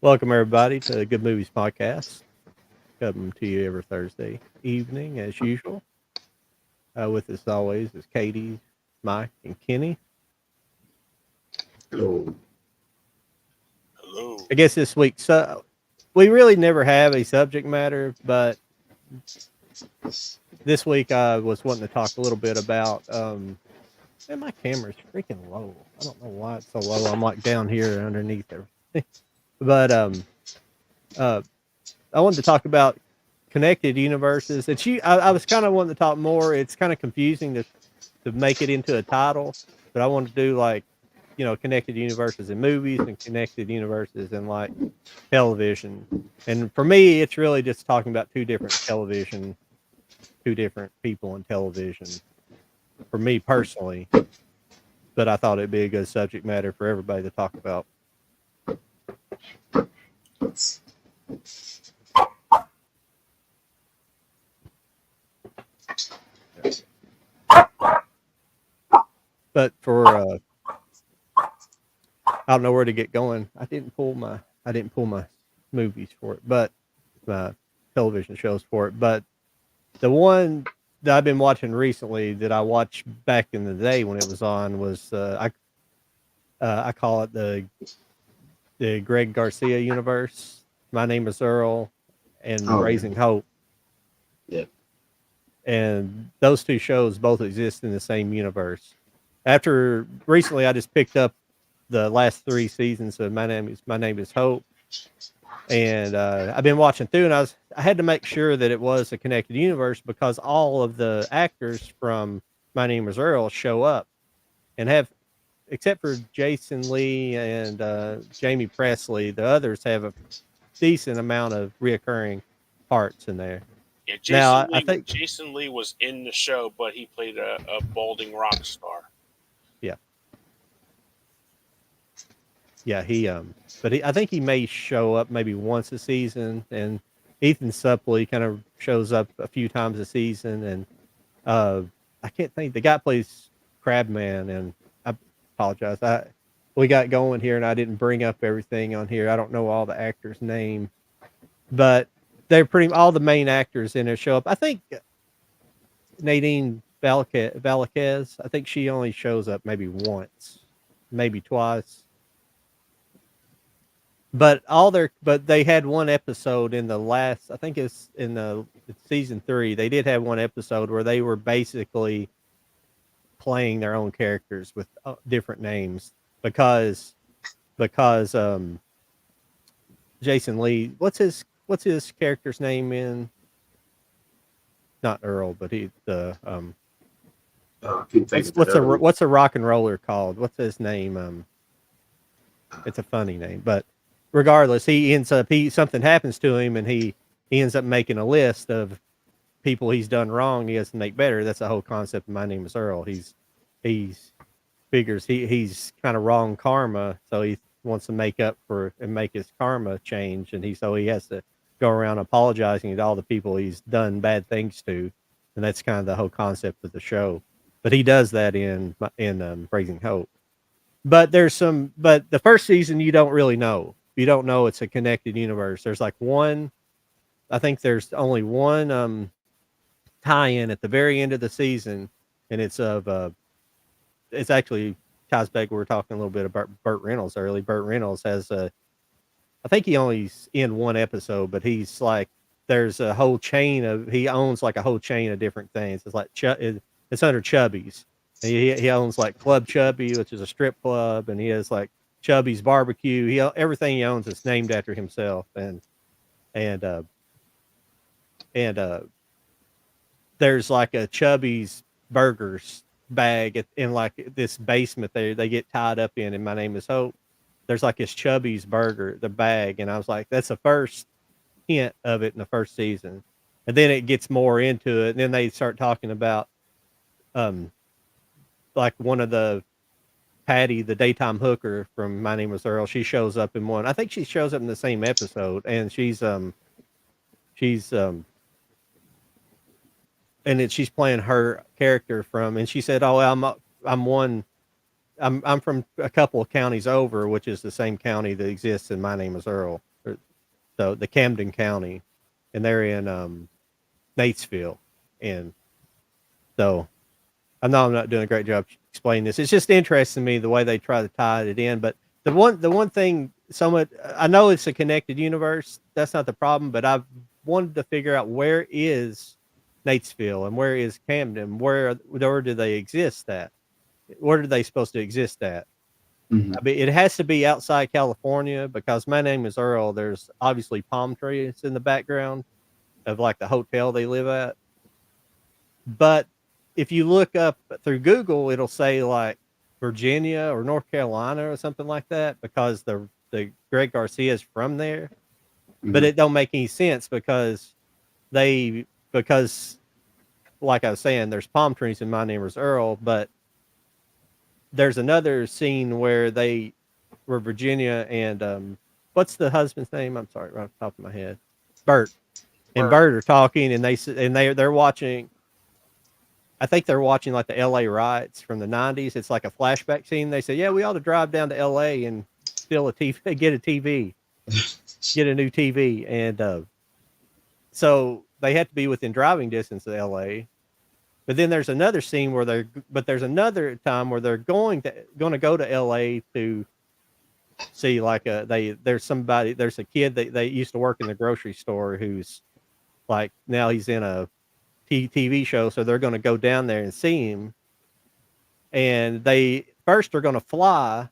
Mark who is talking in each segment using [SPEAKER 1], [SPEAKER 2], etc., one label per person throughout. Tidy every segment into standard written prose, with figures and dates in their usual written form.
[SPEAKER 1] Welcome everybody to the Good Movies Podcast. Coming to you every Thursday evening as usual. With us always is Katie, Mike, and Kenny.
[SPEAKER 2] Hello.
[SPEAKER 1] I guess this week, we really never have a subject matter, but this week I was wanting to talk a little bit about. Man, my camera's freaking low. I don't know why it's so low. I'm like down here underneath everything. But uh, I wanted to talk about connected universes. I was kind of wanting to talk more. It's kind of confusing to make it into a title, but I want to do like, connected universes in movies and connected universes in like television. And for me, it's really just talking about two different people in television for me personally. But I thought it'd be a good subject matter for everybody to talk about. But for I don't know where to get going. I didn't pull my movies for it, but my television shows for it. But the one that I've been watching recently that I watched back in the day when it was on was I call it the Greg Garcia universe. My Name is Earl and
[SPEAKER 2] Oh,
[SPEAKER 1] Raising Hope.
[SPEAKER 2] yeah.
[SPEAKER 1] And those two shows both exist in the same universe. After recently, I just picked up the last three seasons of My Name is Hope, and I've been watching through, and I had to make sure that it was a connected universe because all of the actors from My Name is Earl show up and have, except for Jason Lee and Jamie Presley, the others have a decent amount of reoccurring parts in there.
[SPEAKER 3] Yeah,
[SPEAKER 1] Now,
[SPEAKER 3] Jason Lee. Jason Lee was in the show, but he played a balding rock star.
[SPEAKER 1] yeah, yeah, I think he may show up maybe once a season, and Ethan Suplee kind of shows up a few times a season, and uh, I can't think the guy plays Crabman, and I apologize, we got going here, and I didn't bring up everything on here. I don't know all the actors' name, but they're pretty all the main actors in there show up. I think Nadine Valquez, I think she only shows up maybe once, maybe twice. But they had one episode in the last, I think it's in the season 3. They did have one episode where they were basically playing their own characters with different names because Jason Lee, what's his character's name in, not Earl, but he the
[SPEAKER 2] I couldn't think of that other one.
[SPEAKER 1] what's a rock and roller called? What's his name? It's a funny name, but regardless, something happens to him, and he ends up making a list of people he's done wrong. He has to make better. That's the whole concept of My Name is Earl. He's figures he's kind of wrong karma, so he wants to make up for and make his karma change, and he has to go around apologizing to all the people he's done bad things to, and that's kind of the whole concept of the show. But he does that in Raising Hope. But but the first season you don't really know. You don't know it's a connected universe. There's like one, I think there's only one tie-in at the very end of the season, and it's actually ties back. We were talking a little bit about Burt Reynolds early. Burt Reynolds has I think he only's in one episode, but he's like there's a whole chain of he owns like a whole chain of different things. It's like it's under Chubby's. He owns like Club Chubby, which is a strip club, and he has like Chubby's Barbecue. Everything he owns is named after himself, and uh and there's like a Chubby's Burgers bag in like this basement they get tied up in My Name is Hope. There's like this Chubby's burger, the bag, and I was like, that's the first hint of it in the first season, and then it gets more into it, and then they start talking about um like one of the Patty, the daytime hooker from My Name is Earl. She shows up in one. I think she shows up in the same episode, and she's she's playing her character from, and she said, "Oh, I'm one, I'm from a couple of counties over, which is the same county that exists in My Name is Earl." So the Camden County, and they're in Natesville, and so I know I'm not doing a great job explaining this. It's just interesting to me the way they try to tie it in. But the one thing, somewhat, I know it's a connected universe. That's not the problem. But I've wanted to figure out where is Natesville and where is Camden? Where do they exist at? Where are they supposed to exist at?
[SPEAKER 2] Mhm.
[SPEAKER 1] I mean, it has to be outside California because My Name is Earl. There's obviously palm trees in the background of like the hotel they live at. But if you look up through Google, it'll say like Virginia or North Carolina or something like that because the Greg Garcia is from there. But
[SPEAKER 2] Mhm.
[SPEAKER 1] it don't make any sense because like I was saying, there's palm trees in My Name is Earl, but there's another scene where Virginia and what's the husband's name? I'm sorry, right off the top of my head. Bert. And Bert are talking, and they're watching. I think they're watching like the L.A. riots from the '90s. It's like a flashback scene. They say, "Yeah, we ought to drive down to L.A. and steal a TV, get a new TV." And so they have to be within driving distance of L.A. But then there's another scene where there's another time where they're going to go to L.A. to see like there's a kid that they used to work in the grocery store who's like now he's in a TV show, so they're going to go down there and see him. And they first are going to fly,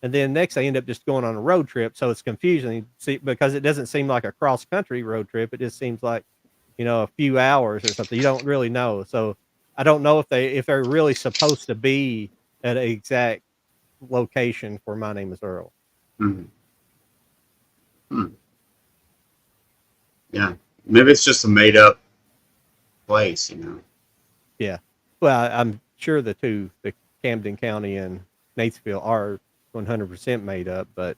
[SPEAKER 1] and then next they end up just going on a road trip. So it's confusing, because it doesn't seem like a cross country road trip. It just seems like, a few hours or something. You don't really know. So I don't know if they're really supposed to be at an exact location for My Name is Earl.
[SPEAKER 2] Mhm. Yeah, maybe it's just a made up place,
[SPEAKER 1] Yeah. Well, I'm sure the Camden County and Natesville are 100% made up, but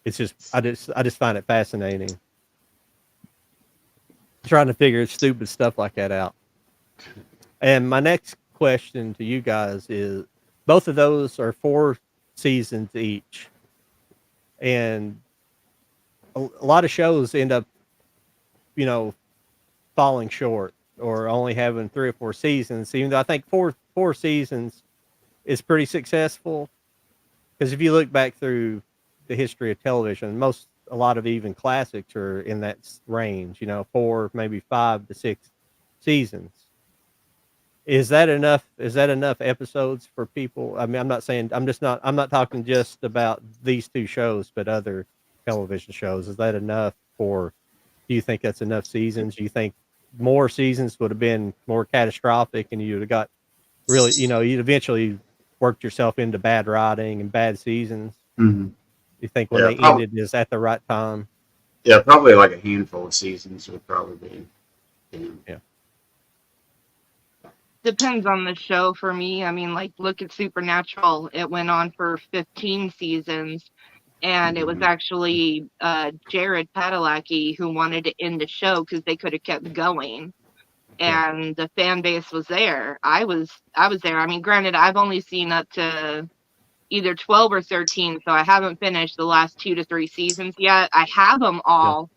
[SPEAKER 1] it's just I just find it fascinating trying to figure stupid stuff like that out. And my next question to you guys is, both of those are 4 seasons each, and a lot of shows end up, falling short or only having 3 or 4 seasons. Even though I think four seasons is pretty successful, because if you look back through the history of television, a lot of even classics are in that range. 4, maybe 5 to 6 seasons. Is that enough? Is that enough episodes for people? I mean, I'm not talking just about these 2 shows, but other television shows. Is that enough do you think that's enough seasons? Do you think more seasons would have been more catastrophic and you'd have got really, you'd eventually worked yourself into bad writing and bad seasons?
[SPEAKER 2] Mm-hmm.
[SPEAKER 1] You think when
[SPEAKER 2] Yeah,
[SPEAKER 1] they ended is at the right time?
[SPEAKER 2] Yeah, probably like a handful of seasons would probably be.
[SPEAKER 1] Yeah.
[SPEAKER 4] Depends on the show for me. I mean, like, look at Supernatural. It went on for 15 seasons, and it was actually Jared Padalecki who wanted to end the show because they could have kept going, and the fan base was there. I was there. I mean, granted, I've only seen up to either 12 or 13, so I haven't finished the last 2 to 3 seasons yet. I have them all,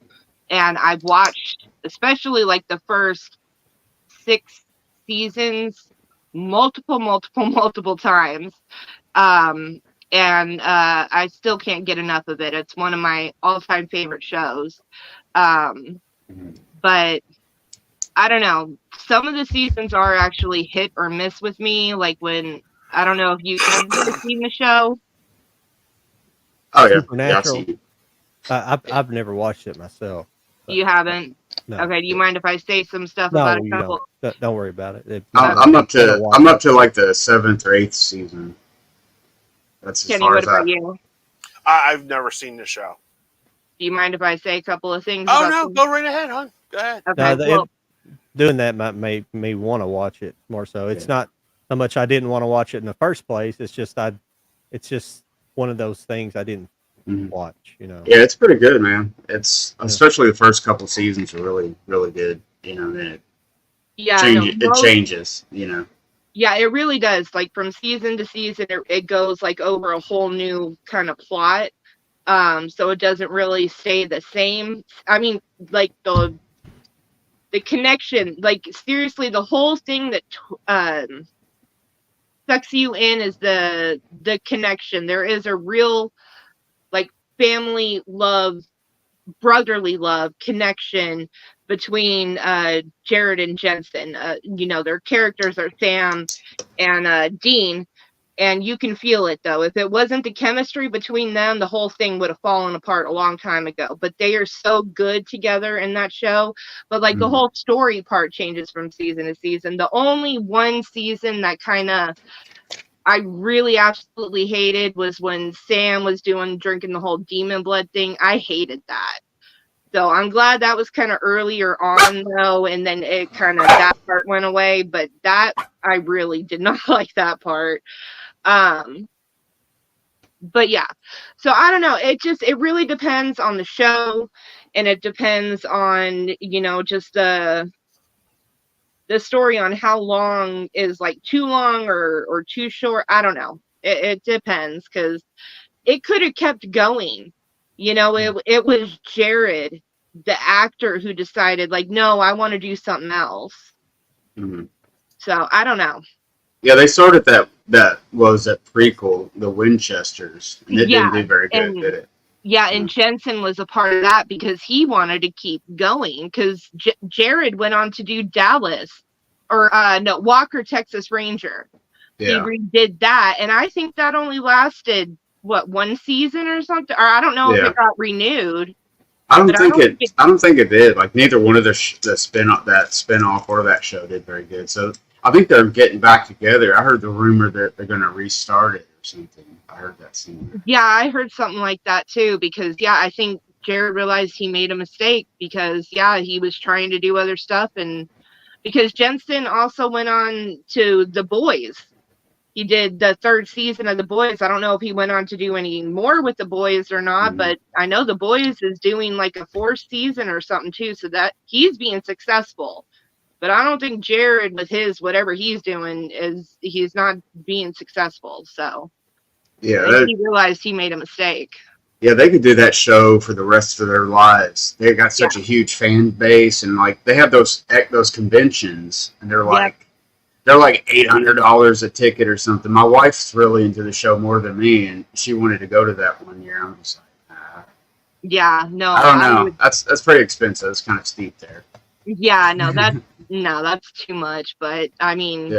[SPEAKER 4] and I've watched, especially like the first 6 seasons multiple times, and I still can't get enough of it. It's one of my all-time favorite shows, but I don't know, some of the seasons are actually hit or miss with me. Like, when I don't know if you have ever seen the show.
[SPEAKER 2] Oh yeah,
[SPEAKER 1] Supernatural.
[SPEAKER 2] Yeah,
[SPEAKER 1] I've never watched it myself.
[SPEAKER 4] You haven't?
[SPEAKER 1] No.
[SPEAKER 4] Okay, do you mind if I say some stuff
[SPEAKER 1] No,
[SPEAKER 4] about a
[SPEAKER 1] you
[SPEAKER 4] couple?
[SPEAKER 1] don't worry about it.
[SPEAKER 2] I'm up to like the 7th or 8th season. That's as
[SPEAKER 4] Kenny,
[SPEAKER 2] far
[SPEAKER 4] what
[SPEAKER 2] as
[SPEAKER 4] about you?
[SPEAKER 3] I've never seen the show.
[SPEAKER 4] Do you mind if I say a couple of things?
[SPEAKER 3] Oh,
[SPEAKER 4] about
[SPEAKER 3] no,
[SPEAKER 4] some-
[SPEAKER 3] go right ahead, hon. Go ahead.
[SPEAKER 4] Okay,
[SPEAKER 1] Doing that might make me want to watch it more so. It's not so much I didn't want to watch it in the first place. It's just it's just one of those things I didn't watch.
[SPEAKER 2] Yeah, it's pretty good, man. It's especially the first couple seasons are really, really good. Then it changes.
[SPEAKER 4] Yeah, it really does. Like, from season to season, it goes like over a whole new kind of plot. So it doesn't really stay the same. I mean, like the connection, like seriously, the whole thing that sucks you in is the connection. There is a real like family love, brotherly love connection between Jared and Jensen. Their characters are Sam and Dean, and you can feel it though. If it wasn't the chemistry between them, the whole thing would have fallen apart a long time ago. But they are so good together in that show. But like the whole story part changes from season to season. The only one season that kind of I really absolutely hated was when Sam was drinking the whole demon blood thing. I hated that. So I'm glad that was kind of earlier on though, and then it kind of that part went away. But that I really did not like that part. But yeah, so I don't know. It really depends on the show, and it depends on just the story on how long is like too long or too short. I don't know. It depends because it could have kept going. It was Jared, the actor, who decided like, no, I want to do something else.
[SPEAKER 2] Mm-hmm.
[SPEAKER 4] So I don't know.
[SPEAKER 2] Yeah, they started that was a prequel, The Winchesters, and it didn't do very good, did it?
[SPEAKER 4] Yeah, and Jensen was a part of that because he wanted to keep going because Jared went on to do Dallas or Walker, Texas Ranger.
[SPEAKER 2] Yeah.
[SPEAKER 4] He redid that, and I think that only lasted one season or something, or I don't know if it got renewed.
[SPEAKER 2] I don't think it did. Like neither one of the spin-off or that show did very good. So I think they're getting back together. I heard the rumor that they're going to restart it or something. I heard that somewhere.
[SPEAKER 4] Yeah, I heard something like that too because I think Jared realized he made a mistake because he was trying to do other stuff, and because Jensen also went on to The Boys. He did the 3rd season of The Boys. I don't know if he went on to do any more with The Boys or not, but I know The Boys is doing like a 4th season or something too, so that he's being successful. But I don't think Jared, with his whatever he's doing, he's not being successful. So
[SPEAKER 2] yeah,
[SPEAKER 4] he realized he made a mistake.
[SPEAKER 2] Yeah, they could do that show for the rest of their lives. They got such a huge fan base, and like they have those conventions, and they're like $800 a ticket or something. My wife's really into the show more than me, and she wanted to go to that one year. I'm just like,
[SPEAKER 4] yeah, no,
[SPEAKER 2] I don't know. That's pretty expensive. It's kind of steep there.
[SPEAKER 4] Yeah, no, that's too much. But I mean,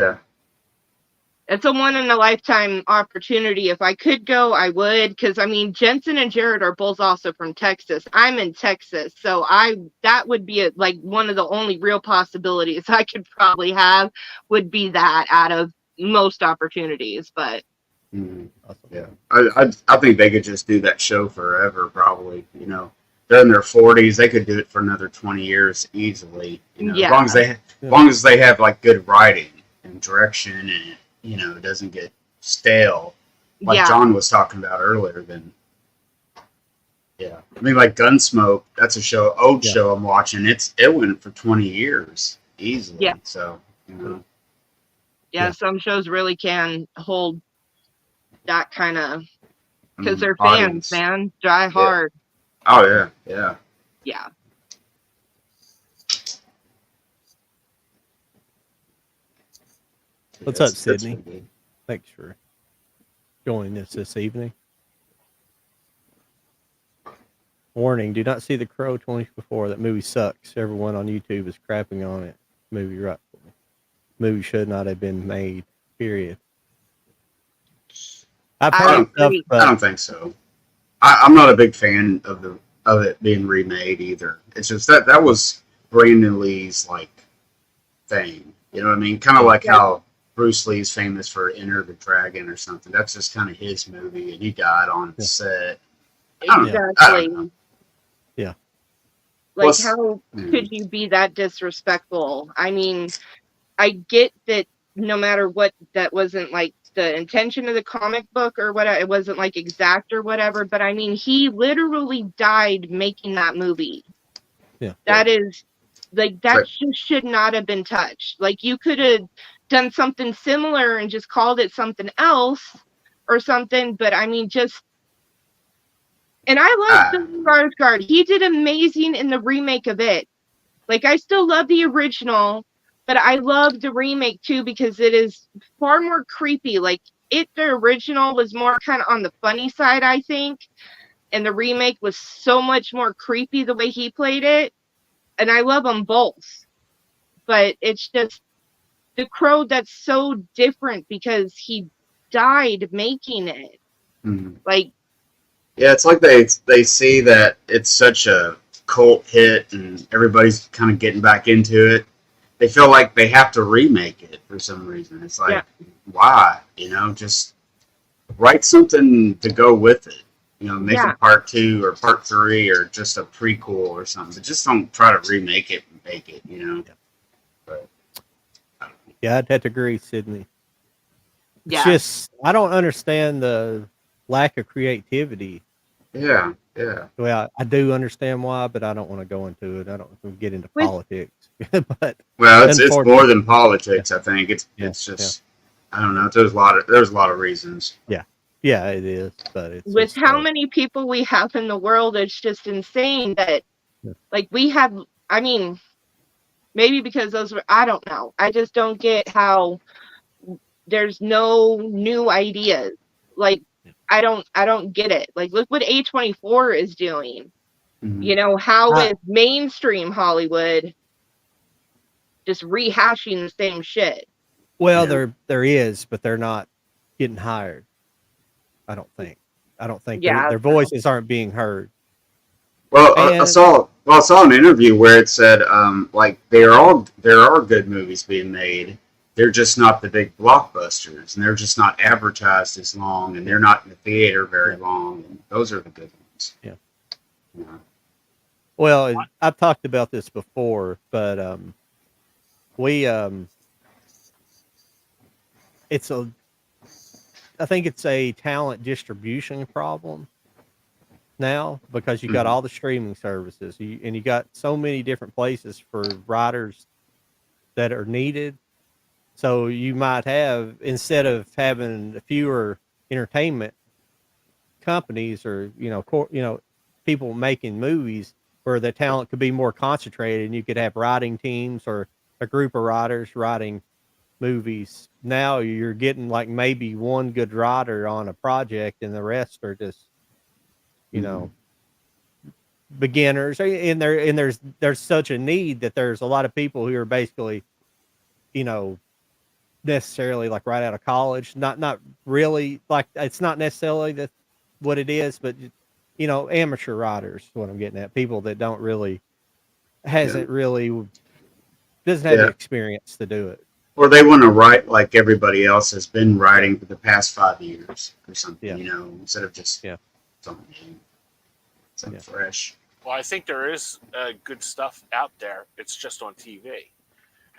[SPEAKER 4] it's a one in a lifetime opportunity. If I could go, I would, because I mean, Jensen and Jared are both also from Texas. I'm in Texas, so that would be like one of the only real possibilities I could probably have would be that out of most opportunities. But
[SPEAKER 2] yeah, I think they could just do that show forever. Probably, they're in their 40s. They could do it for another 20 years easily. As long as they have like good writing and direction and it doesn't get stale, like John was talking about earlier. Then, I mean, like Gunsmoke, that's a show I'm watching. It went for 20 years easily. Yeah. So,
[SPEAKER 4] some shows really can hold that kind of because they're fans, man. Die hard.
[SPEAKER 2] Oh yeah.
[SPEAKER 4] Yeah.
[SPEAKER 1] What's up, Sydney? Thanks for joining us this evening. Warning, do not see The Crow 2024. That movie sucks. Everyone on YouTube is crapping on it. Movie rightfully. Movie should not have been made, period.
[SPEAKER 2] I don't think so. I'm not a big fan of it being remade either. It's just that was Brandon Lee's like thing. You know what I mean? Kind of like how Bruce Lee's famous for Enter the Dragon or something. That's just kind of his movie, and he died on the set.
[SPEAKER 4] Exactly.
[SPEAKER 1] Yeah.
[SPEAKER 4] Like, how could you be that disrespectful? I mean, I get that no matter what, that wasn't like the intention of the comic book or whatever. It wasn't like exact or whatever. But I mean, he literally died making that movie.
[SPEAKER 1] Yeah.
[SPEAKER 4] That is like that should not have been touched. Like, you could have done something similar and just called it something else or something. But I mean, just And I love Bill Skarsgård. He did amazing in the remake of it. Like, I still love the original, but I love the remake too because it is far more creepy. Like, the original was more kind of on the funny side, I think, and the remake was so much more creepy the way he played it. And I love them both, but it's just The Crow that's so different because he died making it.
[SPEAKER 2] Mhm.
[SPEAKER 4] Like,
[SPEAKER 2] Yeah, it's like they see that it's such a cult hit and everybody's kind of getting back into it. They feel like they have to remake it for some reason. It's like, why? Just write something to go with it. Make a part 2 or part 3 or just a prequel or something. But just don't try to remake it and make it. But,
[SPEAKER 1] yeah, I'd have to agree, Sydney. It's
[SPEAKER 4] yeah.
[SPEAKER 1] just I don't understand the lack of creativity.
[SPEAKER 2] Yeah.
[SPEAKER 1] Well, I do understand why, but I don't want to go into it. I don't want to get into politics. But
[SPEAKER 2] it's more than politics. I think it's just I don't know. There's a lot of reasons.
[SPEAKER 1] Yeah, it is. But it's
[SPEAKER 4] with
[SPEAKER 1] just,
[SPEAKER 4] how many people we have in the world, it's just insane that like we have. I mean, maybe because those were, I don't know. I just don't get how there's no new ideas. Like, I don't get it. Like, look what A24 is doing.
[SPEAKER 2] Mm-hmm.
[SPEAKER 4] How is mainstream Hollywood just rehashing the same shit?
[SPEAKER 1] Well, there is, but they're not getting hired. I don't think their voices aren't being heard.
[SPEAKER 2] Well, I saw an interview where it said like there are good movies being made. They're just not the big blockbusters, and they're just not advertised as long, and they're not in the theater very long. And those are the good ones.
[SPEAKER 1] Yeah.
[SPEAKER 2] Yeah.
[SPEAKER 1] Well, I've talked about this before, but I think it's a talent distribution problem now because you got all the streaming services, and you got so many different places for writers that are needed. So you might have, instead of having fewer entertainment companies or people making movies, where the talent could be more concentrated, and you could have writing teams or a group of writers writing movies. Now you're getting like maybe one good writer on a project, and the rest are just beginners. And there's such a need that there's a lot of people who are basically necessarily like right out of college, not really, like it's not necessarily what it is, but amateur writers is what I'm getting at. People that don't really doesn't have the experience to do it.
[SPEAKER 2] Or they want to write like everybody else has been writing for the past 5 years or something, instead of just something fresh.
[SPEAKER 3] Well, I think there is good stuff out there. It's just on TV.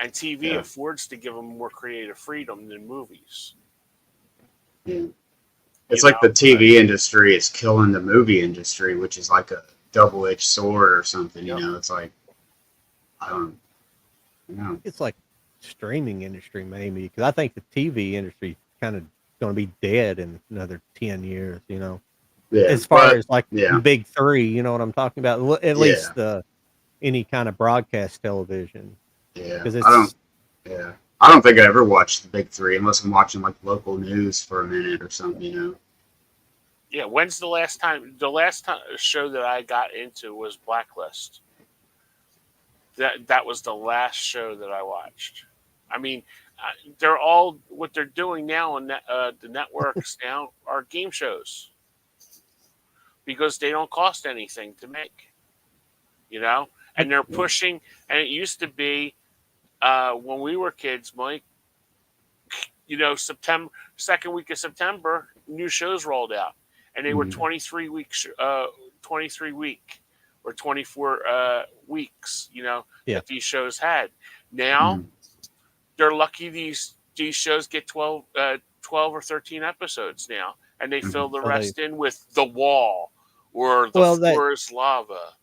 [SPEAKER 3] And TV affords to give them more creative freedom than movies.
[SPEAKER 2] Yeah. It's like the TV industry is killing the movie industry, which is like a double-edged sword or something. It's like, I don't know.
[SPEAKER 1] It's like streaming industry maybe, because I think the TV industry kind of going to be dead in another 10 years. As far as like the big three, you know what I'm talking about. At least any kind of broadcast television.
[SPEAKER 2] Yeah, I don't think I ever watched the big three unless I'm watching like local news for a minute or something.
[SPEAKER 3] Yeah, when's the last time? The last show that I got into was Blacklist. That was the last show that I watched. I mean, they're all what they're doing now on the networks now are game shows because they don't cost anything to make, and they're pushing. And it used to be when we were kids, Mike. September, second week of September, new shows rolled out, and they were 23 weeks, 23 week or 24 weeks. That these shows had. Now they're lucky these shows get 12 or 13 episodes now, and they fill the rest in with The Wall or The Floor is Lava.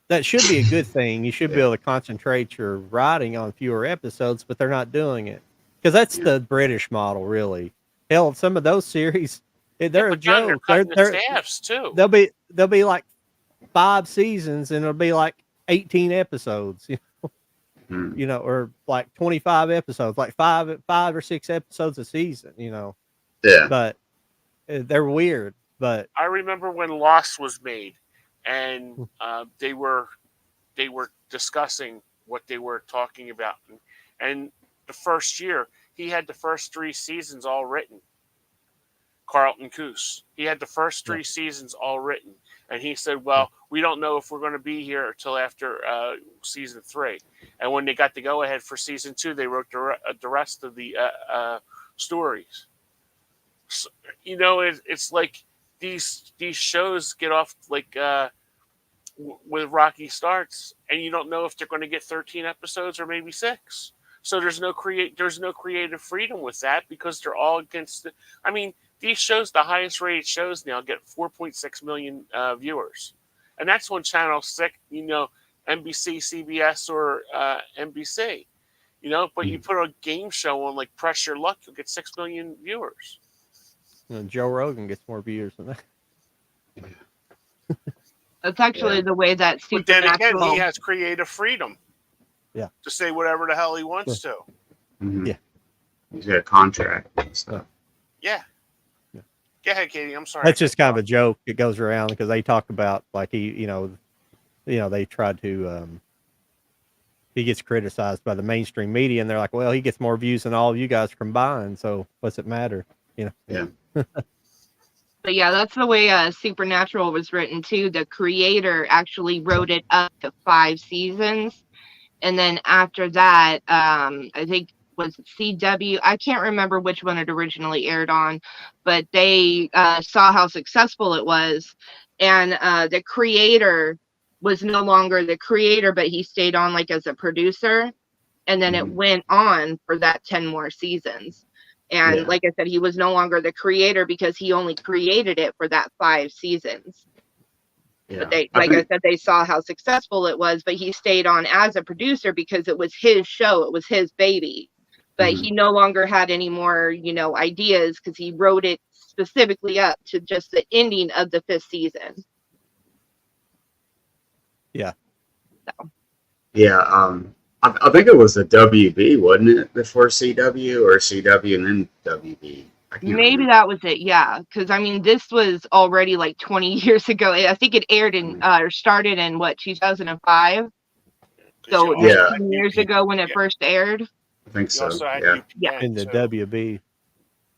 [SPEAKER 1] That should be a good thing. You should be able to concentrate your writing on fewer episodes, but they're not doing it because that's the British model, really. Hell, some of those series They're a
[SPEAKER 3] but John,
[SPEAKER 1] joke.
[SPEAKER 3] they're cutting the staffs too.
[SPEAKER 1] They'll be like 5 seasons, and it'll be like 18 episodes. You know, or like 25 episodes, like five or 6 episodes a season. You know.
[SPEAKER 2] Yeah.
[SPEAKER 1] But they're weird. But
[SPEAKER 3] I remember when Lost was made, and they were discussing what they were talking about, and the first year he had the first 3 seasons all written. Carlton Coos, he had the first 3 seasons all written, and he said, "Well, we don't know if we're going to be here until after season 3." And when they got the go ahead for season 2, they wrote the rest of the stories. So, you know, it's like these shows get off like with rocky starts, and you don't know if they're going to get 13 episodes or maybe 6. So there's no creative freedom with that, because they're all against it. I mean, these shows, the highest rated shows now, get 4.6 million viewers, and that's on Channel 6, you know, NBC, CBS, or NBC. You know, but you put a game show on like Press Your Luck, you'll get 6 million viewers.
[SPEAKER 1] you know, Joe Rogan gets more viewers than that.
[SPEAKER 4] That's actually the way that
[SPEAKER 3] But then again,
[SPEAKER 4] Supernatural.
[SPEAKER 3] he has creative freedom.
[SPEAKER 1] Yeah.
[SPEAKER 3] To say whatever the hell he wants to.
[SPEAKER 2] Mm-hmm.
[SPEAKER 1] Yeah.
[SPEAKER 2] He's got a contract and stuff.
[SPEAKER 3] Yeah. Go ahead, Katie. I'm sorry.
[SPEAKER 1] That's just kind of a joke that goes around, because they talk about like you know, they try to he gets criticized by the mainstream media, and they're like, well, he gets more views than all of you guys combined, so what's it matter? You know?
[SPEAKER 2] Yeah.
[SPEAKER 4] But yeah, that's the way Supernatural was written too. The creator actually wrote it up to 5 seasons, and then after that, I think was CW. I can't remember which one it originally aired on, but they saw how successful it was, and the creator was no longer the creator, but he stayed on like as a producer, and then it went on for that 10 more seasons. And like I said, he was no longer the creator because he only created it for that 5 seasons.
[SPEAKER 2] Yeah.
[SPEAKER 4] But they, I said, they saw how successful it was, but he stayed on as a producer because it was his show. It was his baby. But he no longer had any more, you know, ideas, because he wrote it specifically up to just the ending of the 5th season.
[SPEAKER 1] Yeah.
[SPEAKER 4] So.
[SPEAKER 2] Yeah. I think it was a WB, wasn't it, before CW, or CW and then WB?
[SPEAKER 4] Maybe that was it, yeah. Because I mean, this was already like 20 years ago. I think it aired in or started in what, 2005. So 19 years ago when it first aired.
[SPEAKER 2] I think so.
[SPEAKER 4] Yeah.
[SPEAKER 1] In the WB.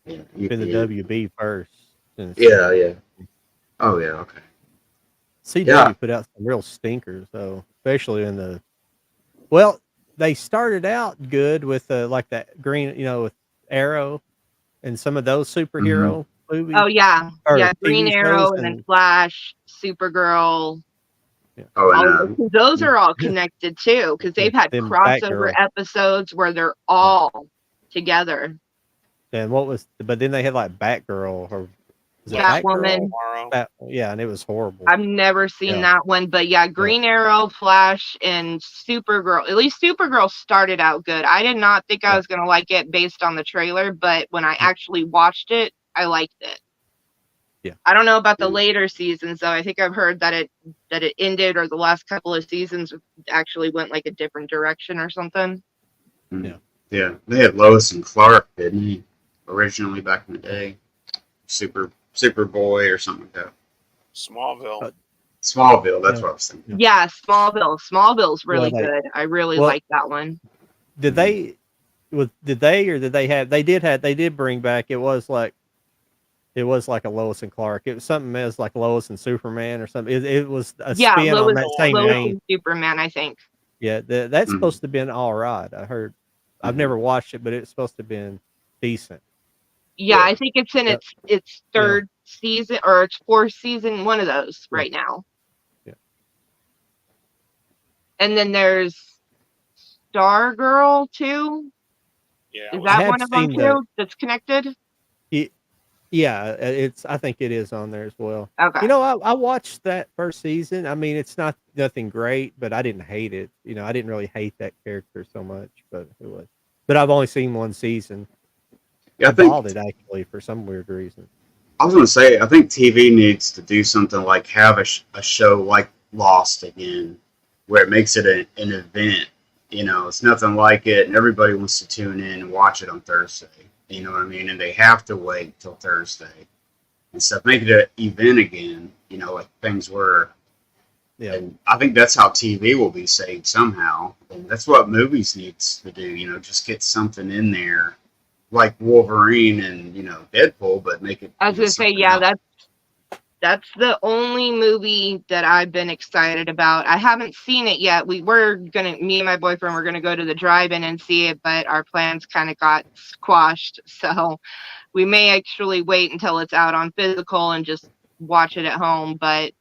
[SPEAKER 2] Yeah.
[SPEAKER 1] In the WB first.
[SPEAKER 2] Yeah. Oh yeah. Okay.
[SPEAKER 1] CW put out some real stinkers, though, especially in the. Well, they started out good with like that green, you know, with Arrow and some of those superhero movies.
[SPEAKER 4] Oh yeah, yeah, Green Arrow and then Flash, Supergirl.
[SPEAKER 2] Yeah. Oh,
[SPEAKER 4] those are all connected too, because they've had crossover episodes where they're all together.
[SPEAKER 1] And but then they had like Batgirl or
[SPEAKER 4] Catwoman.
[SPEAKER 1] Yeah, and it was horrible.
[SPEAKER 4] I've never seen that one, but yeah, Green Arrow, Flash, and Supergirl. At least Supergirl started out good. I did not think I was gonna like it based on the trailer, but when I actually watched it, I liked it.
[SPEAKER 1] Yeah.
[SPEAKER 4] I don't know about the later seasons though. I think I've heard that it ended, or the last couple of seasons actually went like a different direction or something.
[SPEAKER 2] Yeah. Yeah. They had Lois and Clark, didn't he? Originally back in the day. Superboy or something like that.
[SPEAKER 3] Smallville.
[SPEAKER 2] Smallville, that's what I was thinking.
[SPEAKER 4] Yeah, Smallville. Smallville's really good. I really like that one.
[SPEAKER 1] Did they did bring back, it was like a Lois and Clark. It was something as like Lois and Superman or something. It was a spin on that same
[SPEAKER 4] Lois
[SPEAKER 1] name.
[SPEAKER 4] And Superman, I think.
[SPEAKER 1] Yeah, that's supposed to have been all right. I heard. I've never watched it, but it's supposed to have been decent.
[SPEAKER 4] Yeah, I think it's in its 3rd season or its 4th season, one of those right now.
[SPEAKER 1] Yeah.
[SPEAKER 4] And then there's Stargirl too.
[SPEAKER 3] Yeah.
[SPEAKER 4] Is that one of them too that's connected?
[SPEAKER 1] Yeah, I think it is on there as well.
[SPEAKER 4] Okay.
[SPEAKER 1] You know, I watched that first season. I mean, it's nothing great, but I didn't hate it. You know, I didn't really hate that character so much, but it was. But I've only seen one season.
[SPEAKER 2] Yeah,
[SPEAKER 1] I bought it actually for some weird reason.
[SPEAKER 2] I was going to say, I think TV needs to do something like have a show like Lost again, where it makes it an event. You know, it's nothing like it, and everybody wants to tune in and watch it on Thursday. You know what I mean? And they have to wait till Thursday and stuff. Make it an event again. You know, like things were.
[SPEAKER 1] Yeah.
[SPEAKER 2] And I think that's how TV will be saved somehow. And that's what movies needs to do. You know, just get something in there like Wolverine and, you know, Deadpool, but make it.
[SPEAKER 4] I was gonna say, yeah, that's the only movie that I've been excited about. I haven't seen it yet. Me and my boyfriend were gonna go to the drive-in and see it, but our plans kind of got squashed. So we may actually wait until it's out on physical and just watch it at home. But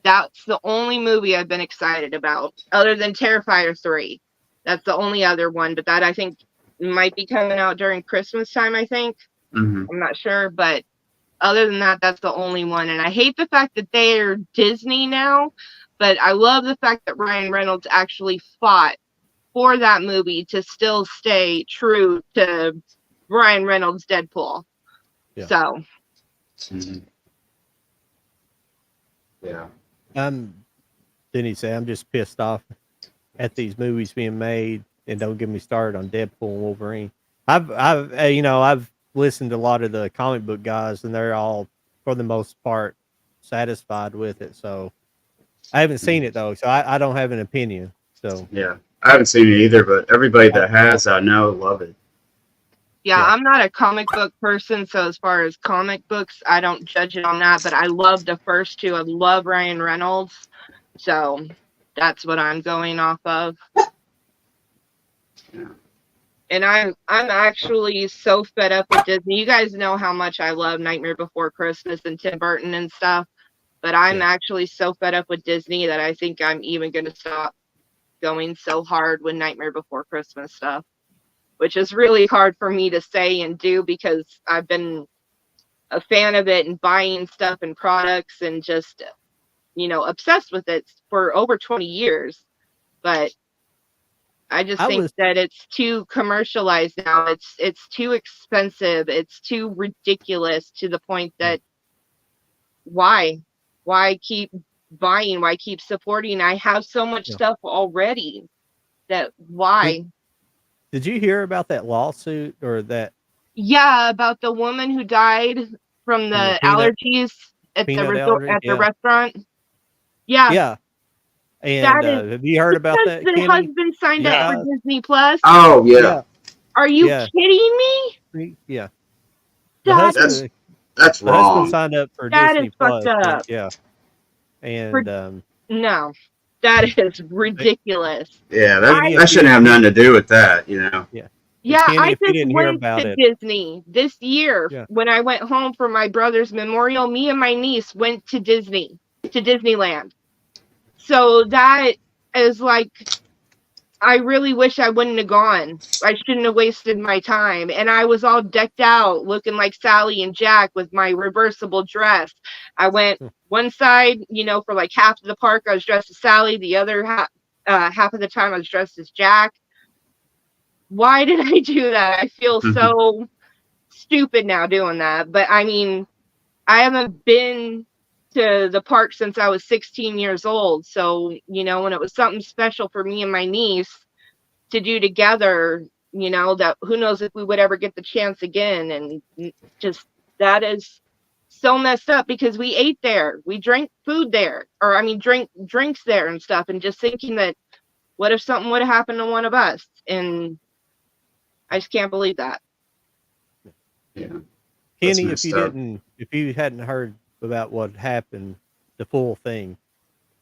[SPEAKER 4] that's the only movie I've been excited about, other than Terrifier 3. That's the only other one, but that I think might be coming out during Christmas time, I think.
[SPEAKER 2] Mm-hmm.
[SPEAKER 4] I'm not sure, but other than that, that's the only one. And I hate the fact that they're Disney now, but I love the fact that Ryan Reynolds actually fought for that movie to still stay true to Ryan Reynolds' Deadpool.
[SPEAKER 1] Yeah.
[SPEAKER 4] So.
[SPEAKER 2] Mm-hmm. Yeah.
[SPEAKER 1] Didn't he say I'm just pissed off at these movies being made, and don't get me started on Deadpool and Wolverine. I've listened to a lot of the comic book guys, and they're all, for the most part, satisfied with it. So I haven't seen it though, so I don't have an opinion. So
[SPEAKER 2] yeah, I haven't seen it either, but everybody that has, I know, love it.
[SPEAKER 4] Yeah, I'm not a comic book person, so as far as comic books, I don't judge it on that, but I love the first two. I love Ryan Reynolds, so that's what I'm going off of.
[SPEAKER 2] Yeah.
[SPEAKER 4] And I'm actually so fed up with Disney. You guys know how much I love Nightmare Before Christmas and Tim Burton and stuff, but I'm actually so fed up with Disney that I think I'm even going to stop going so hard with Nightmare Before Christmas stuff, which is really hard for me to say and do because I've been a fan of it and buying stuff and products and just, obsessed with it for over 20 years. But I just think that it's too commercialized now. It's too expensive. It's too ridiculous to the point that why keep buying? Why keep supporting? I have so much stuff already that why?
[SPEAKER 1] Did you hear about that lawsuit or that?
[SPEAKER 4] Yeah, about the woman who died from the allergies at the resort, at the restaurant. Yeah.
[SPEAKER 1] Yeah. And have you heard about that?
[SPEAKER 4] The husband signed up for Disney Plus.
[SPEAKER 2] Oh yeah.
[SPEAKER 4] Are you kidding me?
[SPEAKER 1] Yeah.
[SPEAKER 2] That's wrong.
[SPEAKER 1] The husband signed up for Disney Plus.
[SPEAKER 4] Up.
[SPEAKER 1] Yeah. And
[SPEAKER 4] no, that is ridiculous.
[SPEAKER 2] Yeah, that shouldn't have nothing to do with that, you know.
[SPEAKER 1] Yeah.
[SPEAKER 4] Yeah,
[SPEAKER 1] Kenny,
[SPEAKER 4] I just went to Disney this year.
[SPEAKER 1] Yeah.
[SPEAKER 4] When I went home for my brother's memorial, me and my niece went to Disneyland. So that is like, I really wish I wouldn't have gone. I shouldn't have wasted my time. And I was all decked out looking like Sally and Jack with my reversible dress. I went one side, for like half of the park, I was dressed as Sally. The other half of the time I was dressed as Jack. Why did I do that? I feel so stupid now doing that. But I mean, I haven't been to the park since I was 16 years old. So, when it was something special for me and my niece to do together, that who knows if we would ever get the chance again. And just, that is so messed up because we ate there. We drank food there, or drinks there and stuff. And just thinking that what if something would have happened to one of us? And I just can't believe that.
[SPEAKER 2] Yeah.
[SPEAKER 1] Kenny, if you hadn't heard about what happened, the full thing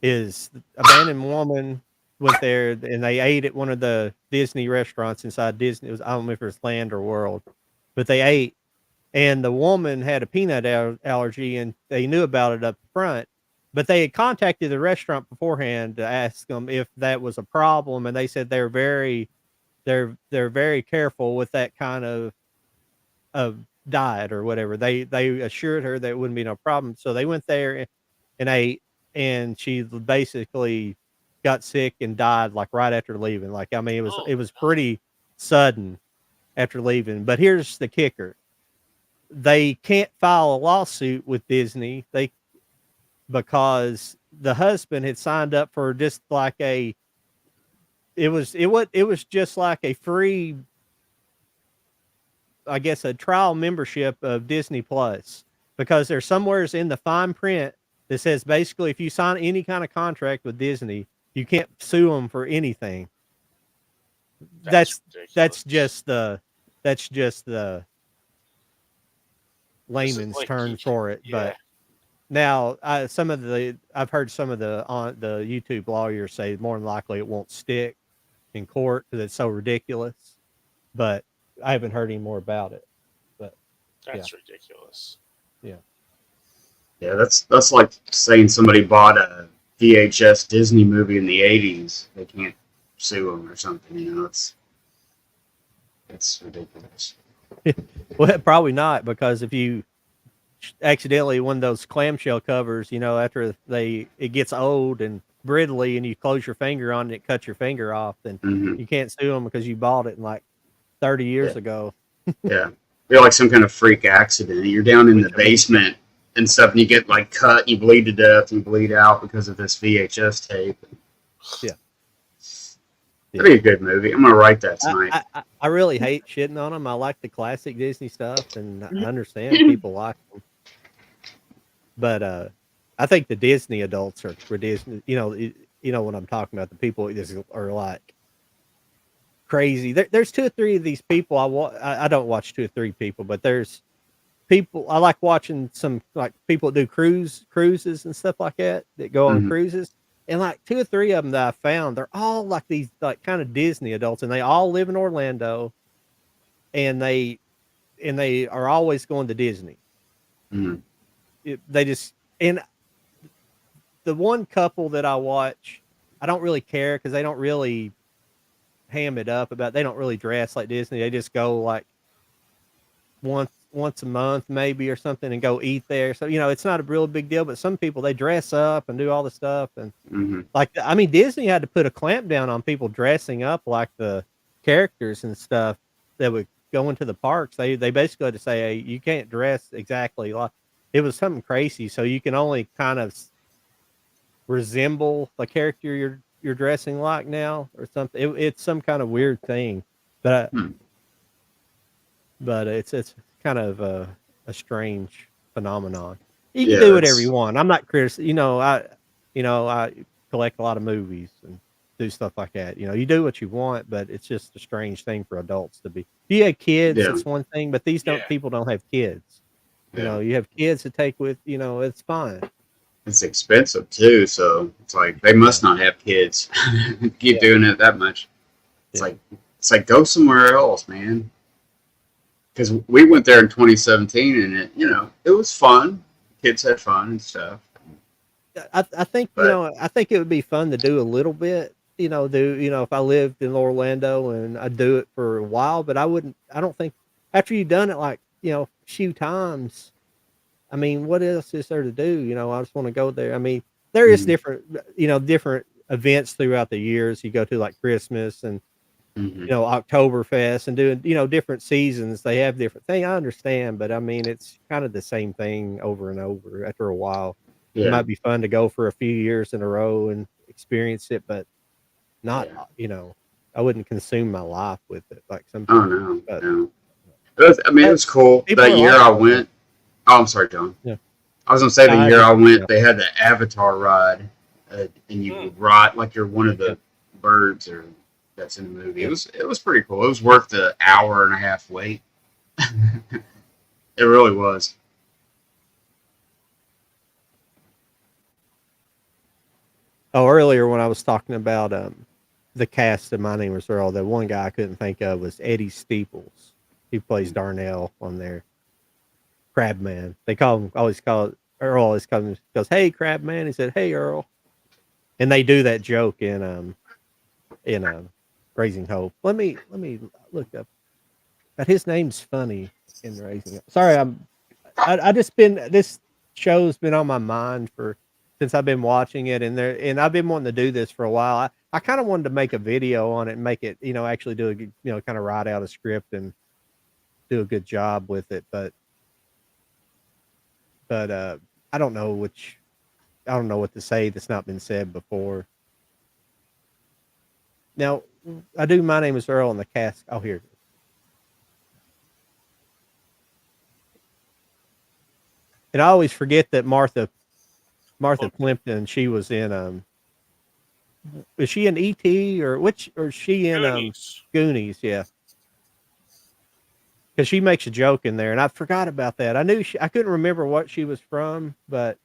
[SPEAKER 1] is abandoned woman went there and they ate at one of the Disney restaurants inside Disney. It was, I don't know if it was Land or World, but they ate, and the woman had a peanut allergy, and they knew about it up front, but they had contacted the restaurant beforehand to ask them if that was a problem, and they said they're very careful with that kind of diet or whatever. They assured her that it wouldn't be no problem. So they went there and ate, and she basically got sick and died like right after leaving. Like, I mean, it was pretty sudden after leaving. But here's the kicker. they can't file a lawsuit with Disney. Because the husband had signed up for just like it was just like a free, I guess, a trial membership of Disney Plus, because there's somewheres in the fine print that says basically if you sign any kind of contract with Disney, you can't sue them for anything. That's just the layman's term for it. Yeah. But now I've heard some of the YouTube lawyers say more than likely it won't stick in court because it's so ridiculous. But I haven't heard any more about it. But
[SPEAKER 3] that's ridiculous.
[SPEAKER 1] Yeah.
[SPEAKER 2] Yeah, that's like saying somebody bought a VHS Disney movie in the 80s. They can't sue them or something, you know. It's ridiculous.
[SPEAKER 1] Well, probably not, because if you accidentally one of those clamshell covers, you know, after it gets old and brittly and you close your finger on it, it cuts your finger off, then you can't sue them because you bought it in like 30 years ago.
[SPEAKER 2] Yeah. You're like some kind of freak accident. You're down in the basement and stuff, and you get like cut, you bleed to death, and you bleed out because of this VHS tape.
[SPEAKER 1] Yeah.
[SPEAKER 2] That'd be a good movie. I'm gonna write that tonight.
[SPEAKER 1] I really hate shitting on them. I like the classic Disney stuff, and I understand people like them. But I think the Disney adults are for Disney. You know what I'm talking about. The people are like crazy. There's 2 or 3 of these people. I don't watch 2 or 3 people, but there's people I like watching. Some like people that do cruises and stuff like that go on cruises. And like 2 or 3 of them that I found, they're all like these like kind of Disney adults, and they all live in Orlando, and they are always going to Disney. They just, and the one couple that I watch, I don't really care because they don't really ham it up about. They don't really dress like Disney. They just go like once a month maybe or something and go eat there. So, you know, it's not a real big deal, but some people, they dress up and do all the stuff. And like, I mean, Disney had to put a clamp down on people dressing up like the characters and stuff that would go into the parks. They basically had to say, hey, you can't dress exactly like, it was something crazy. So you can only kind of resemble the character you're dressing like now or something. It's some kind of weird thing, but it's kind of a strange phenomenon. You can do whatever you want. I'm not criticizing. You know, I collect a lot of movies and do stuff like that. You know, you do what you want, but it's just a strange thing for adults to be. If you have kids, it's one thing, but people don't have kids. You know, you have kids to take with. You know, it's fine.
[SPEAKER 2] It's expensive too, so it's like they must not have kids. Keep doing it that much. It's like go somewhere else, man. Because we went there in 2017, and it was fun. Kids had fun and stuff.
[SPEAKER 1] I think I think it would be fun to do a little bit. If I lived in Orlando and I'd do it for a while, but I don't think after you've done it like a few times. I mean, what else is there to do? I just want to go there. I mean, there is different events throughout the years. You go to like Christmas and Oktoberfest and doing different seasons. They have different things. I understand, but I mean, it's kind of the same thing over and over after a while. It might be fun to go for a few years in a row and experience it, but not, I wouldn't consume my life with it like some people.
[SPEAKER 2] No. It was cool. That year I went. Oh, I'm sorry, John. Yeah. I was going to say the year I went, they had the Avatar ride, and you would ride like you're one of the birds or that's in the movie. It was pretty cool. It was worth the hour and a half wait. It really was.
[SPEAKER 1] Oh, earlier when I was talking about the cast of My Name is Earl, the one guy I couldn't think of was Eddie Steeples. He plays Darnell on there. Crabman. They always call it Earl. Always comes goes, "Hey, Crabman." He said, "Hey, Earl," and they do that joke in Raising Hope. Let me look up. But his name's funny in Raising Hope. Sorry, I just been this show's been on my mind since I've been watching it, and I've been wanting to do this for a while. I kind of wanted to make a video on it and make it actually do a kind of write out a script and do a good job with it, but but I don't know what to say that's not been said before. Now, I do My Name is Earl on the cast. Oh, here it is. And I always forget that Martha Plimpton, she was in is she in E.T. or is she in Goonies? Yeah. Because she makes a joke in there, and I forgot about that. I couldn't remember what she was from, but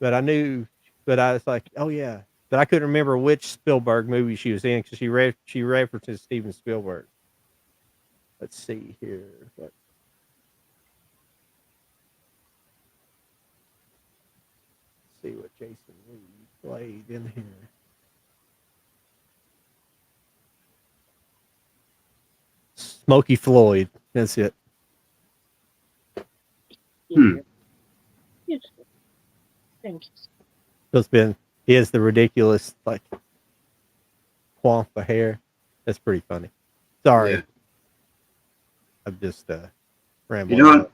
[SPEAKER 1] I knew, but I was like, oh yeah. But I couldn't remember which Spielberg movie she was in because she references Steven Spielberg. Let's see here. See what Jason Lee played in here. Smokey Floyd. That's it.
[SPEAKER 4] Thank you.
[SPEAKER 1] So he has the ridiculous like quamp of hair. That's pretty funny. Sorry.
[SPEAKER 2] Yeah.
[SPEAKER 1] I'm just rambling.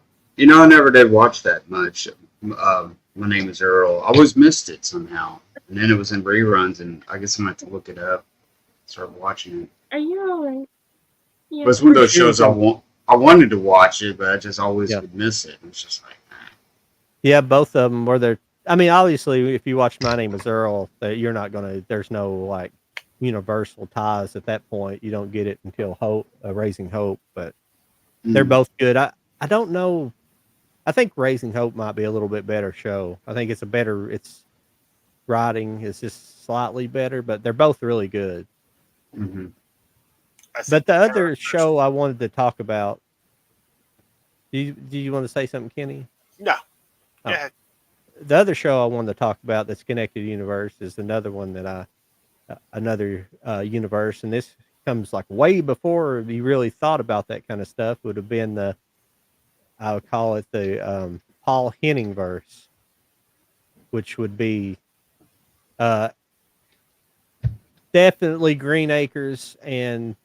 [SPEAKER 2] I never did watch that much. My Name is Earl. I always missed it somehow, and then it was in reruns, and I guess I'm gonna have to look it up, start watching it.
[SPEAKER 4] Are you alright? Yeah.
[SPEAKER 2] It was one of those shows I wanted to watch it, but I just always would miss it. It's just like,
[SPEAKER 1] yeah, both of them were there. I mean, obviously, if you watch My Name is Earl, you're not gonna. There's no like universal ties at that point. You don't get it until Raising Hope, but they're both good. I don't know. I think Raising Hope might be a little bit better show. I think its writing is just slightly better, but they're both really good.
[SPEAKER 2] Mm-hmm.
[SPEAKER 1] But the other show I wanted to talk about, do you want to say something, Kenny?
[SPEAKER 3] No.
[SPEAKER 1] Oh.
[SPEAKER 3] Yeah.
[SPEAKER 1] The other show I wanted to talk about that's connected to universe is another one that another universe, and this comes like way before you really thought about that kind of stuff. Would have been I would call it the Paul Henning verse, which would be definitely Green Acres and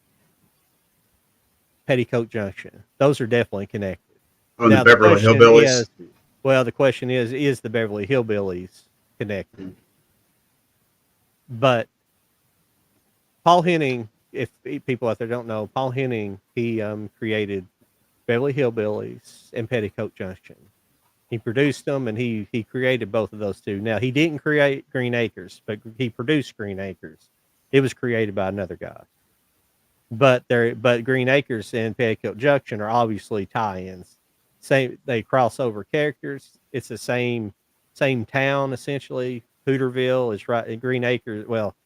[SPEAKER 1] Petticoat Junction. Those are definitely connected.
[SPEAKER 2] Oh, now, the Beverly Hillbillies.
[SPEAKER 1] The question is the Beverly Hillbillies connected? Mm-hmm. But Paul Henning, if people out there don't know, Paul Henning, he created Beverly Hillbillies and Petticoat Junction. He produced them, and he created both of those two. Now, he didn't create Green Acres, but he produced Green Acres. It was created by another guy. But Green Acres and Petticoat Junction are obviously tie-ins. They cross over characters. It's the same town essentially. Hooterville is right in Green Acres. Well,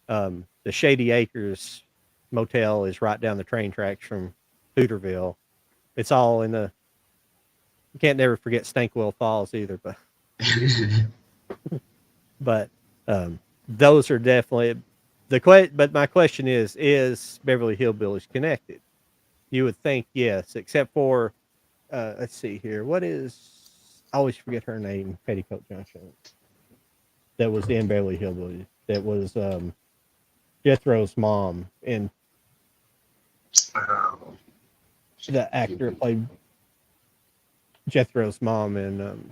[SPEAKER 1] the Shady Acres Motel is right down the train tracks from Hooterville. It's all in the. You can't never forget Stankwell Falls either, but those are definitely But my question is Beverly Hillbillies connected? You would think yes, except for let's see here. I always forget her name. Petticoat Junction. That was in Beverly Hillbillies. That was Jethro's mom, and the actor played Jethro's mom. And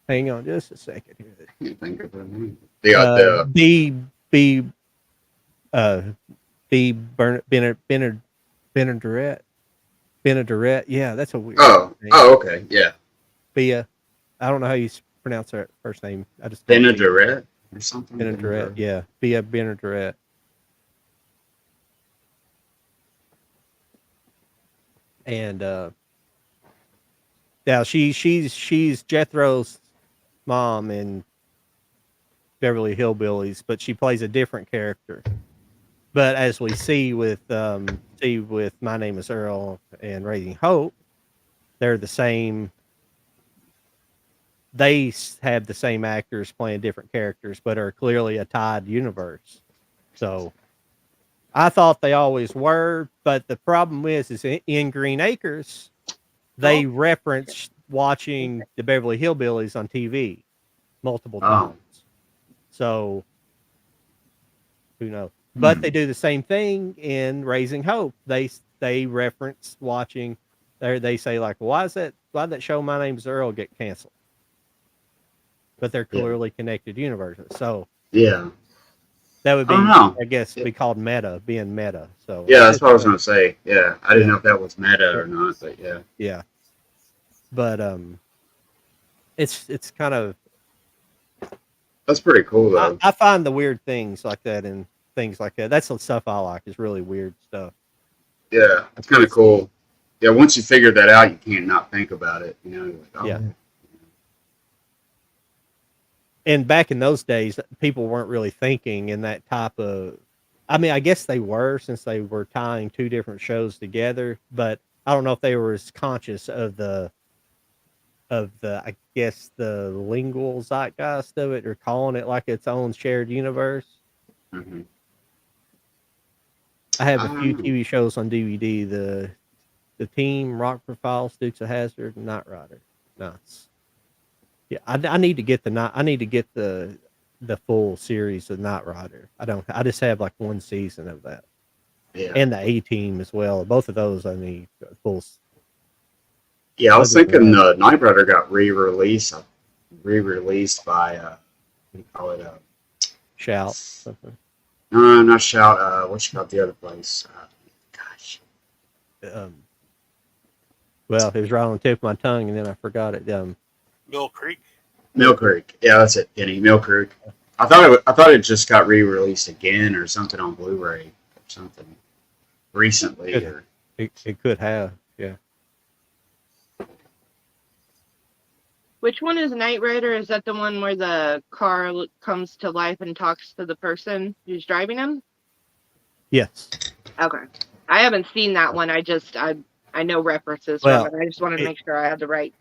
[SPEAKER 1] hang on just a second here.
[SPEAKER 2] Can't think of her name.
[SPEAKER 1] Benaderet. Yeah, that's a weird name.
[SPEAKER 2] Okay, yeah.
[SPEAKER 1] Bia. I don't know how you pronounce her first name. I just
[SPEAKER 2] Benaderet or something.
[SPEAKER 1] Benaderet, yeah. Bia Benaderet. And now she's Jethro's mom in Beverly Hillbillies, but she plays a different character. But as we see with My Name is Earl and Raising Hope, they're the same. They have the same actors playing different characters, but are clearly a tied universe. So I thought they always were, but the problem is in Green Acres, they referenced watching the Beverly Hillbillies on TV multiple times. So who knows? But they do the same thing in Raising Hope. They reference watching They say like, why did that show My Name's Earl get canceled? But they're clearly connected universes. So
[SPEAKER 2] yeah,
[SPEAKER 1] that would be,
[SPEAKER 2] I don't know.
[SPEAKER 1] I guess, be called being meta. So
[SPEAKER 2] Yeah, that's what I was gonna say. Yeah, I didn't know if that was meta or not, but yeah.
[SPEAKER 1] Yeah, but it's kind of,
[SPEAKER 2] That's pretty cool though.
[SPEAKER 1] I find the weird things like that and things like that. That's the stuff I like. Is really weird stuff.
[SPEAKER 2] Yeah, it's kind of cool. Yeah, once you figure that out, you can't not think about it. You know. You're like, oh,
[SPEAKER 1] Yeah. And back in those days, people weren't really thinking in that type of. I mean, I guess they were, since they were tying two different shows together, but I don't know if they were as conscious of the I guess the lingual zeitgeist of it, or calling it like its own shared universe.
[SPEAKER 2] Mm-hmm.
[SPEAKER 1] I have a few TV shows on DVD: the Team, Rockford Files, Dukes of Hazzard, Knight Rider. Nice. Yeah, I need to get the full series of Knight Rider. I just have like one season of that.
[SPEAKER 2] Yeah.
[SPEAKER 1] And the A-Team as well. Both of those I need full.
[SPEAKER 2] Yeah, I was thinking Knight Rider got re-released by what do you call it?
[SPEAKER 1] Shout. Something.
[SPEAKER 2] No, not Shout. What you call the other place? Gosh.
[SPEAKER 1] Well, it was right on the tip of my tongue, and then I forgot it.
[SPEAKER 3] Mill Creek.
[SPEAKER 2] Mill Creek. Yeah, that's it, Kenny. Mill Creek. I thought it just got re-released again or something on Blu-ray or something recently.
[SPEAKER 1] It could have, yeah.
[SPEAKER 4] Which one is Knight Rider? Is that the one where the car comes to life and talks to the person who's driving him?
[SPEAKER 1] Yes.
[SPEAKER 4] Okay. I haven't seen that one. I know references from it. I just wanted to make sure I had the right.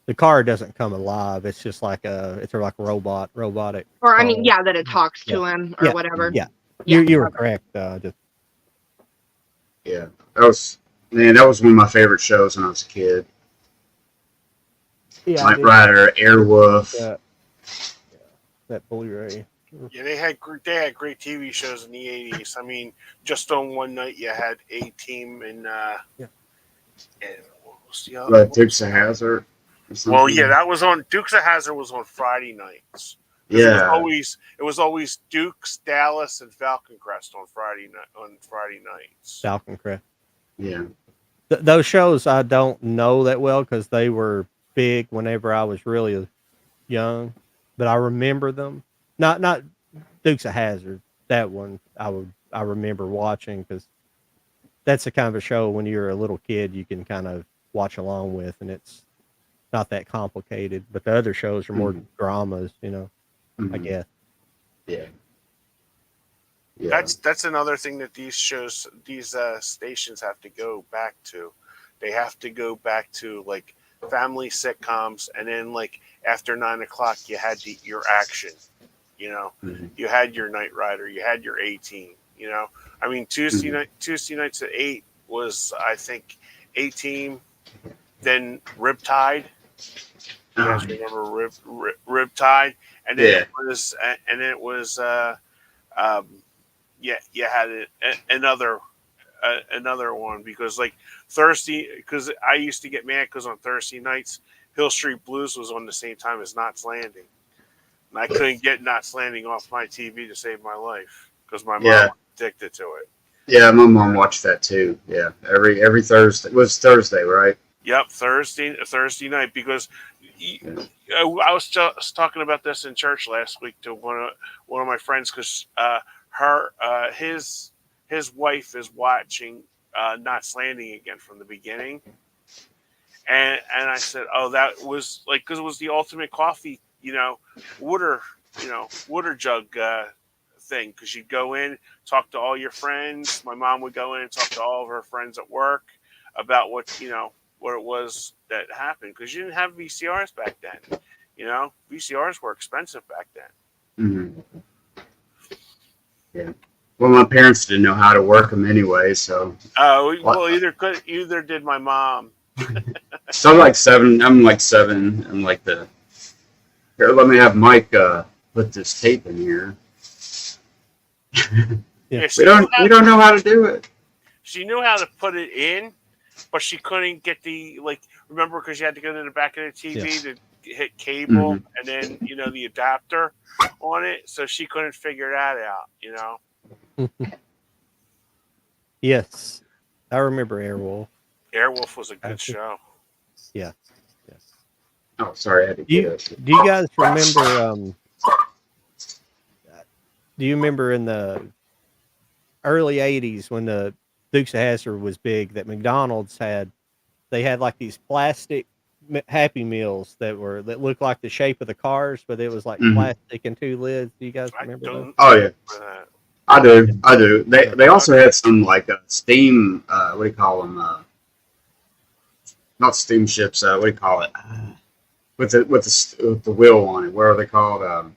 [SPEAKER 1] The car doesn't come alive. It's just like it's like robotic.
[SPEAKER 4] Or I mean, yeah, that it talks to him or whatever.
[SPEAKER 1] Yeah. You were correct.
[SPEAKER 2] Yeah, that was one of my favorite shows when I was a kid.
[SPEAKER 1] Yeah,
[SPEAKER 2] Knight Rider, Airwolf.
[SPEAKER 1] That Blu-ray.
[SPEAKER 3] Yeah, they had great TV shows in the 80s. I mean, just on one night you had A-Team and and what was the other?
[SPEAKER 2] Dukes of Hazzard.
[SPEAKER 3] Well, yeah, that was on Dukes of Hazzard was on Friday nights.
[SPEAKER 2] Yeah,
[SPEAKER 3] it was always Dukes, Dallas, and Falcon Crest on Friday nights.
[SPEAKER 1] Falcon Crest.
[SPEAKER 2] Yeah,
[SPEAKER 1] those shows I don't know that well because they were big whenever I was really young, but I remember them. Not Dukes of Hazzard. That one I remember watching because that's the kind of a show when you're a little kid you can kind of watch along with, and it's not that complicated. But the other shows are more dramas, I guess.
[SPEAKER 2] Yeah.
[SPEAKER 3] That's another thing that these stations have to go back to. They have to go back to like family sitcoms, and then like after 9 o'clock you had your action. You had your Knight Rider, you had your A-Team. I mean Tuesday nights at 8 was I think A-Team, then Riptide. You guys remember Riptide? And then it was you had another one because like Thursday, because I used to get mad because on Thursday nights Hill Street Blues was on the same time as Knots Landing, and I couldn't get Knots Landing off my TV to save my life because my mom was addicted to it. Yeah,
[SPEAKER 2] my mom watched that too. Yeah, every Thursday. It was Thursday, right?
[SPEAKER 3] Yep, Thursday night because I was just talking about this in church last week to one of my friends because his wife is watching Knots Landing again from the beginning, and I said, oh, that was like because it was the ultimate coffee, water jug thing because you'd go in, talk to all your friends. My mom would go in and talk to all of her friends at work about what it was that happened because you didn't have VCRs back then. VCRs were expensive back then.
[SPEAKER 2] Mm-hmm. Yeah. Well, my parents didn't know how to work them anyway, so.
[SPEAKER 3] Well, either did my mom.
[SPEAKER 2] So I'm like 7. I'm like 7. I'm like here. Let me have Mike put this tape in here.
[SPEAKER 3] Yeah,
[SPEAKER 2] we don't know how to do it.
[SPEAKER 3] She knew how to put it in, but she couldn't get the remember because you had to go to the back of the TV to hit cable and then the adapter on it, so she couldn't figure that out.
[SPEAKER 1] Yes, I remember Airwolf.
[SPEAKER 3] Airwolf was a good show.
[SPEAKER 1] Yeah.
[SPEAKER 2] Oh, sorry, I had to get it.
[SPEAKER 1] Do you guys remember? Do you remember in the early '80s when the Dukes of Hazzard was big? That McDonald's had like these plastic Happy Meals that looked like the shape of the cars, but it was like plastic and 2 lids. Do you guys remember those?
[SPEAKER 2] Oh yeah, I do. They also had some like steam. What do you call them? Not steamships. What do you call it? With the wheel on it. What are they called?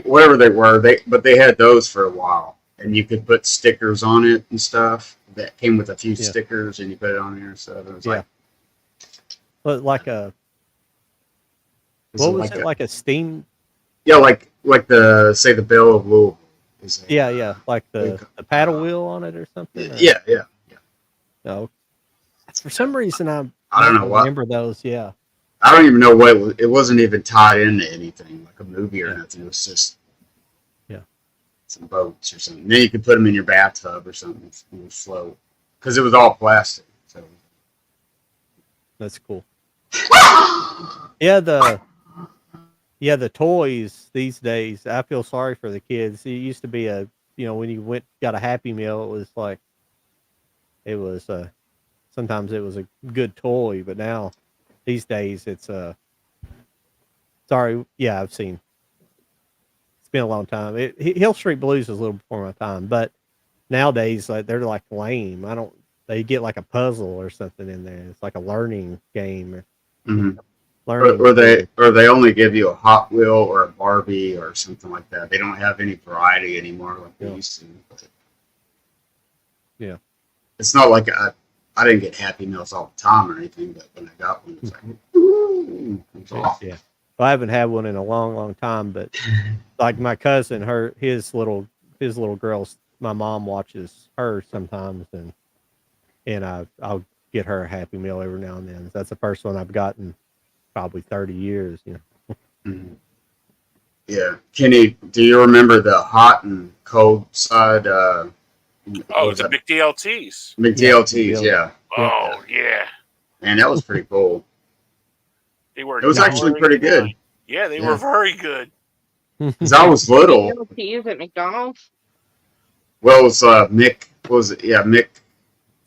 [SPEAKER 2] Whatever they were. They had those for a while, and you could put stickers on it and stuff. That came with a few stickers, and you put it on there. So it was
[SPEAKER 1] like a. What was it? Like a steam.
[SPEAKER 2] Yeah, like the Belle of Louisville.
[SPEAKER 1] Like the paddle wheel on it or something. Or?
[SPEAKER 2] Yeah.
[SPEAKER 1] No, for some reason I
[SPEAKER 2] don't know what.
[SPEAKER 1] Remember those? Yeah.
[SPEAKER 2] I don't even know what it wasn't even tied into anything like a movie or nothing. It was just some boats or something. Then you could put them in your bathtub or something and it would float because it was all plastic. So
[SPEAKER 1] that's cool. The toys these days. I feel sorry for the kids. It used to be when you got a Happy Meal, it was sometimes it was a good toy, but now these days it's sorry. Yeah, I've seen. It's been a long time. Hill Street Blues was a little before my time, but nowadays they're like lame. They get like a puzzle or something in there. It's like a learning game.
[SPEAKER 2] Or they only give you a Hot Wheel or a Barbie or something like that. They don't have any variety anymore like they used to.
[SPEAKER 1] Yeah.
[SPEAKER 2] It's not like I didn't get Happy Meals all the time or anything, but when I got one, it was like, ooh.
[SPEAKER 1] Yeah. Well, I haven't had one in a long, long time, but like my cousin, his little girls, my mom watches her sometimes, and I'll get her a Happy Meal every now and then. That's the first one I've gotten probably 30 years.
[SPEAKER 2] Yeah. Kenny, do you remember the hot and cold side?
[SPEAKER 3] The McDLTs.
[SPEAKER 2] McDLTs, yeah.
[SPEAKER 3] Oh, yeah.
[SPEAKER 2] Man, that was pretty cool.
[SPEAKER 3] It was
[SPEAKER 2] actually pretty good.
[SPEAKER 3] Yeah, they were very good.
[SPEAKER 2] Because I was little.
[SPEAKER 4] McDLTs at McDonald's?
[SPEAKER 2] Well, it was Mick. What was it? Yeah, Mick.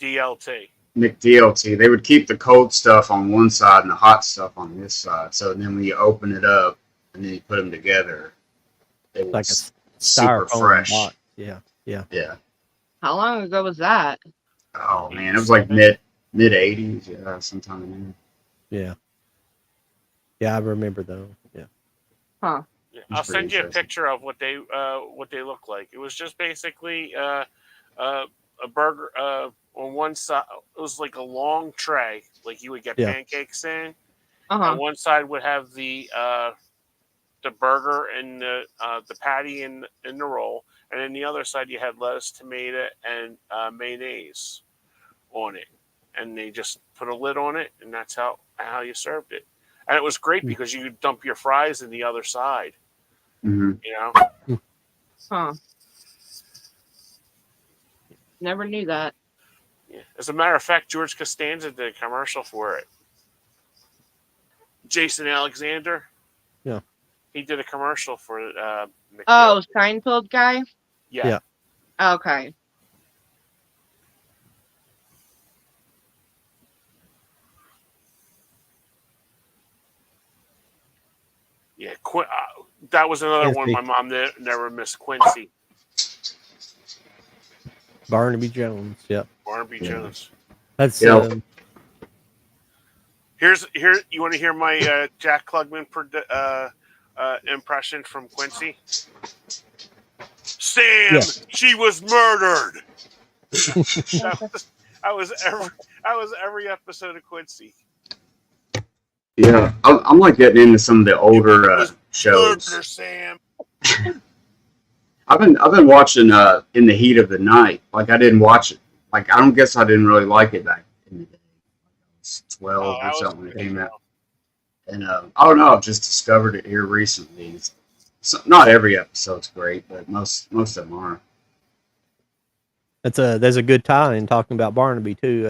[SPEAKER 3] DLT.
[SPEAKER 2] McDLT. They would keep the cold stuff on one side and the hot stuff on this side. So then when you open it up and then you put them together, it was
[SPEAKER 1] like a
[SPEAKER 2] super fresh.
[SPEAKER 1] Box. Yeah.
[SPEAKER 4] How long ago was that?
[SPEAKER 2] Oh man, it was like mid 80s. Yeah, sometime in
[SPEAKER 1] there. Yeah, I remember those. Yeah.
[SPEAKER 4] Huh.
[SPEAKER 3] Yeah, I'll send you a picture of what they look like. It was just basically a burger on one side. It was like a long tray, like you would get pancakes in. On one side would have the burger and the patty in the roll, and then the other side you had lettuce, tomato, and mayonnaise on it, and they just put a lid on it, and that's how you served it. And it was great because you could dump your fries in the other side.
[SPEAKER 4] Huh. Never knew that.
[SPEAKER 3] Yeah. As a matter of fact, George Costanza did a commercial for it. Jason Alexander.
[SPEAKER 1] Yeah.
[SPEAKER 3] He did a commercial for
[SPEAKER 4] Seinfeld guy?
[SPEAKER 3] Yeah.
[SPEAKER 4] Okay.
[SPEAKER 3] Yeah, that was another one my mom never missed. Quincy.
[SPEAKER 1] Barnaby Jones. Yep.
[SPEAKER 3] Barnaby Jones.
[SPEAKER 1] That's
[SPEAKER 3] Here. You want to hear my Jack Klugman impression from Quincy? Sam, she was murdered. I was every episode of Quincy.
[SPEAKER 2] Yeah, I'm like getting into some of the older shows.
[SPEAKER 3] Murder, Sam.
[SPEAKER 2] I've been watching In the Heat of the Night. Like I didn't watch it like I don't guess I didn't really like it back in the day. I was 12
[SPEAKER 3] Oh,
[SPEAKER 2] or
[SPEAKER 3] that was
[SPEAKER 2] something when it
[SPEAKER 3] good
[SPEAKER 2] came
[SPEAKER 3] show.
[SPEAKER 2] out. And I don't know, I've just discovered it here recently. Not every episode's great, but most of them are.
[SPEAKER 1] There's a good tie in talking about Barnaby too.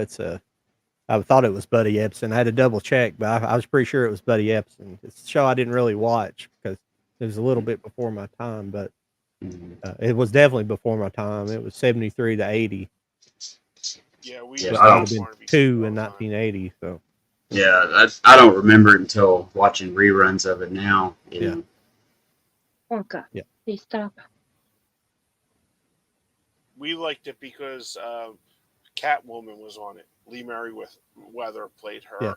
[SPEAKER 1] I thought it was Buddy Epson. I had to double check, but I was pretty sure it was Buddy Epson. It's a show I didn't really watch because it was a little bit before my time, but it was definitely before my time. It was 73 to 80.
[SPEAKER 3] Yeah, we
[SPEAKER 2] Yeah,
[SPEAKER 3] used
[SPEAKER 2] I
[SPEAKER 3] to
[SPEAKER 2] don't-
[SPEAKER 3] watch
[SPEAKER 1] been
[SPEAKER 3] Barnaby
[SPEAKER 1] 2
[SPEAKER 3] all
[SPEAKER 1] in
[SPEAKER 3] the time.
[SPEAKER 1] 1980. So
[SPEAKER 2] Yeah, I don't remember it until watching reruns of it now. You
[SPEAKER 1] Yeah.
[SPEAKER 2] know.
[SPEAKER 4] Wonka.
[SPEAKER 1] Yeah.
[SPEAKER 4] Please stop.
[SPEAKER 3] We liked it because Catwoman was on it. Lee Merriweather played her,
[SPEAKER 1] Yeah.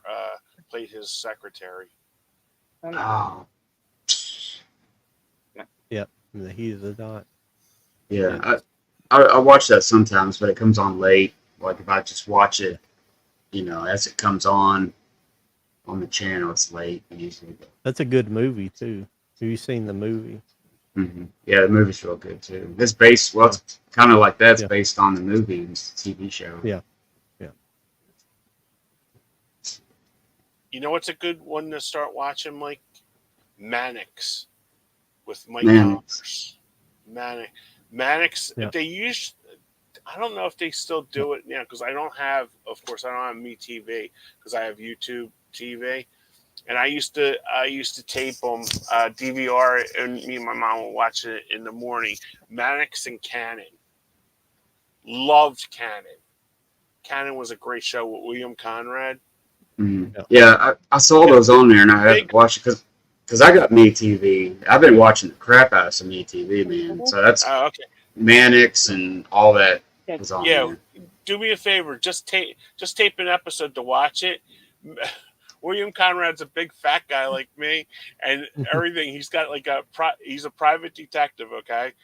[SPEAKER 3] played his secretary.
[SPEAKER 2] Oh,
[SPEAKER 1] in the heat of the night.
[SPEAKER 2] yeah. I watch that sometimes, but it comes on late. Like if I just watch it, as it comes on the channel, it's late usually.
[SPEAKER 1] That's a good movie too. Have you seen the movie?
[SPEAKER 2] Mm-hmm. Yeah, the movie's real good too. It's based, well, it's kind of like that. It's
[SPEAKER 1] Yeah.
[SPEAKER 2] based on the movie and it's a TV show.
[SPEAKER 1] Yeah.
[SPEAKER 3] You know what's a good one to start watching, Mike? Mannix with Mike
[SPEAKER 2] Mannix.
[SPEAKER 3] Connors. Mannix.
[SPEAKER 1] Yeah.
[SPEAKER 3] They use. I don't know if they still do it now because I don't have MeTV because I have YouTube TV, and I used to tape them DVR, and me and my mom would watch it in the morning. Mannix and Cannon. Loved Cannon. Cannon was a great show with William Conrad.
[SPEAKER 2] Mm-hmm. Yeah, I saw those on there and I haven't watched it because I got MeTV. I've been watching the crap out of some MeTV, man. So that's
[SPEAKER 3] Okay.
[SPEAKER 2] Mannix and all that was on
[SPEAKER 3] Yeah,
[SPEAKER 2] there.
[SPEAKER 3] do me a favor. Just tape an episode to watch it. William Conrad's a big fat guy like me, and everything. He's got like he's a private detective, okay?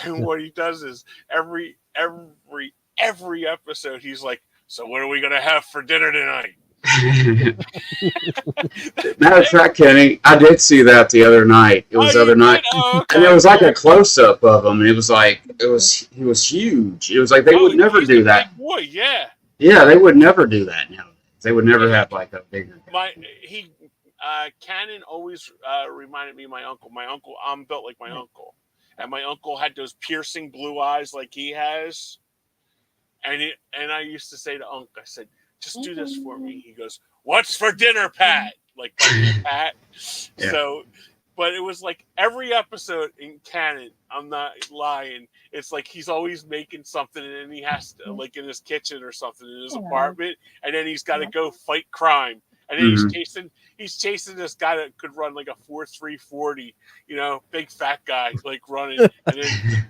[SPEAKER 3] And what he does is every episode he's like, so what are we gonna have for dinner tonight?
[SPEAKER 2] Matter of fact, Kenny, I did see that the other night. It was the other night.
[SPEAKER 3] Oh, okay.
[SPEAKER 2] And it was like a close up of him. And it was like he was huge. It was like they would never do that.
[SPEAKER 3] Boy, yeah.
[SPEAKER 2] Yeah, they would never do that nowadays. They would never have like a bigger guy.
[SPEAKER 3] Cannon always reminded me of my uncle. My uncle, I'm built like my uncle, and my uncle had those piercing blue eyes like he has. And I used to say to Uncle, I said, just do this for me. He goes, what's for dinner, Pat? Like Pat.
[SPEAKER 2] Yeah.
[SPEAKER 3] So, but it was like every episode in Cannon, I'm not lying. It's like he's always making something, and then he has to, like in his kitchen or something in his apartment, and then he's got to go fight crime. And then he's chasing this guy that could run like a 4.3 40, big fat guy like running. And then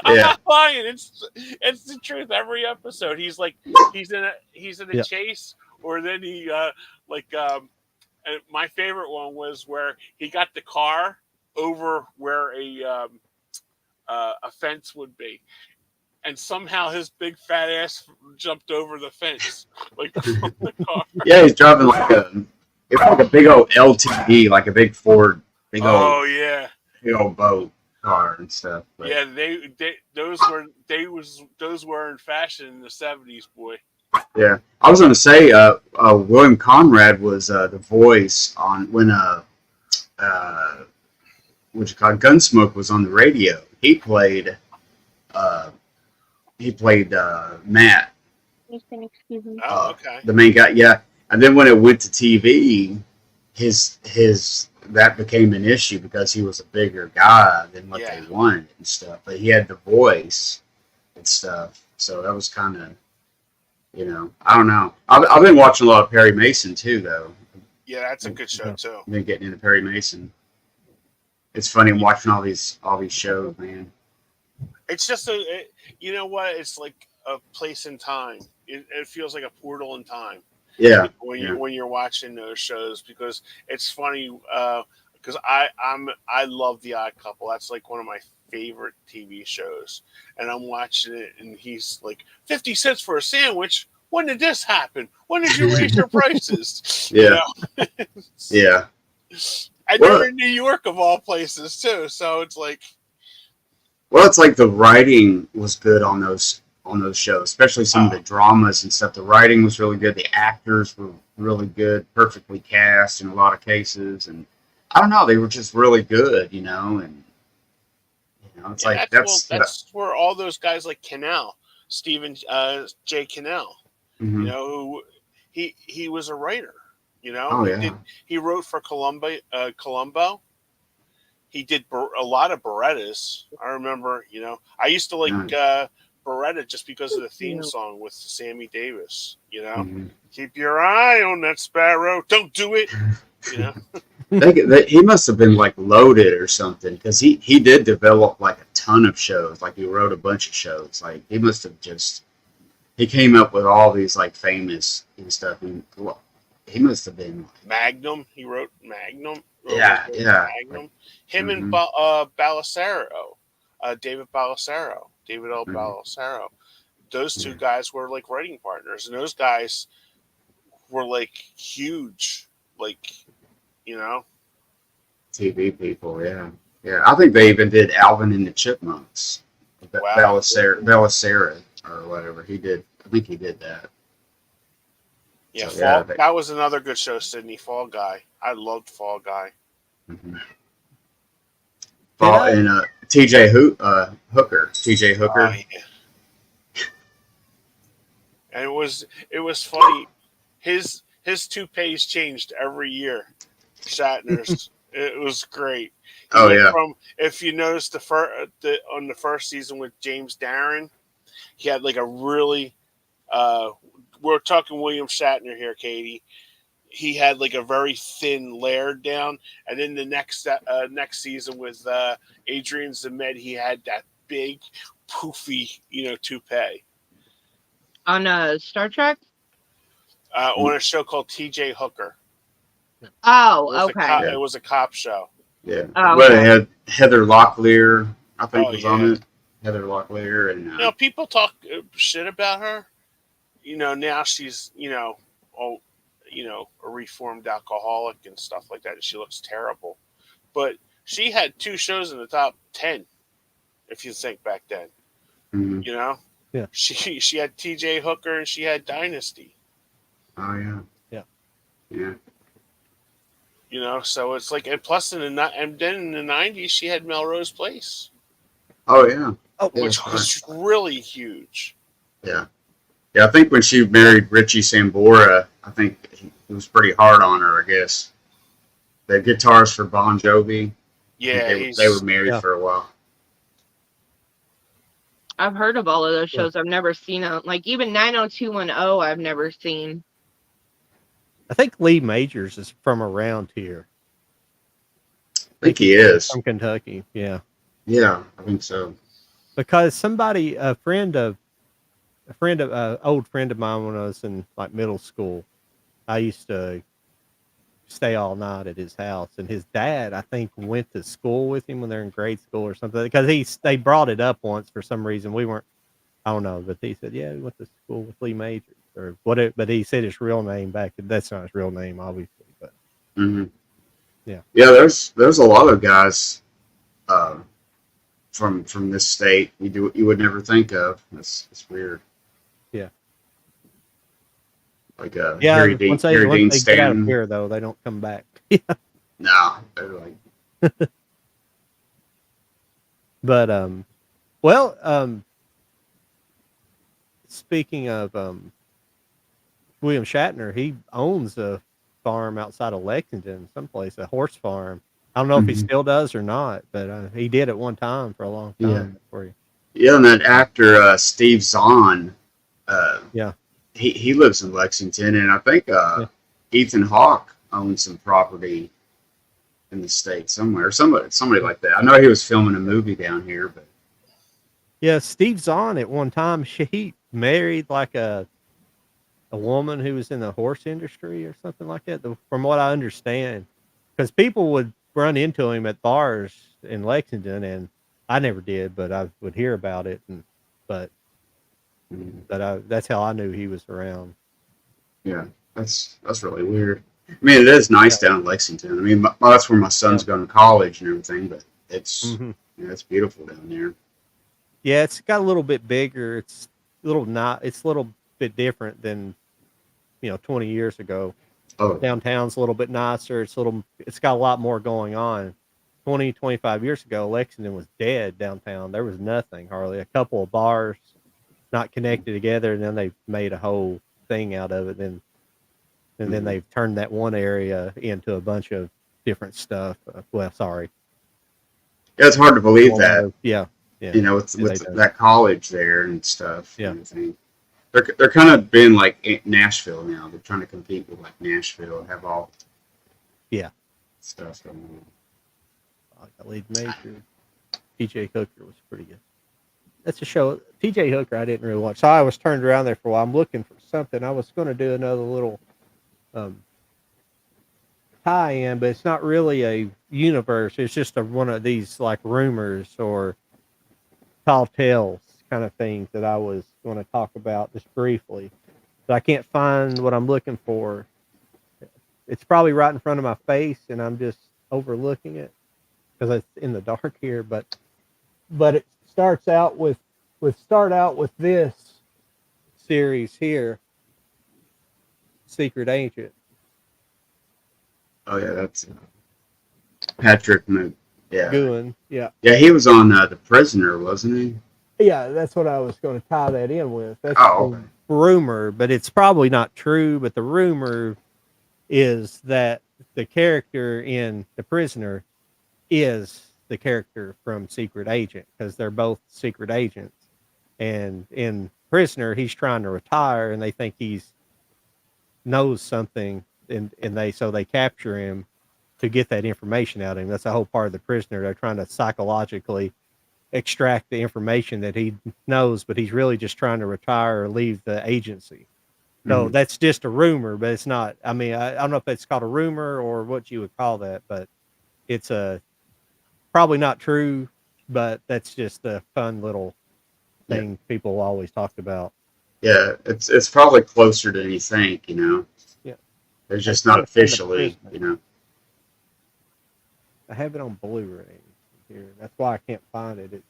[SPEAKER 3] I'm not lying. It's the truth. Every episode, he's in a chase, or then he and my favorite one was where he got the car over where a fence would be, and somehow his big fat ass jumped over the fence, like from the car.
[SPEAKER 2] Yeah, he's driving it's like a big old LTD, like a big Ford, big old boat car and stuff. But.
[SPEAKER 3] Yeah, those were in fashion in the 70s, boy.
[SPEAKER 2] Yeah, I was going to say, William Conrad was the voice on when Gunsmoke was on the radio. He played Matt.
[SPEAKER 3] Oh, okay.
[SPEAKER 2] The main guy, yeah. And then when it went to TV, his that became an issue because he was a bigger guy than what they wanted and stuff. But he had the voice and stuff, so that was kind of, I don't know. I've been watching a lot of Perry Mason too, though.
[SPEAKER 3] Yeah, that's a good show too.
[SPEAKER 2] I've been getting into Perry Mason. It's funny watching all these shows, man.
[SPEAKER 3] It's just you know what? It's like a place in time. It feels like a portal in time.
[SPEAKER 2] Yeah.
[SPEAKER 3] When you're watching those shows, because it's funny. Because I love The Odd Couple. That's like one of my favorite TV shows. And I'm watching it, and he's like, 50 cents for a sandwich. When did this happen? When did you raise your prices?
[SPEAKER 2] Yeah. Yeah.
[SPEAKER 3] And they're in New York of all places too. So it's like.
[SPEAKER 2] Well, it's like the writing was good on on those shows, especially some of the dramas and stuff. The writing was really good. The actors were really good, perfectly cast in a lot of cases, and I don't know, they were just really good, you know. And it's like
[SPEAKER 3] that's where all those guys like Cannell, Stephen J. Cannell,
[SPEAKER 2] mm-hmm.
[SPEAKER 3] you know, who he was a writer, you know.
[SPEAKER 2] Oh,
[SPEAKER 3] he wrote for Columbo. He did a lot of Berettas. I remember, you know, I used to like Beretta just because of the theme song with Sammy Davis, you know.
[SPEAKER 2] Mm-hmm.
[SPEAKER 3] Keep your eye on that sparrow. Don't do it, you know.
[SPEAKER 2] He must have been like loaded or something, because he did develop like a ton of shows. Like he wrote a bunch of shows. Like he must have he came up with all these like famous and stuff. And he must have been
[SPEAKER 3] Magnum. He wrote Magnum.
[SPEAKER 2] Magnum.
[SPEAKER 3] Him and Ballesero, David Ballesero, David L. Ballesero. Those two guys were like writing partners, and those guys were like huge, like, you know,
[SPEAKER 2] TV people. Yeah. I think they even did Alvin and the Chipmunks.
[SPEAKER 3] Wow.
[SPEAKER 2] Ballesero or whatever he did. I think he did that.
[SPEAKER 3] Yeah, so, that was another good show, Sydney. Fall Guy. I loved Fall Guy.
[SPEAKER 2] Mm-hmm. And T.J. Hooker. T.J. Hooker.
[SPEAKER 3] Yeah. And it was funny. His toupees changed every year. Shatner's. It was great. If you noticed on the first season with James Darren, he had like a really. We're talking William Shatner here, Katie. He had like a very thin layer down, and then the next season with Adrian Zemed, he had that big, poofy, toupee.
[SPEAKER 4] On Star Trek?
[SPEAKER 3] On a show called T.J. Hooker.
[SPEAKER 4] Oh, okay.
[SPEAKER 3] It was a cop show.
[SPEAKER 2] Yeah. Well, it had Heather Locklear, I think, was on it. Heather Locklear, and
[SPEAKER 3] people talk shit about her. Now she's a reformed alcoholic and stuff like that, and she looks terrible. But she had 2 shows in the top 10, if you think back then.
[SPEAKER 2] Mm-hmm.
[SPEAKER 3] Yeah. She had T.J. Hooker and she had Dynasty.
[SPEAKER 2] Oh yeah.
[SPEAKER 3] So it's like, and plus and then in the 90s she had Melrose Place.
[SPEAKER 2] Oh yeah.
[SPEAKER 3] Which was really huge.
[SPEAKER 2] Yeah. Yeah, I think when she married Richie Sambora, I think it was pretty hard on her, I guess. The guitars for Bon Jovi.
[SPEAKER 3] Yeah.
[SPEAKER 2] They were married for a while.
[SPEAKER 4] I've heard of all of those shows. I've never seen them. Like even 90210, I've never seen.
[SPEAKER 1] I think Lee Majors is from around here.
[SPEAKER 2] I think he is.
[SPEAKER 1] From Kentucky, yeah.
[SPEAKER 2] Yeah, I think so.
[SPEAKER 1] Because old friend of mine when I was in like middle school, I used to stay all night at his house, and his dad, I think, went to school with him when they're in grade school or something, because they brought it up once for some reason. We weren't, I don't know, but he said, yeah, we went to school with Lee Majors or whatever, but he said his real name back. That's not his real name, obviously, but yeah.
[SPEAKER 2] There's a lot of guys from this state you would never think of. It's weird.
[SPEAKER 1] Yeah.
[SPEAKER 2] Like
[SPEAKER 1] Harry Dean Stanton. Get out of here, though, they don't come back.
[SPEAKER 2] No, they're like.
[SPEAKER 1] But speaking of William Shatner, he owns a farm outside of Lexington, someplace, a horse farm. I don't know if he still does or not, but he did at one time for a long time.
[SPEAKER 2] Yeah, and that actor Steve Zahn. He lives in Lexington, and I think Ethan Hawke owns some property in the state somewhere. Somebody like that. I know he was filming a movie down here, but
[SPEAKER 1] Steve Zahn at one time he married like a woman who was in the horse industry or something like that. From what I understand, because people would run into him at bars in Lexington, and I never did, but I would hear about it, but that's how I knew he was around.
[SPEAKER 2] Yeah, that's really weird. I mean, it is nice down in Lexington. I mean, that's where my son's going to college and everything, but it's it's beautiful down there.
[SPEAKER 1] Yeah, it's got a little bit bigger. It's it's a little bit different than 20 years ago.
[SPEAKER 2] Oh,
[SPEAKER 1] Downtown's a little bit nicer. It's got a lot more going on. 25 years ago, Lexington was dead downtown. There was nothing hardly. A couple of bars not connected together, and then they made a whole thing out of it. And then they've turned that one area into a bunch of different stuff. Well, sorry.
[SPEAKER 2] Yeah, it's hard to believe that.
[SPEAKER 1] Yeah.
[SPEAKER 2] With that college there and stuff.
[SPEAKER 1] Yeah.
[SPEAKER 2] And everything. They're kind of been like Nashville now. They're trying to compete with like Nashville and have all stuff going on.
[SPEAKER 1] Like a lead major. TJ Hooker was pretty good. That's a show. TJ Hooker I didn't really watch. So I was turned around there for a while. I'm looking for something. I was going to do another little tie-in, but it's not really a universe. It's just one of these like rumors or tall tales kind of things that I was going to talk about just briefly. But I can't find what I'm looking for. It's probably right in front of my face, and I'm just overlooking it because it's in the dark here. But it starts out with this series here, Secret Agent.
[SPEAKER 2] Oh yeah, that's Patrick
[SPEAKER 1] Gowan. Yeah.
[SPEAKER 2] Yeah, he was on The Prisoner, wasn't he?
[SPEAKER 1] Yeah, that's what I was going to tie that in with. That's
[SPEAKER 2] okay.
[SPEAKER 1] a rumor, but it's probably not true. But the rumor is that the character in The Prisoner is the character from Secret Agent because they're both secret agents. And in Prisoner, he's trying to retire, and they think knows something, and they capture him to get that information out of him. That's the whole part of The Prisoner. They're trying to psychologically extract the information that he knows, but he's really just trying to retire or leave the agency. So that's just a rumor, but it's not. I mean, I don't know if it's called a rumor or what you would call that, but it's probably not true, but that's just a fun little thing people always talked about.
[SPEAKER 2] Yeah, it's probably closer than you think, Yeah. It's just not officially,
[SPEAKER 1] I have it on Blu-ray here. That's why I can't find it.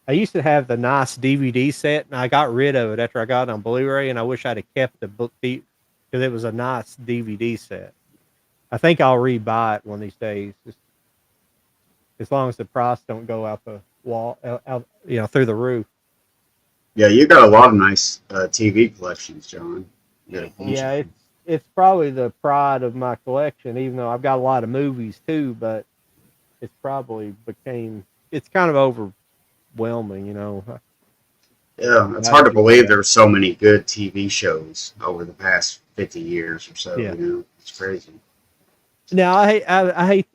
[SPEAKER 1] I used to have the nice DVD set, and I got rid of it after I got it on Blu-ray, and I wish I'd have kept the book because it was a nice DVD set. I think I'll rebuy it one of these days, just as long as the price don't go out the wall, out, through the roof.
[SPEAKER 2] Yeah, you got a lot of nice TV collections, John.
[SPEAKER 1] Yeah, it's probably the pride of my collection, even though I've got a lot of movies too, but it's probably it's kind of overwhelming,
[SPEAKER 2] Yeah, it's hard to believe there were so many good TV shows over the past 50 years or so.
[SPEAKER 1] Yeah.
[SPEAKER 2] It's crazy.
[SPEAKER 1] Now I hate.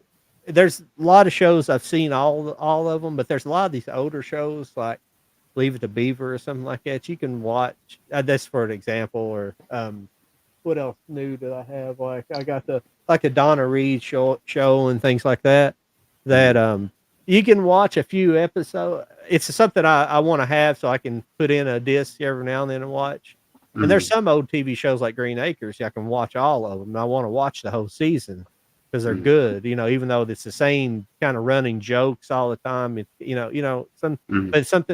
[SPEAKER 1] There's a lot of shows I've seen all of them, but there's a lot of these older shows like Leave It to Beaver or something like that. You can watch. That's for an example. Or what else new did I have? Like I got a Donna Reed show and things like that. That you can watch a few episodes. It's something I want to have so I can put in a disc every now and then and watch. And there's some old TV shows like Green Acres. I can watch all of them. And I want to watch the whole season because they're good. Even though it's the same kind of running jokes all the time. But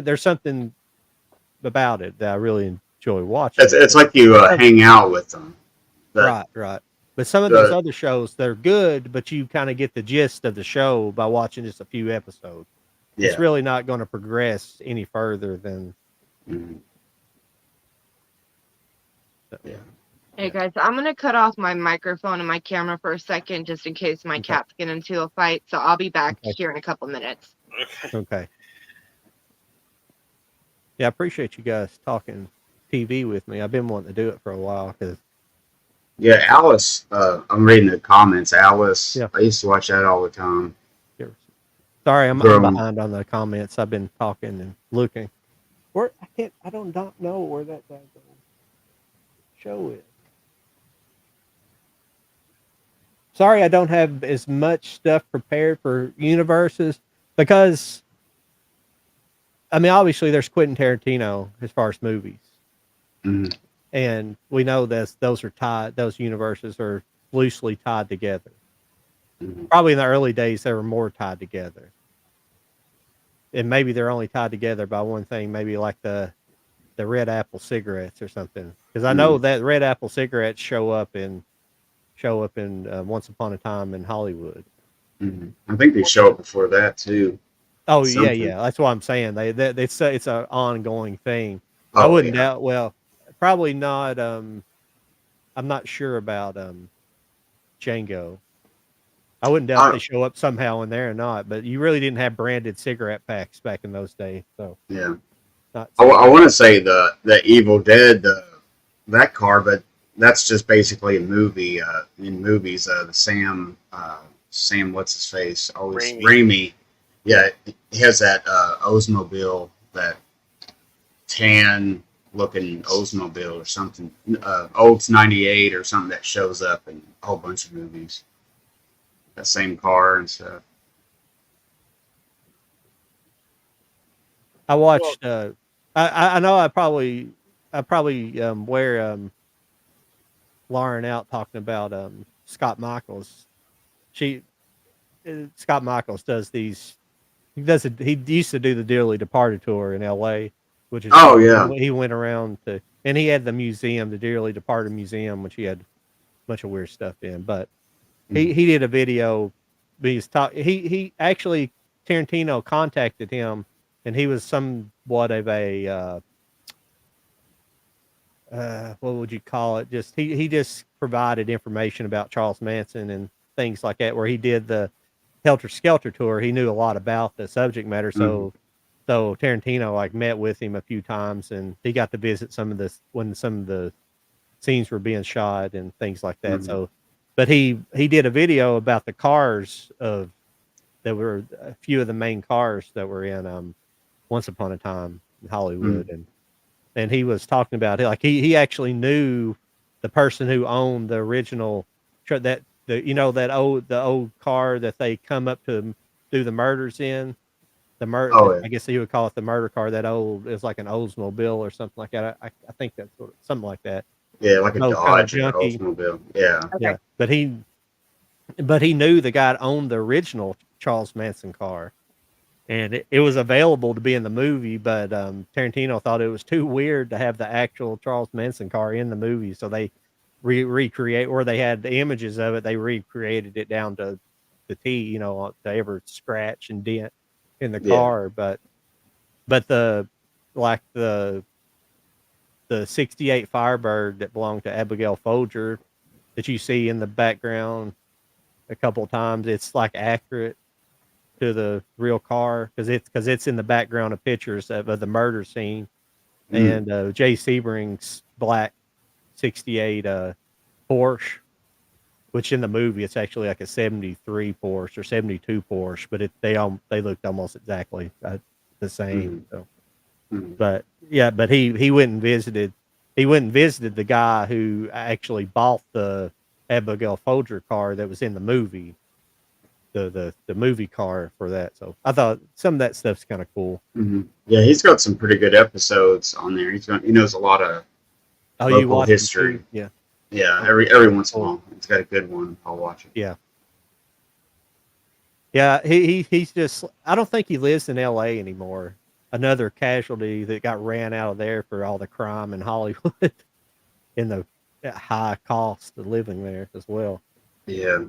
[SPEAKER 1] there's something about it that I really enjoy watching.
[SPEAKER 2] It's like you hang out with them.
[SPEAKER 1] Right. But some of those other shows, they're good, but you kind of get the gist of the show by watching just a few episodes. Yeah. It's really not going to progress any further than.
[SPEAKER 2] Yeah.
[SPEAKER 4] Hey guys, I'm gonna cut off my microphone and my camera for a second, just in case my cats get into a fight. So I'll be back here in a couple minutes.
[SPEAKER 1] Okay. Yeah, I appreciate you guys talking TV with me. I've been wanting to do it for a while because.
[SPEAKER 2] Yeah, Alice. I'm reading the comments. Alice. Yeah. I used to watch that all the time.
[SPEAKER 1] Sorry, I'm behind on the comments. I've been talking and looking. I don't know where that show is. Sorry, I don't have as much stuff prepared for universes because, obviously there's Quentin Tarantino as far as movies.
[SPEAKER 2] Mm-hmm.
[SPEAKER 1] And we know that those are tied. Those universes are loosely tied together. Mm-hmm. Probably in the early days, they were more tied together. And maybe they're only tied together by one thing. Maybe like the Red Apple cigarettes or something. Because I know that Red Apple cigarettes show up in Once Upon a Time in Hollywood.
[SPEAKER 2] I think they show up before that too.
[SPEAKER 1] Oh
[SPEAKER 2] Something.
[SPEAKER 1] yeah. That's what I'm saying. It's an ongoing thing.
[SPEAKER 2] Oh,
[SPEAKER 1] I wouldn't doubt. Well, probably not. I'm not sure about Django. I wouldn't doubt if they show up somehow in there or not. But you really didn't have branded cigarette packs back in those days. So
[SPEAKER 2] yeah.
[SPEAKER 1] I
[SPEAKER 2] want to say the Evil Dead, that car, but that's just basically a movie. In movies, the Sam what's his face? Always Raimi. Yeah, he has that Oldsmobile, that tan looking Oldsmobile or something. Olds 98 or something that shows up in a whole bunch of movies. That same car and stuff.
[SPEAKER 1] I watched. I know. I probably wear Lauren out talking about Scott Michaels. Scott Michaels does these. He used to do the Dearly Departed tour in L.A., which is he went around to, and he had the museum, the Dearly Departed Museum, which he had a bunch of weird stuff in. But he did a video. He actually, Tarantino contacted him, and he was somewhat of a what would you call it? Just he just provided information about Charles Manson and things like that. Where he did the Helter Skelter tour, he knew a lot about the subject matter. So Tarantino like met with him a few times, and he got to visit when some of the scenes were being shot and things like that. So, but he did a video about the cars that were a few of the main cars that were in Once Upon a Time in Hollywood, and he was talking about it like he actually knew the person who owned the original the old car that they come up to do the murders in. I guess you would call it the murder car. That old, it's like an Oldsmobile or something like that. I think that's something like that.
[SPEAKER 2] Yeah, like a Dodge or Oldsmobile. Yeah.
[SPEAKER 4] Okay.
[SPEAKER 1] Yeah. But he knew the guy that owned the original Charles Manson car, and it was available to be in the movie. But Tarantino thought it was too weird to have the actual Charles Manson car in the movie, so they recreate, or they had the images of it. They recreated it down to the T, to every scratch and dent in the car. But the 68 Firebird that belonged to Abigail Folger that you see in the background a couple of times, it's like accurate to the real car because it's in the background of pictures of the murder scene. And Jay Sebring's black 68 Porsche, which in the movie it's actually like a 73 Porsche or 72 Porsche, but they looked almost exactly the same. So, but he went and visited the guy who actually bought the Abigail Folger car that was in the movie, the movie car for that. So I thought some of that stuff's kind of cool.
[SPEAKER 2] Yeah, he's got some pretty good episodes on there. He knows a lot of local history.
[SPEAKER 1] Yeah.
[SPEAKER 2] Yeah, every once in a while, it's got a good one. I'll watch it.
[SPEAKER 1] Yeah. Yeah, he's just. I don't think he lives in L.A. anymore. Another casualty that got ran out of there for all the crime in Hollywood, and the high cost of living there as well.
[SPEAKER 2] Yeah.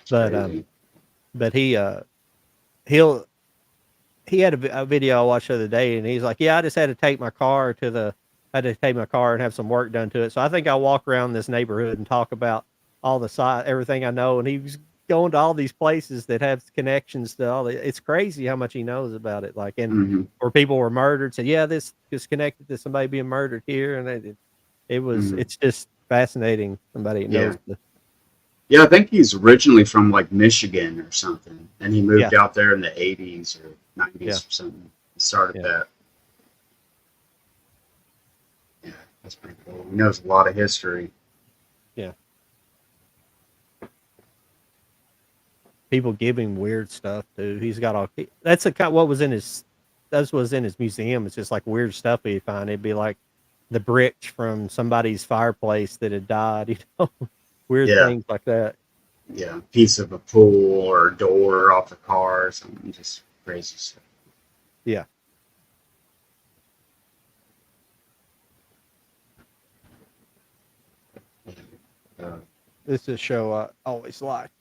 [SPEAKER 1] But he had a video I watched the other day, and he's like, "Yeah, I just had to take my car and have some work done to it. So I think I'll walk around this neighborhood and talk about all everything I know." And he was going to all these places that have connections to all the. It's crazy how much he knows about it. Like, and where people were murdered, said, "Yeah, this is connected to somebody being murdered here," and it's just fascinating. Somebody knows.
[SPEAKER 2] Yeah, I think he's originally from like Michigan or something, and he moved out there in the 80s or 90s or something. He started that. Yeah, that's pretty cool. He knows a lot of history.
[SPEAKER 1] Yeah. People give him weird stuff too. He's got all that's what was in his museum. It's just like weird stuff he'd find. It'd be like the bricks from somebody's fireplace that had died, weird things like that.
[SPEAKER 2] Yeah, piece of a pool or a door off a car or something, just crazy stuff.
[SPEAKER 1] Yeah. This is a show I always liked.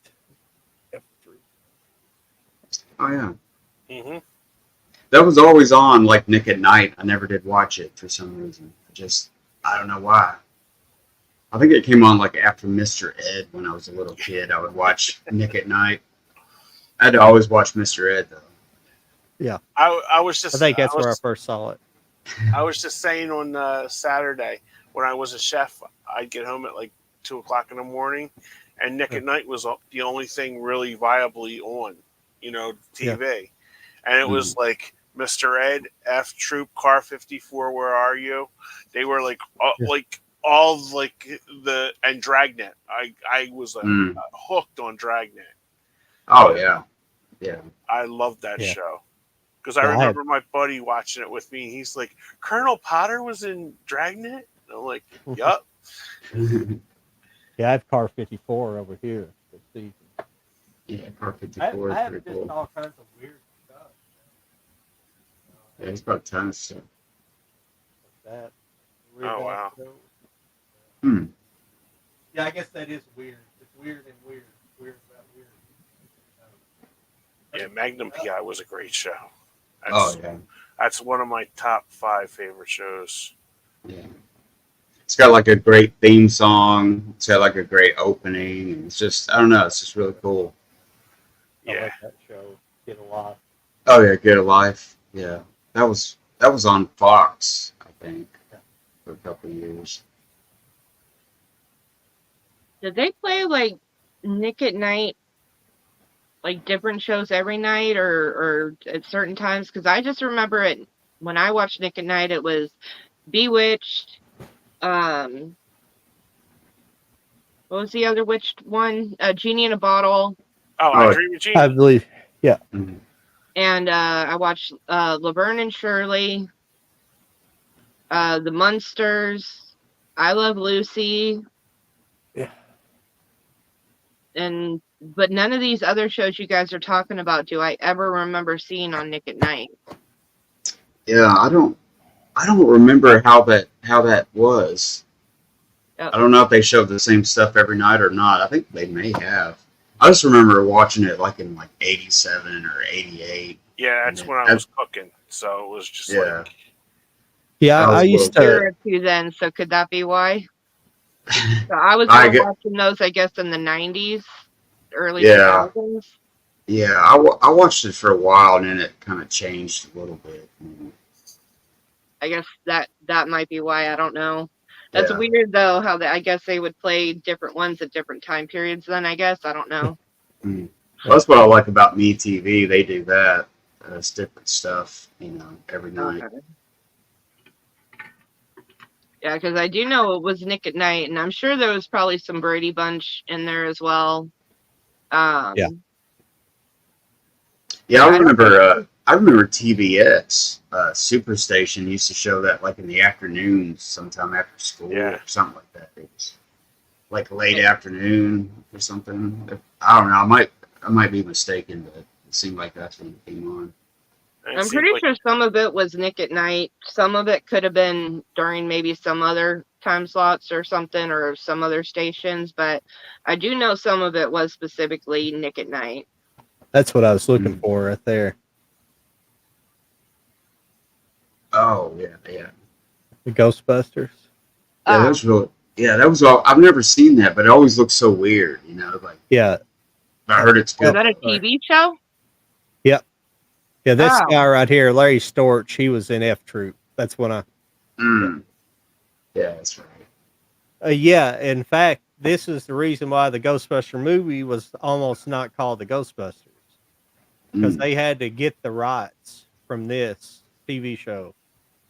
[SPEAKER 2] Oh yeah,
[SPEAKER 3] Mm-hmm.
[SPEAKER 2] that was always on like Nick at Night. I never did watch it for some reason. I don't know why. I think it came on like after Mr. Ed when I was a little kid. I would watch Nick at Night. I had to always watch Mr. Ed though.
[SPEAKER 3] I was just.
[SPEAKER 1] I think that's
[SPEAKER 3] was,
[SPEAKER 1] where I first saw it.
[SPEAKER 3] I was just saying on Saturday when I was a chef, I'd get home at like 2:00 in the morning, and Nick at Night was the only thing really viably on, TV, and it was like Mr. Ed, F Troop, Car 54, Where Are You? They were like all like and Dragnet. I was hooked on Dragnet.
[SPEAKER 2] Oh yeah, yeah.
[SPEAKER 3] I loved that
[SPEAKER 1] Yeah.
[SPEAKER 3] show. Because I
[SPEAKER 1] Yeah, I
[SPEAKER 3] remember my buddy watching it with me. He's like, Colonel Potter was in Dragnet? And I'm like, yup.
[SPEAKER 1] Yeah, I have Car 54 over here. This season.
[SPEAKER 2] Yeah, Car 54 is pretty cool.
[SPEAKER 1] all kinds of weird stuff.
[SPEAKER 2] Yeah, it's got a ton of stuff.
[SPEAKER 1] That.
[SPEAKER 3] Oh, wow.
[SPEAKER 2] Hmm.
[SPEAKER 1] Yeah, I guess that is weird. It's weird and weird. Weird about weird.
[SPEAKER 3] Yeah, Magnum PI was a great show.
[SPEAKER 2] Yeah.
[SPEAKER 3] That's one of my top 5 favorite shows.
[SPEAKER 2] Yeah. It's got like a great theme song. It's got like a great opening. It's just, I don't know, it's just really cool.
[SPEAKER 1] I
[SPEAKER 3] Yeah.
[SPEAKER 1] like that show. Get a lot.
[SPEAKER 2] Oh yeah, Get a Life. Yeah. That was on Fox, I think, for a couple of years.
[SPEAKER 4] Did they play like Nick at Night, like different shows every night or at certain times? Because I just remember it when I watched Nick at Night, it was Bewitched. What was the other witched one? Genie in a Bottle.
[SPEAKER 3] Oh, I Dream of Genie.
[SPEAKER 1] I believe. Yeah.
[SPEAKER 2] Mm-hmm.
[SPEAKER 4] And I watched Laverne and Shirley, The Munsters, I Love Lucy.
[SPEAKER 1] Yeah.
[SPEAKER 4] But none of these other shows you guys are talking about do I ever remember seeing on Nick at Night.
[SPEAKER 2] Yeah, I don't remember how that was.
[SPEAKER 4] Yep.
[SPEAKER 2] I don't know if they showed the same stuff every night or not. I think they may have. I just remember watching it like in like 87 or 88.
[SPEAKER 3] Yeah, that's when I was cooking. So it was just like...
[SPEAKER 1] Yeah, I used to.
[SPEAKER 4] Year or two then, so could that be why? So I was watching those, I guess, in the 90s, early 2000s.
[SPEAKER 2] Yeah, I watched it for a while, and then it kind of changed a little bit.
[SPEAKER 4] I guess that might be why. I don't know. That's weird, though, how I guess they would play different ones at different time periods then, I guess. I don't know.
[SPEAKER 2] Well, that's what I like about MeTV. They do that. It's different stuff, every night.
[SPEAKER 4] Okay. Yeah, because I do know it was Nick at Night, and I'm sure there was probably some Brady Bunch in there as well.
[SPEAKER 1] Yeah,
[SPEAKER 2] I remember TVS Superstation used to show that like in the afternoons, sometime after school or something like that. It was like late afternoon or something. I don't know. I might be mistaken, but it seemed like that's when it came on.
[SPEAKER 4] I'm pretty sure some of it was Nick at Night. Some of it could have been during maybe some other time slots or something, or some other stations, but I do know some of it was specifically Nick at Night.
[SPEAKER 1] That's what I was looking for right there.
[SPEAKER 2] Oh yeah.
[SPEAKER 1] The Ghostbusters.
[SPEAKER 2] Yeah, that was really. Yeah, that was all. I've never seen that, but it always looks so weird, like.
[SPEAKER 1] Yeah.
[SPEAKER 2] I heard it's good.
[SPEAKER 4] Is that a TV show?
[SPEAKER 1] Yep. Yeah, this guy right here, Larry Storch, he was in F Troop. That's when I.
[SPEAKER 2] Yeah, that's right.
[SPEAKER 1] Yeah, in fact, this is the reason why the Ghostbuster movie was almost not called the Ghostbusters, because they had to get the rights from this TV show.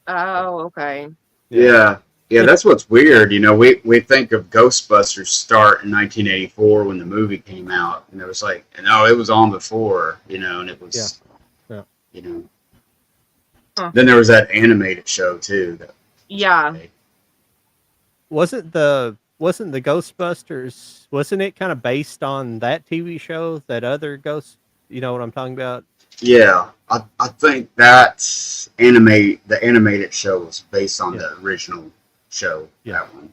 [SPEAKER 4] Oh, okay.
[SPEAKER 2] Yeah, that's what's weird. We think of Ghostbusters start in 1984 when the movie came out, and it was like, no, it was on before, and it was,
[SPEAKER 4] Huh.
[SPEAKER 2] Then there was that animated show too.
[SPEAKER 1] Wasn't the Ghostbusters? Wasn't it kind of based on that TV show? That other Ghost? You know what I'm talking about?
[SPEAKER 2] Yeah, I think that the animated show was based on the original show.
[SPEAKER 1] Yeah.
[SPEAKER 2] That one.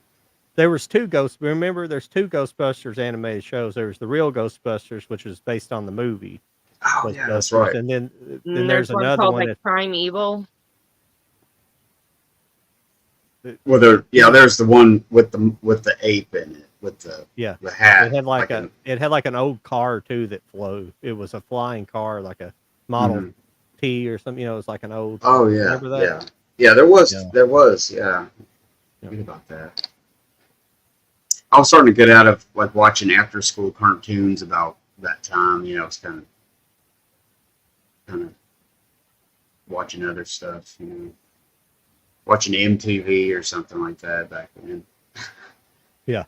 [SPEAKER 1] There was two Ghost. Remember, there's two Ghostbusters animated shows. There was the real Ghostbusters, which was based on the movie
[SPEAKER 2] Oh yeah, that's
[SPEAKER 1] Ghostbusters,
[SPEAKER 2] right.
[SPEAKER 1] and then
[SPEAKER 4] And
[SPEAKER 1] there's
[SPEAKER 4] one
[SPEAKER 1] another
[SPEAKER 4] called
[SPEAKER 1] one.
[SPEAKER 4] like Primeval.
[SPEAKER 2] Well, there's the one with the ape in it, with the hat.
[SPEAKER 1] It had like an old car too that flew. It was a flying car, like a Model T or something. You know, it was like an old.
[SPEAKER 2] Oh yeah,
[SPEAKER 1] remember that?
[SPEAKER 2] Yeah. There was. Read about that. I was starting to get out of like watching after school cartoons about that time. You know, it's kind of watching other stuff. You know, watching MTV or something like that back then.
[SPEAKER 1] Yeah.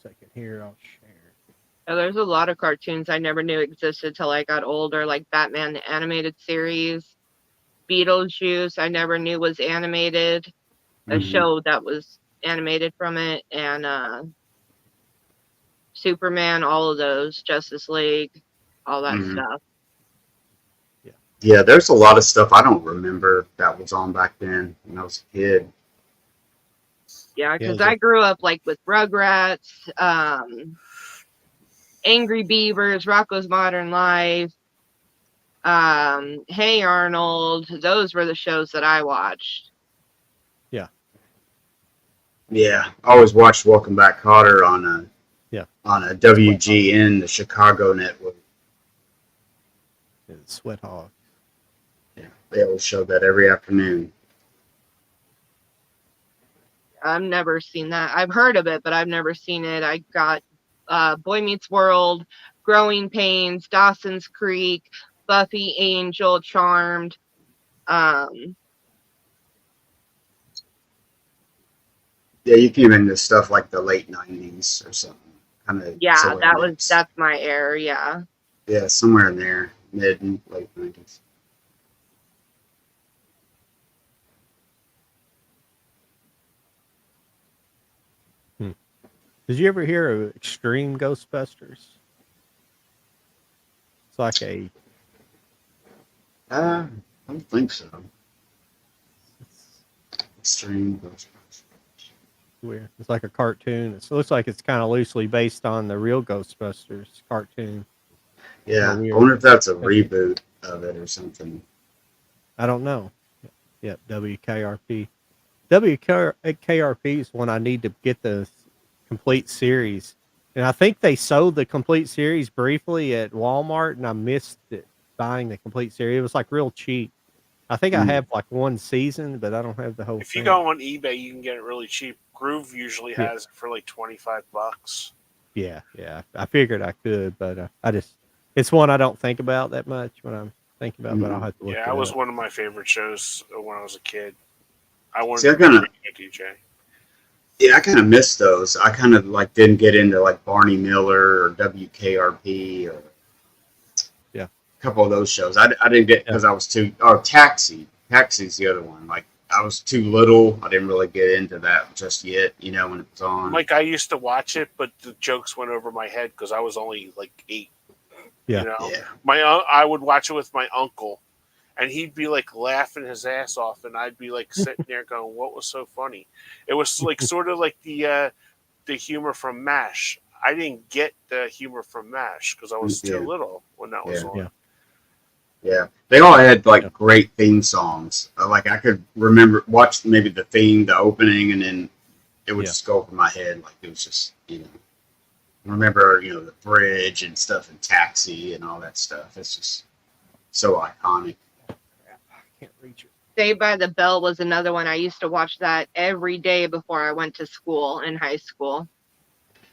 [SPEAKER 1] Second here, I'll share.
[SPEAKER 4] There's a lot of cartoons I never knew existed till I got older, like Batman the Animated Series, Beetlejuice, I never knew was animated, a show that was animated from it, and Superman, all of those, Justice League, all that stuff.
[SPEAKER 2] Yeah, there's a lot of stuff I don't remember that was on back then when I was a kid.
[SPEAKER 4] Yeah, because I grew up like with Rugrats, Angry Beavers, Rocko's Modern Life, Hey Arnold. Those were the shows that I watched.
[SPEAKER 2] Yeah, I always watched Welcome Back, Kotter on a WGN, the Chicago network.
[SPEAKER 1] Sweat Hog.
[SPEAKER 2] Yeah, they always showed that every afternoon.
[SPEAKER 4] I've never seen that. I've heard of it, but I've never seen it. I got Boy Meets World, Growing Pains, Dawson's Creek, Buffy, Angel, Charmed.
[SPEAKER 2] Yeah, you came into stuff like the late 90s or something. Kind of.
[SPEAKER 4] Yeah, that's my era. Yeah.
[SPEAKER 2] Yeah, somewhere in there, mid and late 90s.
[SPEAKER 1] Did you ever hear of Extreme Ghostbusters? It's like a.
[SPEAKER 2] I don't think so. Extreme Ghostbusters.
[SPEAKER 1] Weird. It's like a cartoon. It looks like it's kind of loosely based on the real Ghostbusters cartoon.
[SPEAKER 2] Yeah, I wonder if that's a reboot of it or something.
[SPEAKER 1] I don't know. Yep, WKRP. WKRP is one I need to get the complete series. And I think they sold the complete series briefly at Walmart, and I missed it buying the complete series. It was like real cheap. I think I have like one season, but I don't have the whole
[SPEAKER 3] If
[SPEAKER 1] thing.
[SPEAKER 3] you go on eBay, you can get it really cheap. Groove usually has it for like $25.
[SPEAKER 1] Yeah. I figured I could, but it's one I don't think about that much when I'm thinking about, but I'll have to look
[SPEAKER 3] it was one of my favorite shows when I was a kid. I wanted to be a DJ.
[SPEAKER 2] Yeah, I kind of missed those. I kind of like didn't get into like Barney Miller or WKRP or a couple of those shows. I didn't get because I was too. Oh, Taxi's the other one. Like I was too little. I didn't really get into that just yet. You know, when it was on.
[SPEAKER 3] Like I used to watch it, but the jokes went over my head because I was only like 8.
[SPEAKER 1] Yeah.
[SPEAKER 3] You know? I would watch it with my uncle, and he'd be like laughing his ass off, and I'd be like sitting there going, "What was so funny?" It was like sort of like the humor from MASH. I didn't get the humor from MASH because I was too little when that was on.
[SPEAKER 2] Yeah, they all had like great theme songs. Like I could watch maybe the theme, the opening, and then it would just go over my head. Like it was just, remember, the bridge and stuff and Taxi and all that stuff. It's just so iconic.
[SPEAKER 1] I can't reach it.
[SPEAKER 4] Saved by the Bell was another one. I used to watch that every day before I went to school in high school.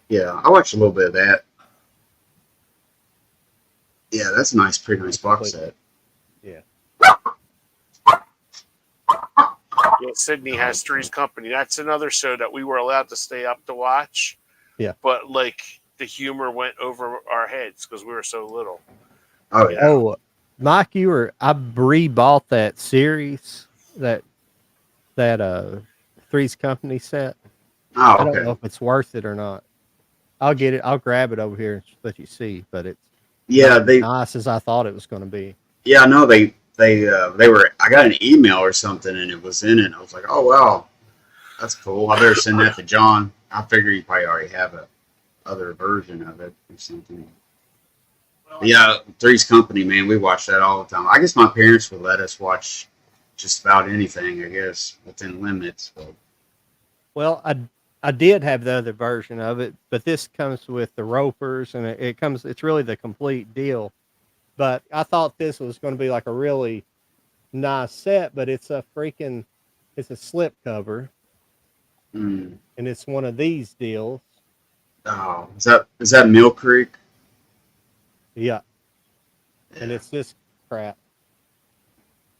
[SPEAKER 2] Yeah, I watched a little bit of that. Yeah, that's a pretty nice box set.
[SPEAKER 1] Yeah.
[SPEAKER 3] Yeah, Sydney has Three's Company. That's another show that we were allowed to stay up to watch.
[SPEAKER 1] Yeah.
[SPEAKER 3] But like the humor went over our heads because we were so little.
[SPEAKER 2] Oh yeah.
[SPEAKER 1] Oh, Mike, I re-bought that series, that Three's Company set.
[SPEAKER 2] Oh, okay.
[SPEAKER 1] I don't know if it's worth it or not. I'll get it. I'll grab it over here and let you see. But it's not as nice as I thought it was going to be.
[SPEAKER 2] Yeah, no, they I got an email or something and it was in it. I was like, oh wow, that's cool. I better send that to John. I figure you probably already have a other version of it or something. But yeah, Three's Company, man, we watch that all the time. I guess my parents would let us watch just about anything, I guess, within limits. But.
[SPEAKER 1] Well, I did have the other version of it, but this comes with the ropers, and it's really the complete deal. But I thought this was going to be like a really nice set, but it's a slip cover, and it's one of these deals.
[SPEAKER 2] Oh, is that Mill Creek?
[SPEAKER 1] Yeah. And it's this crap.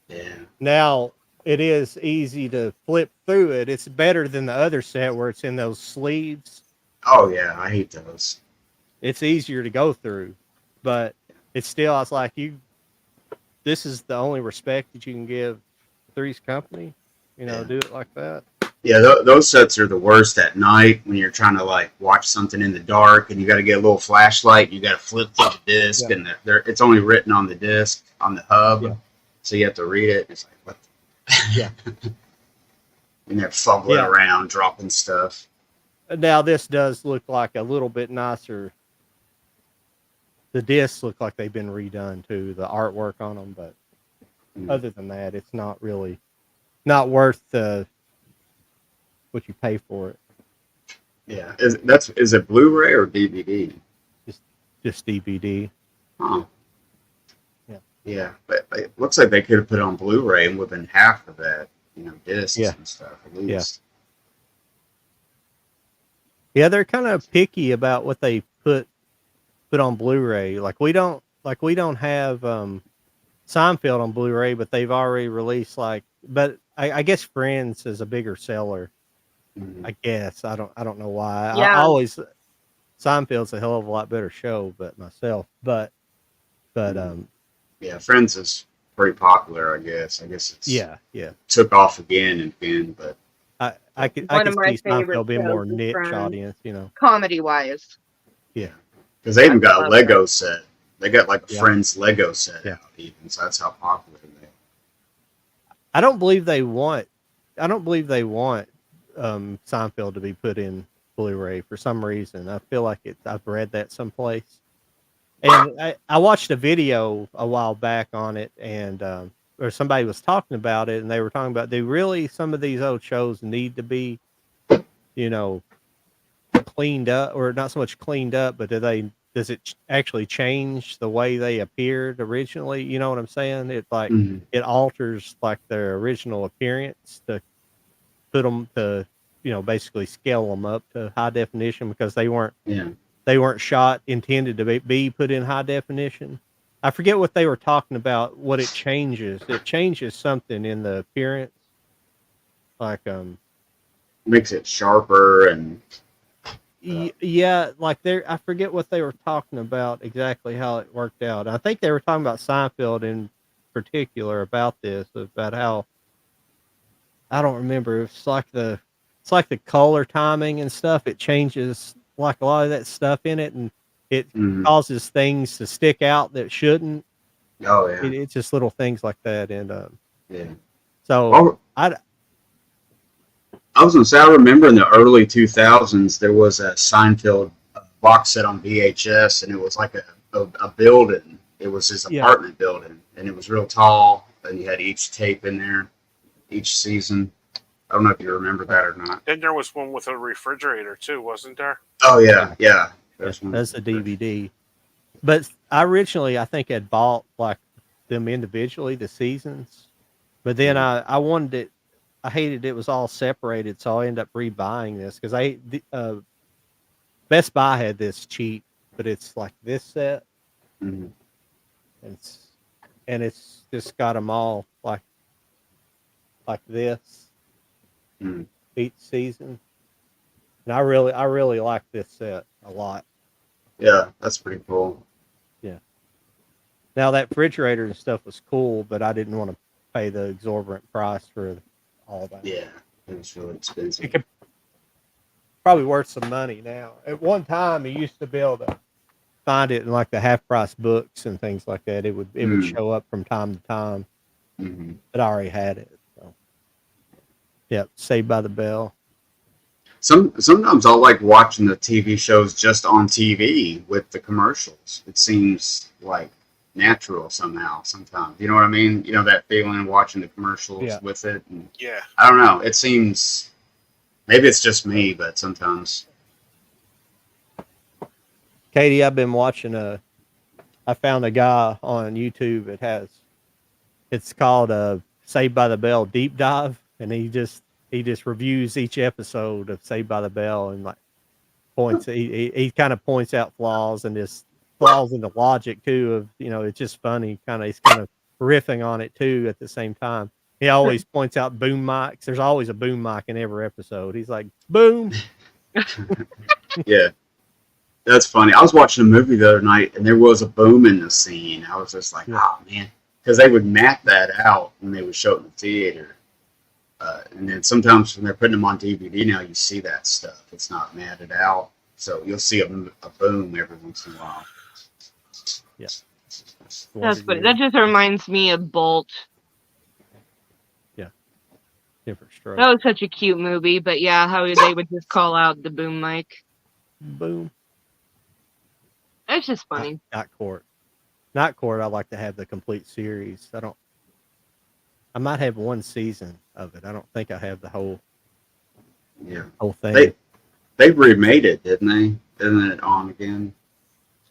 [SPEAKER 2] Yeah.
[SPEAKER 1] Now, it is easy to flip through it. It's better than the other set where it's in those sleeves.
[SPEAKER 2] Oh, yeah. I hate those.
[SPEAKER 1] It's easier to go through. But it's still, I was like, this is the only respect that you can give Three's Company. Do it like that.
[SPEAKER 2] Yeah, those sets are the worst at night when you're trying to like watch something in the dark and you got to get a little flashlight. You got to flip through the disc, and it's only written on the disc on the hub, so you have to read it. It's like what?
[SPEAKER 1] Yeah,
[SPEAKER 2] and they're fumbling around, dropping stuff.
[SPEAKER 1] Now this does look like a little bit nicer. The discs look like they've been redone too. The artwork on them, but other than that, it's not worth what you pay for it.
[SPEAKER 2] Yeah, is it Blu-ray or DVD?
[SPEAKER 1] Just DVD.
[SPEAKER 2] Huh. Yeah, but it looks like they could have put it on Blu-ray and within half of that, discs and stuff at least.
[SPEAKER 1] Yeah, they're kind of picky about what they put on Blu-ray. Like we don't have Seinfeld on Blu-ray, but they've already released but I guess Friends is a bigger seller. I guess I don't know why.
[SPEAKER 4] Yeah.
[SPEAKER 1] I always Seinfeld's a hell of a lot better show, but
[SPEAKER 2] yeah, Friends is pretty popular. I guess it's took off again and again, but
[SPEAKER 1] I could
[SPEAKER 4] One of
[SPEAKER 1] see
[SPEAKER 4] my
[SPEAKER 1] Seinfeld
[SPEAKER 4] favorite
[SPEAKER 1] being more
[SPEAKER 4] shows is
[SPEAKER 1] niche
[SPEAKER 4] Friends.
[SPEAKER 1] audience,
[SPEAKER 4] Comedy wise.
[SPEAKER 1] Yeah,
[SPEAKER 2] because they even got a
[SPEAKER 4] love
[SPEAKER 2] Lego set. They got like a
[SPEAKER 1] Yeah.
[SPEAKER 2] Friends Lego set
[SPEAKER 1] Yeah.
[SPEAKER 2] out even, so that's how popular they are.
[SPEAKER 1] I don't believe they want Seinfeld to be put in Blu-ray for some reason. I feel like I've read that someplace. And I watched a video a while back on it, and or somebody was talking about it, and they were talking about some of these old shows need to be, cleaned up, or not so much cleaned up, but does it actually change the way they appeared originally? You know what I'm saying? It it alters like their original appearance to put them to, basically scale them up to high definition because they weren't shot intended to be put in high definition. I forget what they were talking about. What it changes? It changes something in the appearance, like
[SPEAKER 2] makes it sharper and
[SPEAKER 1] yeah, like I forget what they were talking about exactly how it worked out. I think they were talking about Seinfeld in particular about how I don't remember. It's like the color timing and stuff. It changes like a lot of that stuff in it, and it causes things to stick out that shouldn't.
[SPEAKER 2] Oh yeah,
[SPEAKER 1] It's just little things like that, and
[SPEAKER 2] yeah.
[SPEAKER 1] So
[SPEAKER 2] I was gonna say, I remember in the early 2000s there was a Seinfeld box set on VHS, and it was like a building. It was his apartment building, and it was real tall. And you had each tape in there, each season. I don't know if you remember that or not.
[SPEAKER 3] Then there was one with a refrigerator too, wasn't there?
[SPEAKER 2] Oh yeah. There's one.
[SPEAKER 1] That's a DVD. But I think had bought like them individually, the seasons. But then I wanted it. I hated it was all separated, so I ended up rebuying this because Best Buy had this cheap, but it's like this set,
[SPEAKER 2] Mm-hmm.
[SPEAKER 1] and it's just got them all like this each season, and I really like this set a lot.
[SPEAKER 2] Yeah, that's pretty cool.
[SPEAKER 1] Yeah. Now that refrigerator and stuff was cool, but I didn't want to pay the exorbitant price for all that.
[SPEAKER 2] Yeah, it was really expensive.
[SPEAKER 1] It could probably worth some money now. At one time, you used to be able to find it in like the half price books and things like that. It would show up from time to time. but I already had it. So. Yep, Saved by the Bell.
[SPEAKER 2] Sometimes I like watching the TV shows just on TV with the commercials. It seems like natural somehow. Sometimes, you know what I mean? You know that feeling of watching the commercials with it. And
[SPEAKER 3] Yeah.
[SPEAKER 2] I don't know. It seems maybe it's just me, but sometimes.
[SPEAKER 1] Katie, I've been watching I found a guy on YouTube. It's called Saved by the Bell Deep Dive, and he just reviews each episode of Saved by the Bell and like he kind of points out flaws and just flaws in the logic too of, you know, it's just funny. He's kind of riffing on it too at the same time. He always points out boom mics. There's always a boom mic in every episode. He's like, boom.
[SPEAKER 2] Yeah. That's funny. I was watching a movie the other night, and there was a boom in the scene. I was just like, oh, man. Because they would map that out when they would show it in the theater. And then sometimes when they're putting them on DVD now, you see that stuff. It's not matted out. So you'll see a boom every once in a while.
[SPEAKER 1] Yeah.
[SPEAKER 4] That's funny. That just reminds me of Bolt.
[SPEAKER 1] Yeah. Different stroke.
[SPEAKER 4] That was such a cute movie, but yeah, how they would just call out the boom mic.
[SPEAKER 1] Boom.
[SPEAKER 4] It's just funny.
[SPEAKER 1] Not Court. Not Court. I like to have the complete series. I might have one season of it. I don't think I have the whole thing.
[SPEAKER 2] They remade it, didn't they? Isn't it on again?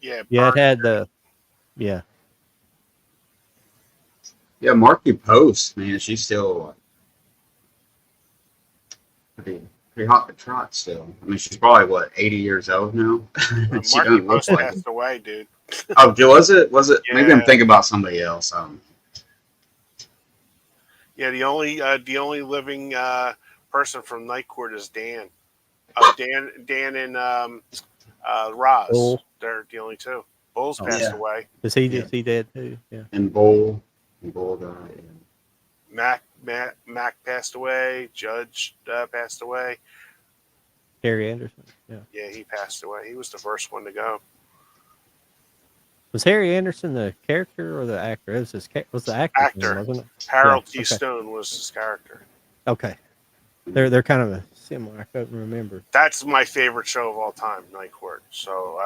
[SPEAKER 3] Yeah.
[SPEAKER 1] Yeah, it had the. Yeah.
[SPEAKER 2] Yeah, Marky Post, man, she's still pretty hot to trot still. I mean, she's probably 80 years old now. She
[SPEAKER 3] Marky
[SPEAKER 2] doesn't look
[SPEAKER 3] Post
[SPEAKER 2] like
[SPEAKER 3] passed away, dude.
[SPEAKER 2] Oh, was it? Yeah. Maybe I'm thinking about somebody else.
[SPEAKER 3] Yeah, the only living person from Night Court is Dan. Dan and Roz.
[SPEAKER 1] Bull.
[SPEAKER 3] They're the only two. Bull's passed away.
[SPEAKER 1] Is he dead too? Yeah.
[SPEAKER 2] And Bull died.
[SPEAKER 3] Mac passed away. Judge passed away.
[SPEAKER 1] Harry Anderson. Yeah.
[SPEAKER 3] Yeah, he passed away. He was the first one to go.
[SPEAKER 1] Was Harry Anderson the character or the actor? It was the actor.
[SPEAKER 3] Actor.
[SPEAKER 1] Wasn't it?
[SPEAKER 3] Harold T. Stone was his character.
[SPEAKER 1] Okay. They're kind of similar. I couldn't remember.
[SPEAKER 3] That's my favorite show of all time, Night Court. So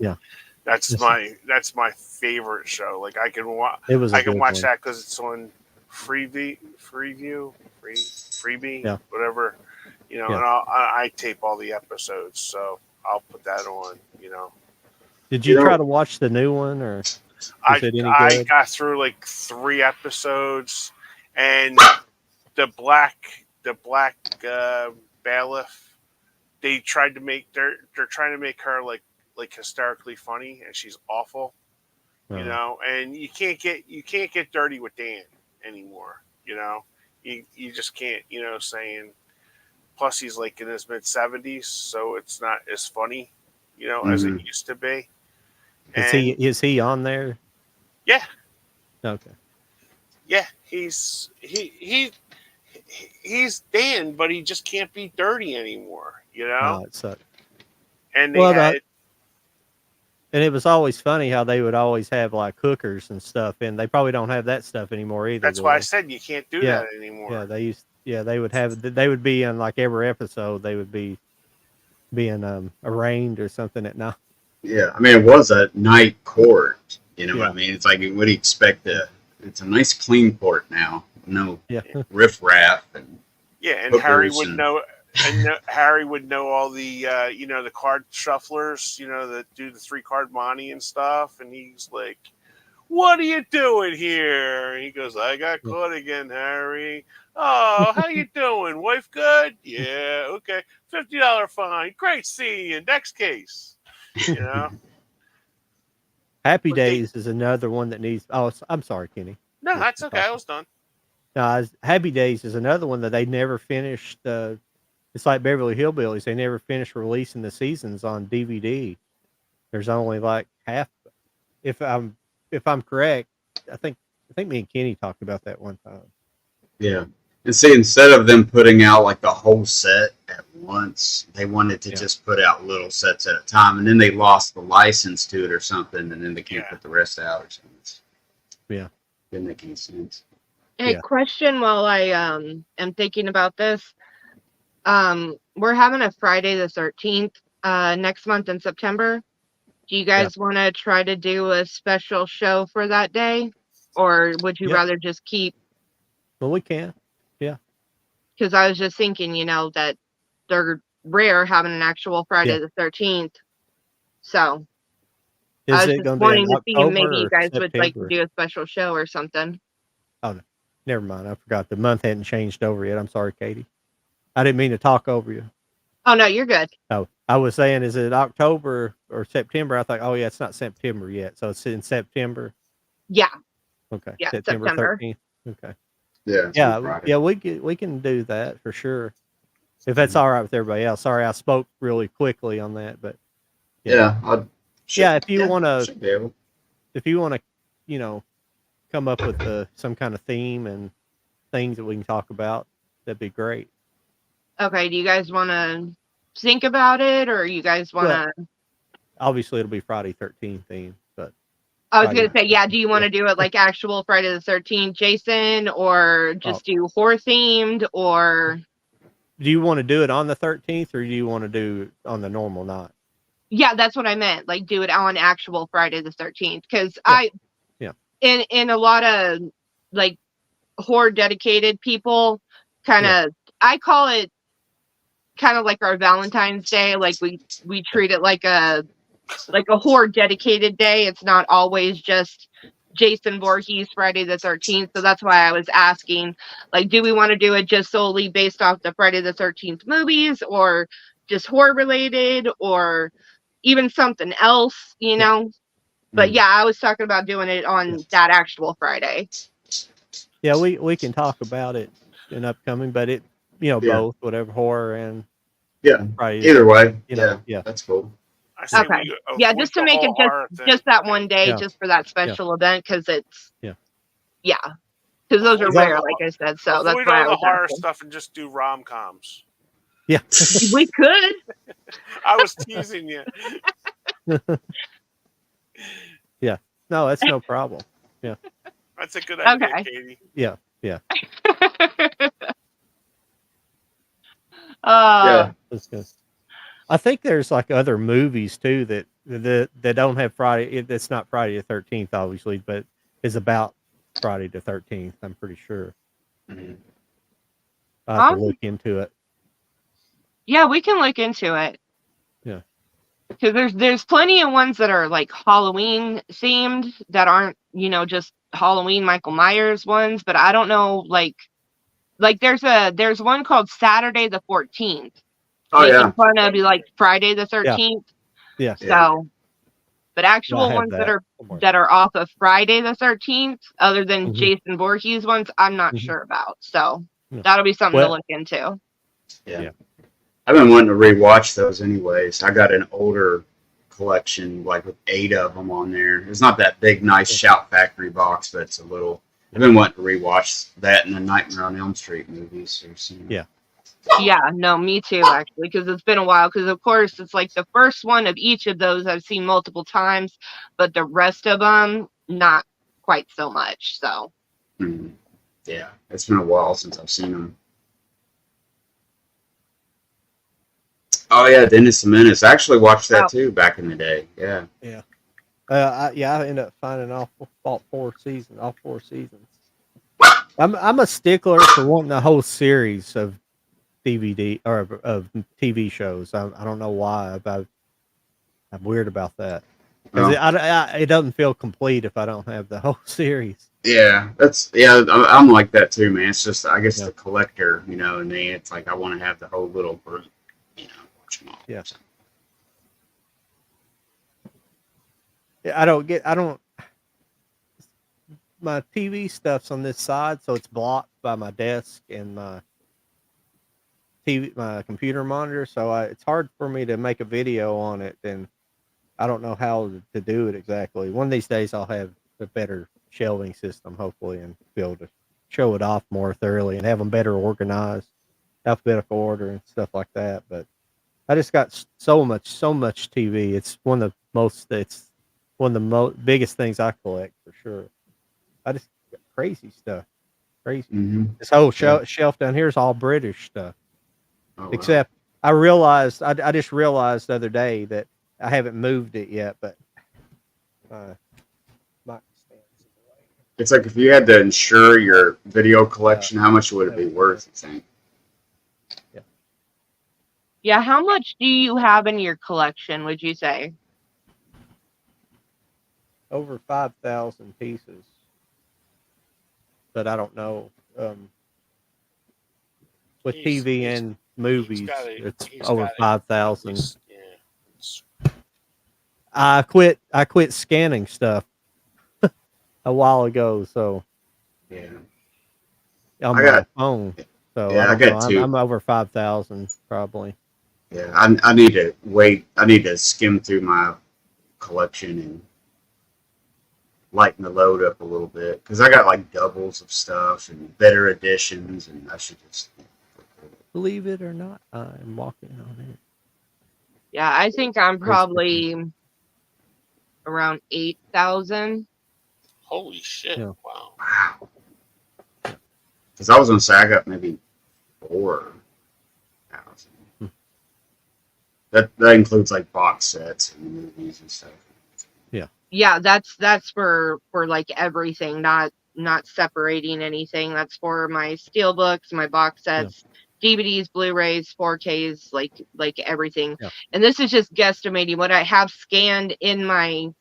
[SPEAKER 1] yeah.
[SPEAKER 3] That's my favorite show. Like I can watch that because it's on Freeview, whatever, you know.
[SPEAKER 1] Yeah.
[SPEAKER 3] And I tape all the episodes, so I'll put that on. You know.
[SPEAKER 1] Did you try to watch the new one, or
[SPEAKER 3] I got through like 3 episodes, and the black bailiff, they're trying to make her like hysterically funny, and she's awful, you know. And you can't get dirty with Dan anymore, you know. You just can't, you know. Saying, plus he's like in his mid-70s, so it's not as funny, you know, as it used to be.
[SPEAKER 1] Is he on there?
[SPEAKER 3] Yeah.
[SPEAKER 1] Okay.
[SPEAKER 3] Yeah, he's Dan, but he just can't be dirty anymore, you know.
[SPEAKER 1] Oh, it sucked.
[SPEAKER 3] And
[SPEAKER 1] and it was always funny how they would always have like hookers and stuff, and they probably don't have that stuff anymore either.
[SPEAKER 3] That's why I said you can't do that anymore.
[SPEAKER 1] Yeah, they would be in like every episode. They would be being arraigned or something at night.
[SPEAKER 2] Yeah, I mean, it was a night court. You know what I mean? It's like, what do you expect? It's a nice, clean court now. No riffraff and
[SPEAKER 3] and Harry would know. And Harry would know all the you know, the card shufflers, you know, that do the 3-card money and stuff. And he's like, "What are you doing here?" And he goes, "I got caught again, Harry. Oh, how you doing? Wife good? Yeah, okay. $50 fine. Great seeing you. Next case." You know.
[SPEAKER 1] Happy Days is another one that needs. Oh, I'm sorry, Kenny.
[SPEAKER 3] No, that's okay. I was done.
[SPEAKER 1] No, Happy Days is another one that they never finished. It's like Beverly Hillbillies. They never finished releasing the seasons on DVD. There's only like half. If I'm correct, I think me and Kenny talked about that one time.
[SPEAKER 2] Yeah. And see, instead of them putting out like the whole set at once, they wanted to just put out little sets at a time, and then they lost the license to it or something, and then they can't put the rest out or something.
[SPEAKER 1] Yeah.
[SPEAKER 2] Didn't make any sense.
[SPEAKER 4] Hey,
[SPEAKER 1] Yeah.
[SPEAKER 4] question while I am thinking about this. We're having a Friday the 13th next month in September. Do you guys want to try to do a special show for that day? Or would you rather just keep?
[SPEAKER 1] Well, we can. Yeah.
[SPEAKER 4] Because I was just thinking, that they're rare having an actual Friday the 13th. So I
[SPEAKER 1] Is
[SPEAKER 4] was
[SPEAKER 1] it
[SPEAKER 4] just
[SPEAKER 1] going to be
[SPEAKER 4] wanting
[SPEAKER 1] in
[SPEAKER 4] to see if maybe
[SPEAKER 1] October
[SPEAKER 4] you
[SPEAKER 1] or
[SPEAKER 4] guys would like to
[SPEAKER 1] September?
[SPEAKER 4] do a special show or something.
[SPEAKER 1] Oh, no. Never mind. I forgot the month hadn't changed over yet. I'm sorry, Katie. I didn't mean to talk over you.
[SPEAKER 4] Oh, no, you're good.
[SPEAKER 1] Oh, I was saying, is it October or September? I thought, oh yeah, it's not September yet, so it's in September.
[SPEAKER 4] Yeah.
[SPEAKER 1] Okay,
[SPEAKER 4] Yeah,
[SPEAKER 1] September
[SPEAKER 4] September.
[SPEAKER 1] 13th. Okay,
[SPEAKER 2] Yeah.
[SPEAKER 1] yeah, we can do that for sure, if that's all right with everybody else. Sorry, I spoke really quickly on that, but
[SPEAKER 2] Yeah.
[SPEAKER 1] if you want
[SPEAKER 2] to,
[SPEAKER 1] you know, come up with some kind of theme and things that we can talk about, that'd be great.
[SPEAKER 4] Okay, do you guys want to think about it, or you guys want to?
[SPEAKER 1] Obviously, it'll be Friday 13th theme, but
[SPEAKER 4] I was going to say, yeah, do you want to do it like actual Friday the 13th, Jason, or just do horror themed, or?
[SPEAKER 1] Do you want to do it on the 13th, or do you want to do it on the normal night?
[SPEAKER 4] Yeah, that's what I meant. Like, do it on actual Friday the 13th, because in a lot of like horror dedicated people, kind of, I call it kind of like our Valentine's Day. Like we treat it like a horror dedicated day. It's not always just Jason Voorhees Friday the 13th. So that's why I was asking, like, do we want to do it just solely based off the Friday the 13th movies, or just horror related, or even something else, But yeah, I was talking about doing it on that actual Friday.
[SPEAKER 1] Yeah, we can talk about it in upcoming, but it both, whatever, horror and Friday.
[SPEAKER 2] Either way, that's cool.
[SPEAKER 4] Okay. Yeah, just to make it just that one day, just for that special event, because it's because those are rare, like I said. So that's why I was
[SPEAKER 3] horror
[SPEAKER 4] asking.
[SPEAKER 3] stuff and just do rom-coms.
[SPEAKER 1] Yeah,
[SPEAKER 4] we could.
[SPEAKER 3] I was teasing you.
[SPEAKER 1] Yeah, no, that's no problem. Yeah,
[SPEAKER 3] that's a good idea,
[SPEAKER 4] okay.
[SPEAKER 1] Katie. Yeah. That's good. I think there's like other movies too that don't have Friday. It's not Friday the 13th, obviously, but is about Friday the 13th. I'm pretty sure.
[SPEAKER 2] Mm-hmm.
[SPEAKER 1] I have to look into it.
[SPEAKER 4] Yeah, we can look into it.
[SPEAKER 1] Yeah,
[SPEAKER 4] because there's plenty of ones that are like Halloween themed that aren't just Halloween Michael Myers ones, but I don't know like there's one called Saturday the 14th.
[SPEAKER 2] Oh yeah,
[SPEAKER 4] fun of be like Friday the 13th.
[SPEAKER 1] Yeah.
[SPEAKER 4] So, but actual ones that are off of Friday the 13th, other than Jason Voorhees ones, I'm not sure about. So that'll be something to look into.
[SPEAKER 2] Yeah. I've been wanting to rewatch those anyways. I got an older collection, like with 8 of them on there. It's not that big, nice Shout Factory box, but it's a little. I've been wanting to rewatch that and the Nightmare on Elm Street movies.
[SPEAKER 4] Yeah, no, me too, actually, because it's been a while. Because, of course, it's like the first one of each of those I've seen multiple times, but the rest of them, not quite so much. So,
[SPEAKER 2] yeah, it's been a while since I've seen them. Oh, yeah, Dennis the Menace. I actually watched that too back in the day. Yeah.
[SPEAKER 1] Yeah. I ended up finding all 4 seasons. I'm a stickler for wanting the whole series of DVD or of TV shows. I don't know why. I'm weird about that because it doesn't feel complete if I don't have the whole series.
[SPEAKER 2] Yeah, I'm like that too, man. It's just I guess the collector, and me. It's like I want to have the whole little group, watch them all.
[SPEAKER 1] Yeah. I don't. My TV stuff's on this side, so it's blocked by my desk and my computer monitor, so it's hard for me to make a video on it, and I don't know how to do it exactly. One of these days I'll have a better shelving system, hopefully, and be able to show it off more thoroughly and have them better organized, alphabetical order and stuff like that. But I just got so much TV. It's one of the biggest things I collect for sure. I just got crazy stuff. Crazy.
[SPEAKER 2] Mm-hmm.
[SPEAKER 1] This whole shelf down here is all British stuff.
[SPEAKER 2] Oh, wow.
[SPEAKER 1] Except I just realized the other day that I haven't moved it yet, but mic stands in the way.
[SPEAKER 2] It's like if you had to insure your video collection, how much would it be worth, you think?
[SPEAKER 4] Yeah, how much do you have in your collection, would you say?
[SPEAKER 1] Over 5,000 pieces. But I don't know. With TV and movies, it's over 5,000.
[SPEAKER 3] Yeah.
[SPEAKER 1] I quit scanning stuff a while ago, so
[SPEAKER 2] Yeah.
[SPEAKER 1] on my phone. So
[SPEAKER 2] Yeah,
[SPEAKER 1] I
[SPEAKER 2] I got two.
[SPEAKER 1] I'm over 5,000 probably.
[SPEAKER 2] Yeah, I need to wait. I need to skim through my collection and lighten the load up a little bit because I got like doubles of stuff and better editions, and I should just.
[SPEAKER 1] Believe it or not, I'm walking on it.
[SPEAKER 4] Yeah, I think I'm probably around 8,000.
[SPEAKER 3] Holy shit!
[SPEAKER 1] Yeah.
[SPEAKER 3] Wow.
[SPEAKER 2] Wow. Because I was gonna say I got maybe 4,000. That includes like box sets and movies and stuff.
[SPEAKER 4] Yeah, that's for like everything, not separating anything. That's for my steel books, my box sets, DVDs, Blu-rays, 4Ks, like everything.
[SPEAKER 1] Yeah.
[SPEAKER 4] And this is just guesstimating. What I have scanned in my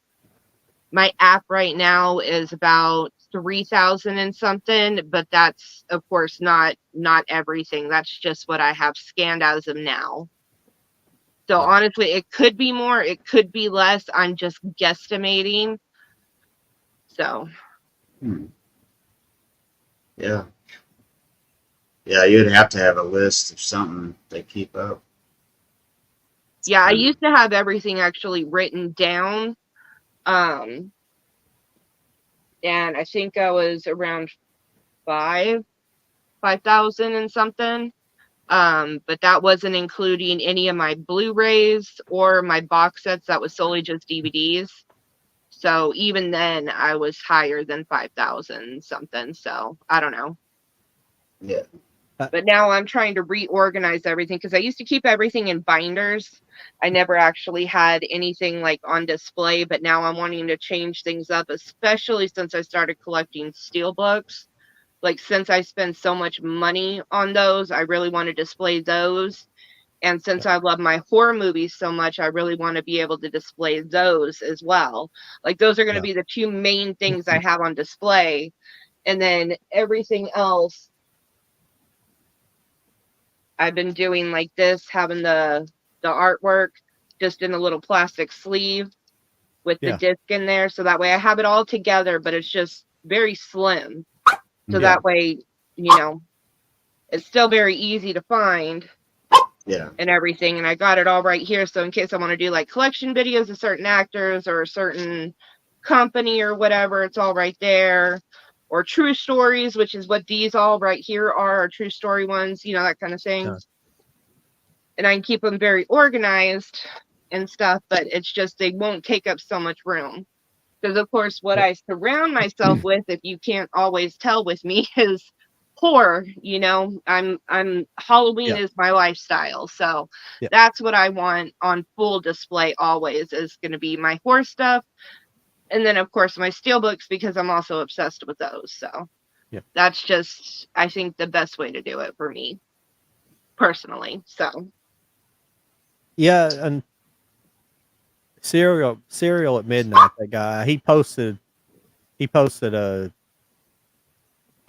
[SPEAKER 4] app right now is about 3,000 and something, but that's of course not everything. That's just what I have scanned as of now. So honestly, it could be more, it could be less. I'm just guesstimating. So.
[SPEAKER 2] Yeah. Yeah, you'd have to have a list of something they keep up.
[SPEAKER 4] Yeah, I used to have everything actually written down. And I think I was around 5,000 and something. But that wasn't including any of my Blu-rays or my box sets. That was solely just DVDs. So even then I was higher than 5,000 something. So I don't know.
[SPEAKER 2] Yeah.
[SPEAKER 4] But now I'm trying to reorganize everything because I used to keep everything in binders. I never actually had anything like on display, but now I'm wanting to change things up, especially since I started collecting steelbooks. Like, since I spend so much money on those, I really want to display those. And since I love my horror movies so much, I really want to be able to display those as well. Like, those are going to be the two main things I have on display. And then everything else, I've been doing like this, having the artwork just in a little plastic sleeve with the disc in there. So that way I have it all together, but it's just very slim. So that way, you know, it's still very easy to find.
[SPEAKER 2] Yeah.
[SPEAKER 4] And everything. And I got it all right here. So in case I want to do like collection videos of certain actors or a certain company or whatever, it's all right there. Or true stories, which is what these all right here are true story ones, you know, that kind of thing. Yeah. And I can keep them very organized and stuff, but it's just they won't take up so much room. Because of course, what I surround myself with, if you can't always tell with me, is horror. You know, I'm Halloween is my lifestyle, so that's what I want on full display always, is going to be my horror stuff, and then of course my steelbooks, because I'm also obsessed with those. So that's just, I think, the best way to do it for me personally. So
[SPEAKER 1] and Serial at Midnight, that guy, he posted a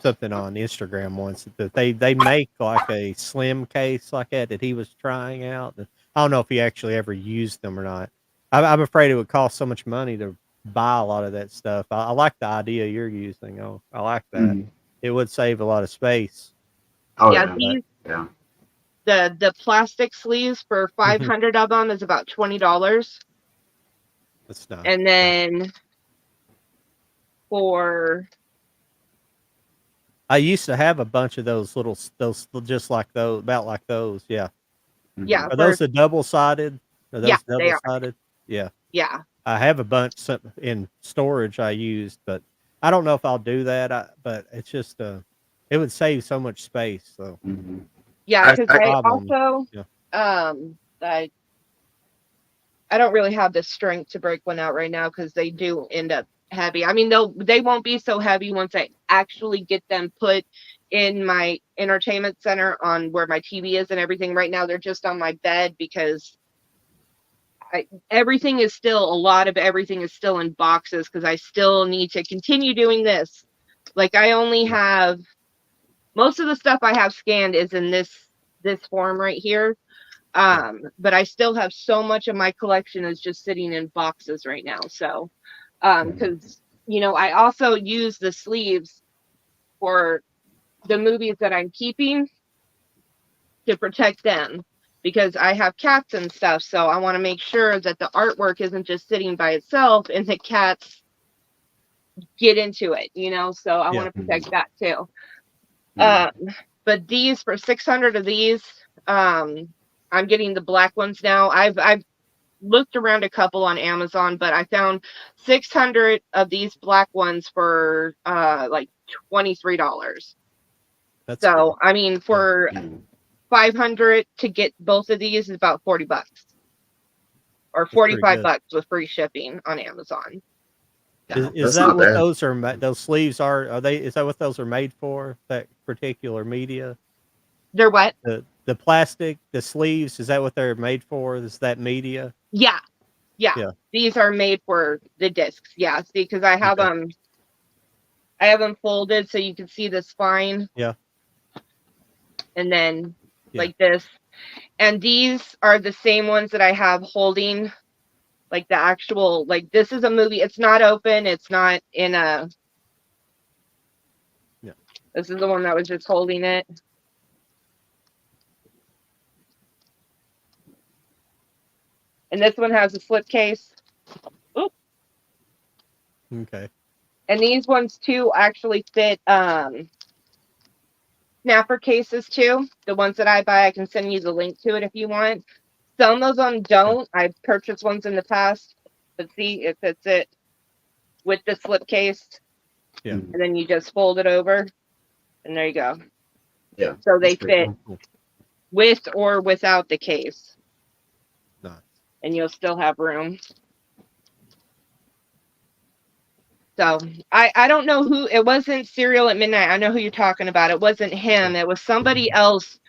[SPEAKER 1] something on Instagram once that they make like a slim case like that he was trying out. I don't know if he actually ever used them or not. I'm afraid it would cost so much money to buy a lot of that stuff. I like the idea you're using. I like that. It would save a lot of space.
[SPEAKER 2] Oh
[SPEAKER 4] yeah. The plastic sleeves for 500 of them is about $20.
[SPEAKER 1] That's nice.
[SPEAKER 4] And then for,
[SPEAKER 1] I used to have a bunch of those just like those, about like those. Yeah.
[SPEAKER 4] Yeah.
[SPEAKER 1] Are those the double-sided? Are those double-sided? Yeah.
[SPEAKER 4] Yeah.
[SPEAKER 1] I have a bunch in storage I used, but I don't know if I'll do that. But it's just It would save so much space. So
[SPEAKER 4] Yeah,
[SPEAKER 1] That's
[SPEAKER 4] because
[SPEAKER 1] the
[SPEAKER 4] I
[SPEAKER 1] problem.
[SPEAKER 4] also
[SPEAKER 1] Yeah.
[SPEAKER 4] I don't really have the strength to break one out right now because they do end up heavy. I mean, they won't be so heavy once I actually get them put in my entertainment center on where my TV is and everything. Right now, they're just on my bed because everything is still, a lot of everything is still in boxes because I still need to continue doing this. Like I only have, most of the stuff I have scanned is in this form right here. But I still have so much of my collection is just sitting in boxes right now. So, because, I also use the sleeves for the movies that I'm keeping to protect them because I have cats and stuff. So I want to make sure that the artwork isn't just sitting by itself and the cats get into it, so I want to protect that too. But these, for 600 of these, I'm getting the black ones now. I've looked around a couple on Amazon, but I found 600 of these black ones for like $23.
[SPEAKER 1] That's
[SPEAKER 4] So
[SPEAKER 1] cool.
[SPEAKER 4] I mean, for 500 to get both of these is about $40 or $45 with free shipping on Amazon.
[SPEAKER 1] Is that what those are? Those sleeves are they? Is that what those are made for? That particular media?
[SPEAKER 4] They're what?
[SPEAKER 1] The plastic, the sleeves. Is that what they're made for? Is that media?
[SPEAKER 4] Yeah. These are made for the discs. Yeah, see, because I have them. I have them folded so you can see the spine.
[SPEAKER 1] Yeah.
[SPEAKER 4] And then like this, and these are the same ones that I have holding. Like the actual, like this is a movie. It's not open. It's not in a.
[SPEAKER 1] Yeah.
[SPEAKER 4] This is the one that was just holding it. And this one has a slip case. Oop.
[SPEAKER 1] Okay.
[SPEAKER 4] And these ones too actually fit snapper cases too. The ones that I buy, I can send you the link to it if you want. Some of them don't. I've purchased ones in the past, but see, it fits it with the slip case.
[SPEAKER 1] Yeah.
[SPEAKER 4] And then you just fold it over, and there you go.
[SPEAKER 2] Yeah.
[SPEAKER 4] So they fit with or without the case.
[SPEAKER 1] Nice.
[SPEAKER 4] And you'll still have room. So I don't know who, it wasn't Serial at Midnight. I know who you're talking about. It wasn't him. It was somebody else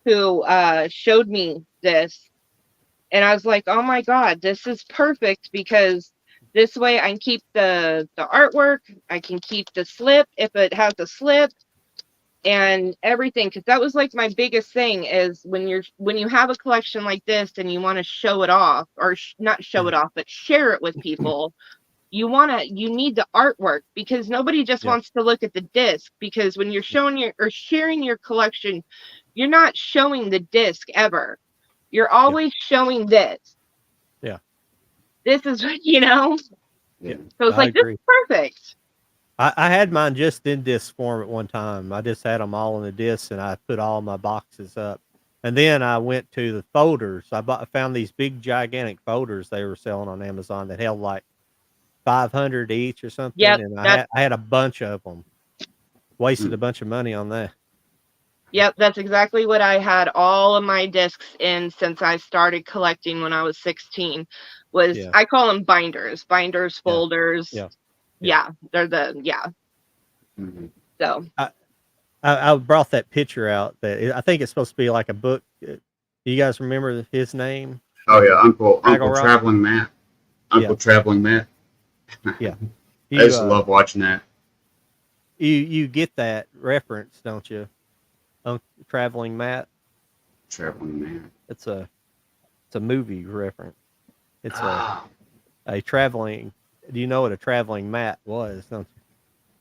[SPEAKER 4] who showed me this. And I was like, oh my God, this is perfect because this way I can keep the artwork. I can keep the slip if it has a slip and everything. Because that was like my biggest thing is when you have a collection like this and you want to show it off or not show it off, but share it with people. You need the artwork because nobody just wants to look at the disc, because when you're showing or sharing your collection, you're not showing the disc ever. You're always showing this.
[SPEAKER 1] Yeah.
[SPEAKER 4] This is,
[SPEAKER 1] Yeah.
[SPEAKER 4] So it's like, this is perfect.
[SPEAKER 1] I had mine just in disc form at one time. I just had them all in the disc and I put all my boxes up. And then I went to the folders. I found these big, gigantic folders they were selling on Amazon that held like 500 each or something.
[SPEAKER 4] Yep,
[SPEAKER 1] and I had a bunch of them. Wasted a bunch of money on that.
[SPEAKER 4] Yep, that's exactly what I had all of my discs in since I started collecting when I was 16. I call them binders, folders. Yeah, they're
[SPEAKER 2] Mm-hmm.
[SPEAKER 4] So
[SPEAKER 1] I brought that picture out. That I think it's supposed to be like a book. Do you guys remember his name?
[SPEAKER 2] Oh yeah, Uncle Traveling Matt. Traveling Matt.
[SPEAKER 1] Yeah,
[SPEAKER 2] I used to love watching that.
[SPEAKER 1] You get that reference, don't you? Traveling Matt.
[SPEAKER 2] Traveling Matt.
[SPEAKER 1] It's a movie reference. It's a traveling. Do you know what a traveling mat was? Don't you?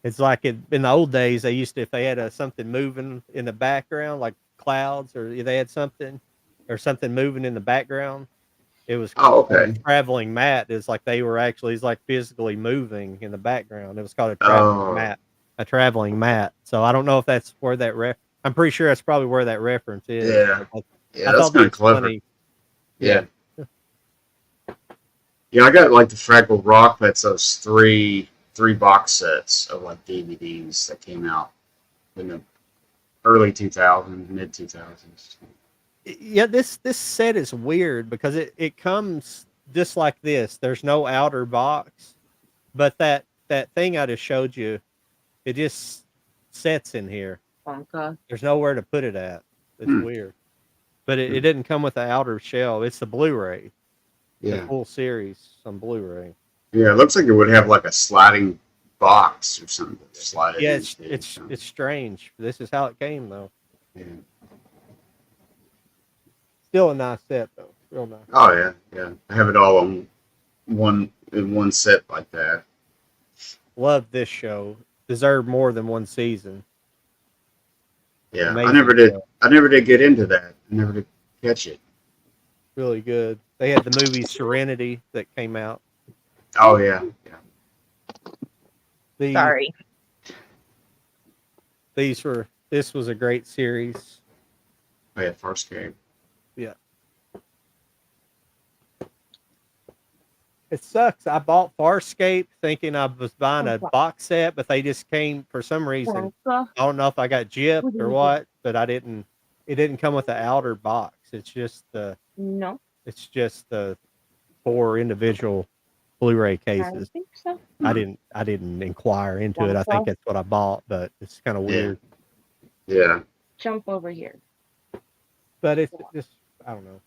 [SPEAKER 1] It's like in the old days they used to, if they had something moving in the background like clouds, or they had something moving in the background. It was a traveling mat. It's like they were actually, it's like physically moving in the background. It was called a traveling mat. A traveling mat. So I don't know if that's where that I'm pretty sure that's probably where that reference is.
[SPEAKER 2] Yeah.
[SPEAKER 1] I that's kind of clever. Funny.
[SPEAKER 2] Yeah. Yeah, I got like the Fraggle Rock. That's those three box sets of like DVDs that came out in the early 2000s, mid 2000s.
[SPEAKER 1] Yeah, this set is weird because it comes just like this. There's no outer box, but that thing I just showed you, it just sets in here.
[SPEAKER 4] Wonka.
[SPEAKER 1] There's nowhere to put it at. It's
[SPEAKER 2] Hmm.
[SPEAKER 1] weird. But it didn't come with the outer shell. It's the Blu-ray, the
[SPEAKER 2] Yeah.
[SPEAKER 1] full series on Blu-ray.
[SPEAKER 2] Yeah, it looks like it would have like a sliding box or something to slide it
[SPEAKER 1] Yeah,
[SPEAKER 2] into.
[SPEAKER 1] it's strange. This is how it came though.
[SPEAKER 2] Yeah.
[SPEAKER 1] Still a nice set though. Real nice.
[SPEAKER 2] Oh yeah, yeah. I have it all on one set like that.
[SPEAKER 1] Love this show. Deserved more than one season.
[SPEAKER 2] Yeah,
[SPEAKER 1] Amazing
[SPEAKER 2] I never did.
[SPEAKER 1] show.
[SPEAKER 2] I never did get into that. I never did catch it.
[SPEAKER 1] Really good. They had the movie Serenity that came out.
[SPEAKER 2] Oh yeah, yeah.
[SPEAKER 4] Sorry.
[SPEAKER 1] This was a great series.
[SPEAKER 2] Oh yeah, Farscape.
[SPEAKER 1] Yeah. It sucks. I bought Farscape thinking I was buying a box set, but they just came for some reason.
[SPEAKER 4] Wonka.
[SPEAKER 1] I don't know if I got gypped or what, but it didn't come with the outer box. It's just the
[SPEAKER 4] No,
[SPEAKER 1] 4 individual Blu-ray
[SPEAKER 4] I
[SPEAKER 1] cases.
[SPEAKER 4] don't think so.
[SPEAKER 1] I didn't inquire into it. I think that's what I bought, but it's kind of weird.
[SPEAKER 2] Yeah.
[SPEAKER 4] Jump over here.
[SPEAKER 1] But it's just I don't know.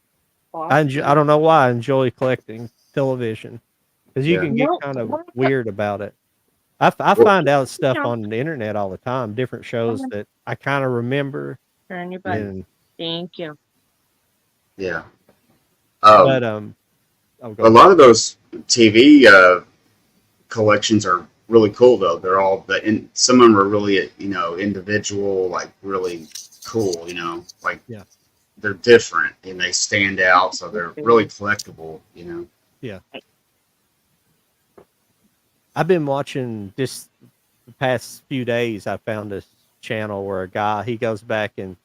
[SPEAKER 1] I don't know why I enjoy collecting television because you
[SPEAKER 2] Yeah.
[SPEAKER 1] can get
[SPEAKER 4] No,
[SPEAKER 1] kind of
[SPEAKER 4] what?
[SPEAKER 1] weird about it. I find out stuff on the internet all the time, different shows that I kind of remember.
[SPEAKER 4] Turn your butt.
[SPEAKER 1] And,
[SPEAKER 4] Thank you.
[SPEAKER 2] Yeah.
[SPEAKER 1] but
[SPEAKER 2] a lot of those TV collections are really cool though. They're all some of them are really individual, like really cool. Like
[SPEAKER 1] Yeah.
[SPEAKER 2] they're different and they stand out, so they're really collectible.
[SPEAKER 1] Yeah. I've been watching just the past few days. I found this channel where a guy he goes back and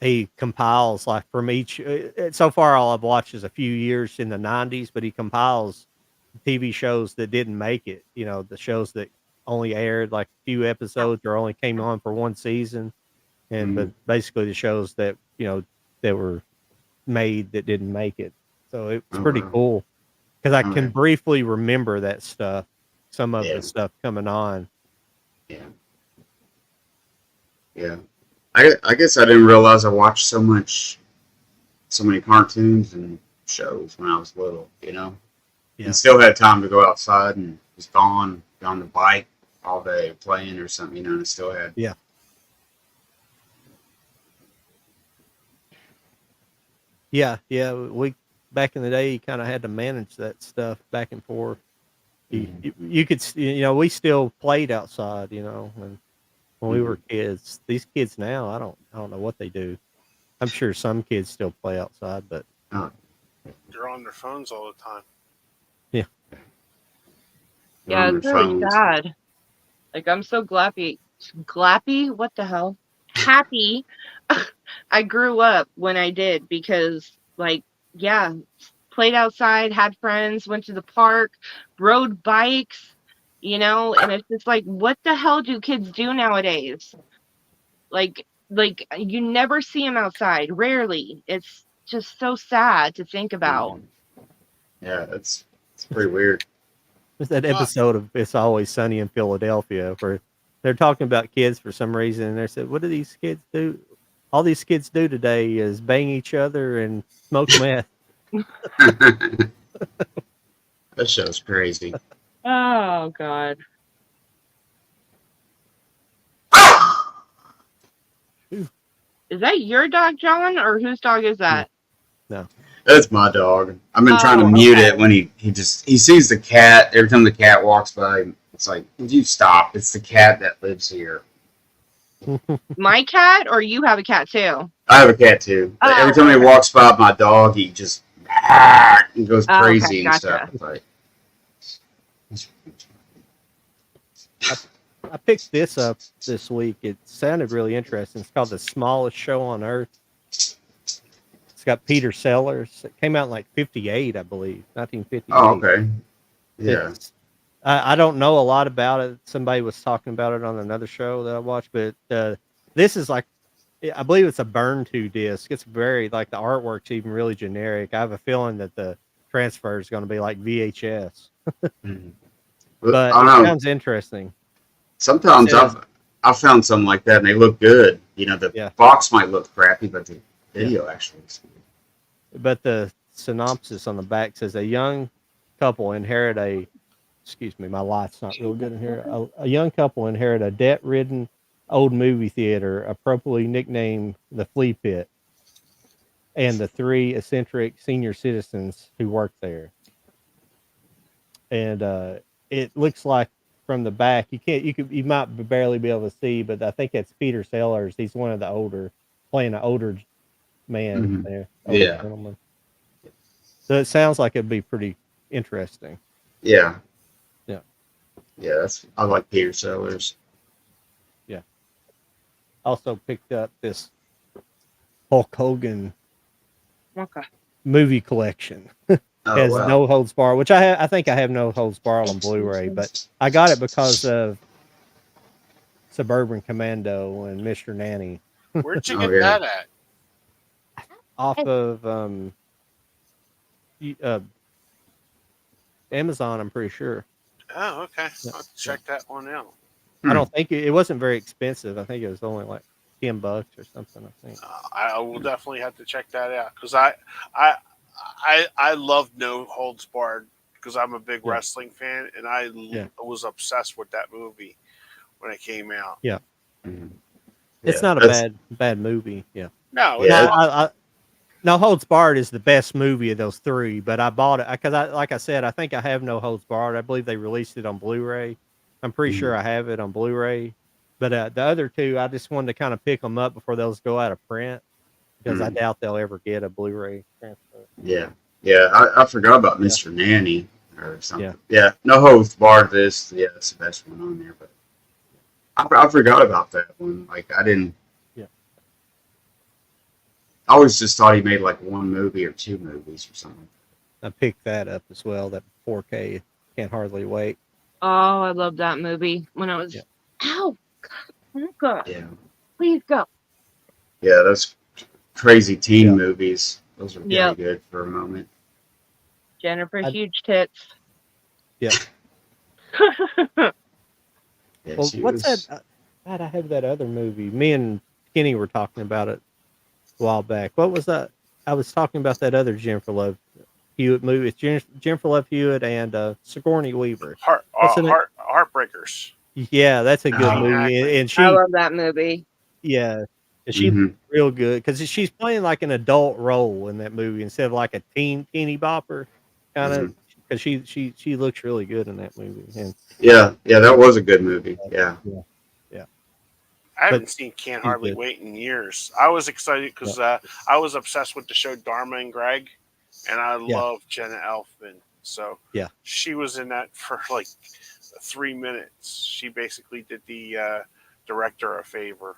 [SPEAKER 1] he compiles like from each. So far, all I've watched is a few years in the '90s, but he compiles TV shows that didn't make it. The shows that only aired like a few episodes or only came on for one season, but basically the shows that that were made that didn't make it. So it's pretty cool because I can briefly remember that stuff, some of the stuff coming on.
[SPEAKER 2] Yeah. Yeah. I guess I didn't realize I watched so many cartoons and shows when I was little,
[SPEAKER 1] Yeah.
[SPEAKER 2] And still had time to go outside and was gone the bike all day playing or something, and I still had.
[SPEAKER 1] Yeah. Yeah. We back in the day, you kind of had to manage that stuff back and forth. You could, we still played outside, when we were kids. These kids now, I don't know what they do. I'm sure some kids still play outside, but
[SPEAKER 3] They're on their phones all the time.
[SPEAKER 1] Yeah.
[SPEAKER 4] Yeah, it's really sad. Like, I'm so glappy. What the hell? Happy I grew up when I did because, played outside, had friends, went to the park, rode bikes, and it's just like, what the hell do kids do nowadays? Like you never see them outside, rarely. It's just so sad to think about.
[SPEAKER 2] Yeah, it's pretty weird.
[SPEAKER 1] there's that episode of It's Always Sunny in Philadelphia where they're talking about kids for some reason, and they said, "What do these kids do? All these kids do today is bang each other and smoke meth."
[SPEAKER 2] That show's crazy.
[SPEAKER 4] Oh God. Is that your dog, John, or whose dog is that?
[SPEAKER 1] No.
[SPEAKER 2] That's my dog. I've been trying to mute it when he sees the cat. Every time the cat walks by, it's like, would you stop? It's the cat that lives here.
[SPEAKER 4] My cat, or you have a cat too?
[SPEAKER 2] I have a cat too. But every time he walks by my dog, he just he goes crazy and stuff. It's like,
[SPEAKER 1] I picked this up this week. It sounded really interesting. It's called The Smallest Show on Earth. It's got Peter Sellers. It came out in like 58, I believe, 1958.
[SPEAKER 2] oh, okay. Yeah.
[SPEAKER 1] I don't know a lot about it. Somebody was talking about it on another show that I watched, but this is like, I believe it's a burn to disc. It's very like the artwork's even really generic. I have a feeling that the transfer is going to be like VHS,
[SPEAKER 2] Mhm.
[SPEAKER 1] but
[SPEAKER 2] I
[SPEAKER 1] it
[SPEAKER 2] don't know.
[SPEAKER 1] sounds interesting.
[SPEAKER 2] Sometimes
[SPEAKER 1] It says-
[SPEAKER 2] I've found something like that and they look good. You know, the
[SPEAKER 1] Yeah.
[SPEAKER 2] box might look crappy, but the video actually looks good.
[SPEAKER 1] But the synopsis on the back says a young couple inherit a, excuse me, my light's not real good in here. A young couple inherit a debt-ridden old movie theater, appropriately nicknamed the Flea Pit, and the three eccentric senior citizens who work there. And it looks like from the back, you might barely be able to see, but I think it's Peter Sellers. He's one of the older, playing an older man
[SPEAKER 2] Mhm.
[SPEAKER 1] there. Older
[SPEAKER 2] Yeah.
[SPEAKER 1] gentleman. So it sounds like it'd be pretty interesting.
[SPEAKER 2] Yeah.
[SPEAKER 1] Yeah.
[SPEAKER 2] Yeah, I like Peter Sellers.
[SPEAKER 1] Also picked up this Hulk Hogan
[SPEAKER 4] Okay.
[SPEAKER 1] movie collection.
[SPEAKER 2] Oh,
[SPEAKER 1] Has
[SPEAKER 2] wow.
[SPEAKER 1] No Holds Barred, which I think I have No Holds Barred on Blu-ray, but I got it because of Suburban Commando and Mr. Nanny
[SPEAKER 3] Where'd you
[SPEAKER 2] Oh,
[SPEAKER 3] get
[SPEAKER 2] yeah.
[SPEAKER 3] that at?
[SPEAKER 1] off of Amazon, I'm pretty sure.
[SPEAKER 3] Oh, okay.
[SPEAKER 1] Yeah.
[SPEAKER 3] I'll check that one out.
[SPEAKER 1] I don't think it wasn't very expensive. I think it was only like $10 or something, I think.
[SPEAKER 3] I will definitely have to check that out because I love No Holds Barred because I'm a big
[SPEAKER 1] Yeah.
[SPEAKER 3] wrestling fan and I was obsessed with that movie when it came out.
[SPEAKER 2] Mhm.
[SPEAKER 1] It's
[SPEAKER 2] Yeah,
[SPEAKER 1] not a
[SPEAKER 2] that's-
[SPEAKER 1] bad movie. Yeah.
[SPEAKER 3] No,
[SPEAKER 2] Yeah.
[SPEAKER 1] No, No Holds Barred is the best movie of those three, but I bought it because like I said, I think I have No Holds Barred. I believe they released it on Blu-ray. I'm pretty sure I have it on Blu-ray. But the other two, I just wanted to kind of pick them up before those go out of print because I doubt they'll ever get a Blu-ray transfer.
[SPEAKER 2] Yeah. Yeah. I forgot about Mr. Nanny or something.
[SPEAKER 1] Yeah.
[SPEAKER 2] Yeah. No Holds Barred this. Yeah, that's the best one on there. But I forgot about that one. Like, I didn't.
[SPEAKER 1] Yeah.
[SPEAKER 2] I always just thought he made like one movie or two movies or something.
[SPEAKER 1] I picked that up as well. That 4K, Can't Hardly Wait.
[SPEAKER 4] Oh, I love that movie when I was.
[SPEAKER 1] Yeah.
[SPEAKER 4] Ow! Oh God!
[SPEAKER 2] Yeah.
[SPEAKER 4] Please go.
[SPEAKER 2] Yeah, those crazy teen
[SPEAKER 1] Yeah.
[SPEAKER 2] movies. Those are very
[SPEAKER 4] Yep.
[SPEAKER 2] good for a moment.
[SPEAKER 4] Jennifer
[SPEAKER 1] I-
[SPEAKER 4] Huge Tits.
[SPEAKER 1] Yeah.
[SPEAKER 2] Yeah,
[SPEAKER 1] Well,
[SPEAKER 2] she
[SPEAKER 1] what's
[SPEAKER 2] was-
[SPEAKER 1] that? God, I have that other movie. Me and Kenny were talking about it a while back. What was that? I was talking about that other Jennifer Love Hewitt movie. It's Jennifer Love Hewitt and Sigourney Weaver. What's the name?
[SPEAKER 3] Heartbreakers.
[SPEAKER 1] Yeah, that's a good
[SPEAKER 2] Oh.
[SPEAKER 1] movie.
[SPEAKER 3] Exactly.
[SPEAKER 1] And she,
[SPEAKER 4] I love that movie.
[SPEAKER 1] yeah, and she
[SPEAKER 2] Mhm.
[SPEAKER 1] real good because she's playing like an adult role in that movie instead of like a teeny bopper kind of. Because she looks really good in that movie. And
[SPEAKER 2] Yeah, that was a good movie. Yeah.
[SPEAKER 3] I haven't
[SPEAKER 1] But
[SPEAKER 3] seen Can't
[SPEAKER 1] she's
[SPEAKER 3] Hardly
[SPEAKER 1] good.
[SPEAKER 3] Wait in years. I was excited because I was obsessed with the show Dharma and Greg, and I
[SPEAKER 1] Yeah.
[SPEAKER 3] love Jenna Elfman. So
[SPEAKER 1] Yeah.
[SPEAKER 3] she was in that for like 3 minutes. She basically did the director a favor,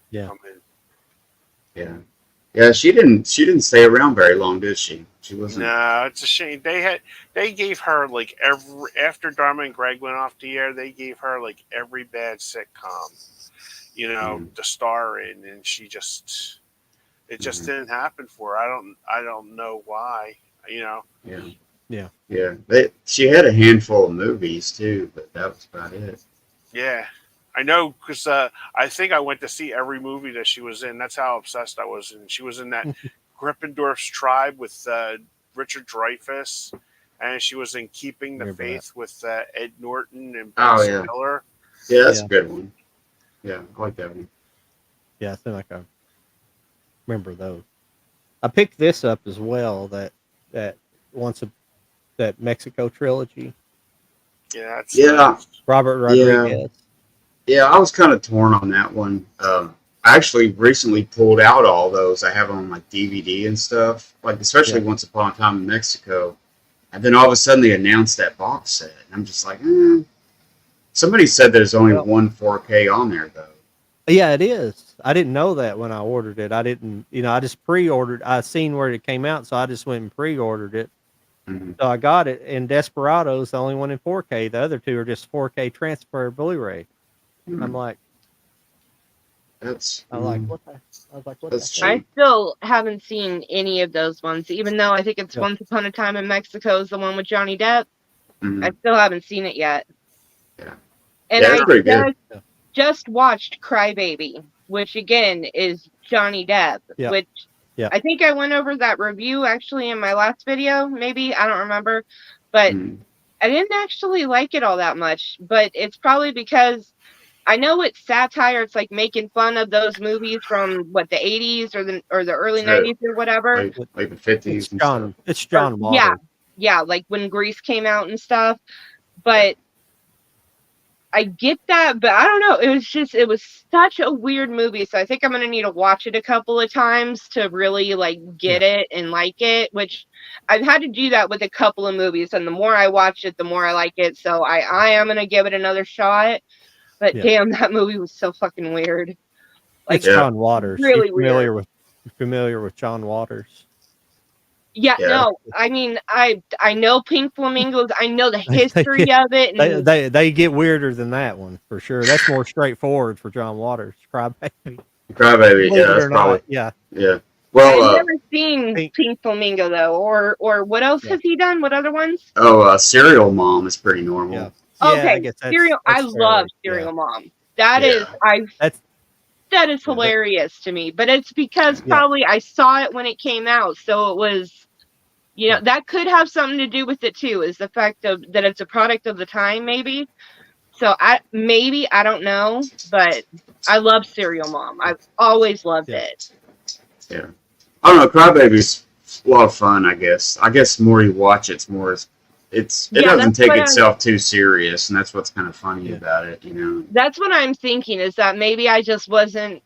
[SPEAKER 1] Yeah.
[SPEAKER 3] come in.
[SPEAKER 2] Yeah, she didn't stay around very long, did she? She wasn't.
[SPEAKER 3] No, it's a shame. They gave her like after Dharma and Greg went off the air, they gave her like every bad sitcom, to star in, and it just didn't happen for her. I don't know why.
[SPEAKER 2] Yeah.
[SPEAKER 1] Yeah.
[SPEAKER 2] Yeah. She had a handful of movies too, but that was about it.
[SPEAKER 3] Yeah, I know because I think I went to see every movie that she was in. That's how obsessed I was. And she was in that Gryffindor's Tribe with Richard Dreyfuss, and she was in Keeping the
[SPEAKER 1] Remember
[SPEAKER 3] Faith with Ed Norton and
[SPEAKER 2] Oh,
[SPEAKER 3] Ben
[SPEAKER 2] yeah.
[SPEAKER 3] Stiller.
[SPEAKER 2] Yeah, that's
[SPEAKER 1] Yeah.
[SPEAKER 2] a good one. Yeah, I like that one.
[SPEAKER 1] Yeah, I think I remember those. I picked this up as well. That Mexico trilogy.
[SPEAKER 3] Yeah, that's
[SPEAKER 2] Yeah.
[SPEAKER 1] Robert Rodriguez.
[SPEAKER 2] Yeah, I was kind of torn on that one. I actually recently pulled out all those. I have them on like DVD and stuff, like especially Once Upon a Time in Mexico. And then all of a sudden they announced that box set. And I'm just like, Somebody said there's only one 4K on there though.
[SPEAKER 1] Yeah, it is. I didn't know that when I ordered it. I didn't, I just pre-ordered. I seen where it came out, so I just went and pre-ordered it. So I got it, and Desperado's the only one in 4K. The other two are just 4K transfer Blu-ray. I'm like,
[SPEAKER 2] That's
[SPEAKER 1] I was like, what the
[SPEAKER 2] that's
[SPEAKER 1] heck?
[SPEAKER 4] I still haven't seen any of those ones, even though I think it's
[SPEAKER 1] Yeah.
[SPEAKER 4] Once Upon a Time in Mexico is the one with Johnny Depp.
[SPEAKER 2] Mhm.
[SPEAKER 4] I still haven't seen it yet.
[SPEAKER 2] Yeah.
[SPEAKER 4] And
[SPEAKER 2] Yeah, it's pretty good.
[SPEAKER 4] just watched Crybaby, which again is Johnny Depp,
[SPEAKER 1] Yeah.
[SPEAKER 4] which
[SPEAKER 1] Yeah.
[SPEAKER 4] I think I went over that review actually in my last video, maybe, I don't remember, but I didn't actually like it all that much, but it's probably because I know it's satire. It's like making fun of those movies from what, the 80s or the early
[SPEAKER 2] Sure.
[SPEAKER 4] 90s or whatever.
[SPEAKER 2] Like the 50s and stuff.
[SPEAKER 1] It's John
[SPEAKER 4] Yeah,
[SPEAKER 1] Waters.
[SPEAKER 4] yeah, like when Grease came out and stuff. But I get that, but I don't know. It was such a weird movie. So I think I'm gonna need to watch it a couple of times to really like get it and like it. Which I've had to do that with a couple of movies, and the more I watch it, the more I like it. So I am gonna give it another shot. But damn, that movie was so fucking weird. Like,
[SPEAKER 1] It's John Waters.
[SPEAKER 4] Really
[SPEAKER 1] You familiar with John Waters?
[SPEAKER 4] Yeah, no, I mean, I know Pink Flamingos. I know the history of it. And
[SPEAKER 1] They get weirder than that one for sure. That's more straightforward for John Waters. Crybaby.
[SPEAKER 2] Crybaby, yeah, that's probably
[SPEAKER 1] yeah.
[SPEAKER 2] Well,
[SPEAKER 4] I've never seen Pink Flamingo though, or what else has he done? What other ones?
[SPEAKER 2] Serial Mom is pretty normal.
[SPEAKER 1] Yeah.
[SPEAKER 4] Okay, Serial. I love Serial Mom. That is hilarious to me. But it's because probably I saw it when it came out, so it was, you know, that could have something to do with it too. Is the fact that it's a product of the time, maybe. So I don't know, but I love Serial Mom. I've always loved it.
[SPEAKER 2] Yeah. I don't know. Crybaby's a lot of fun, I guess. I guess the more you watch it, it doesn't take itself too serious, and that's what's kind of funny about it, you know.
[SPEAKER 4] That's what I'm thinking, is that maybe I just wasn't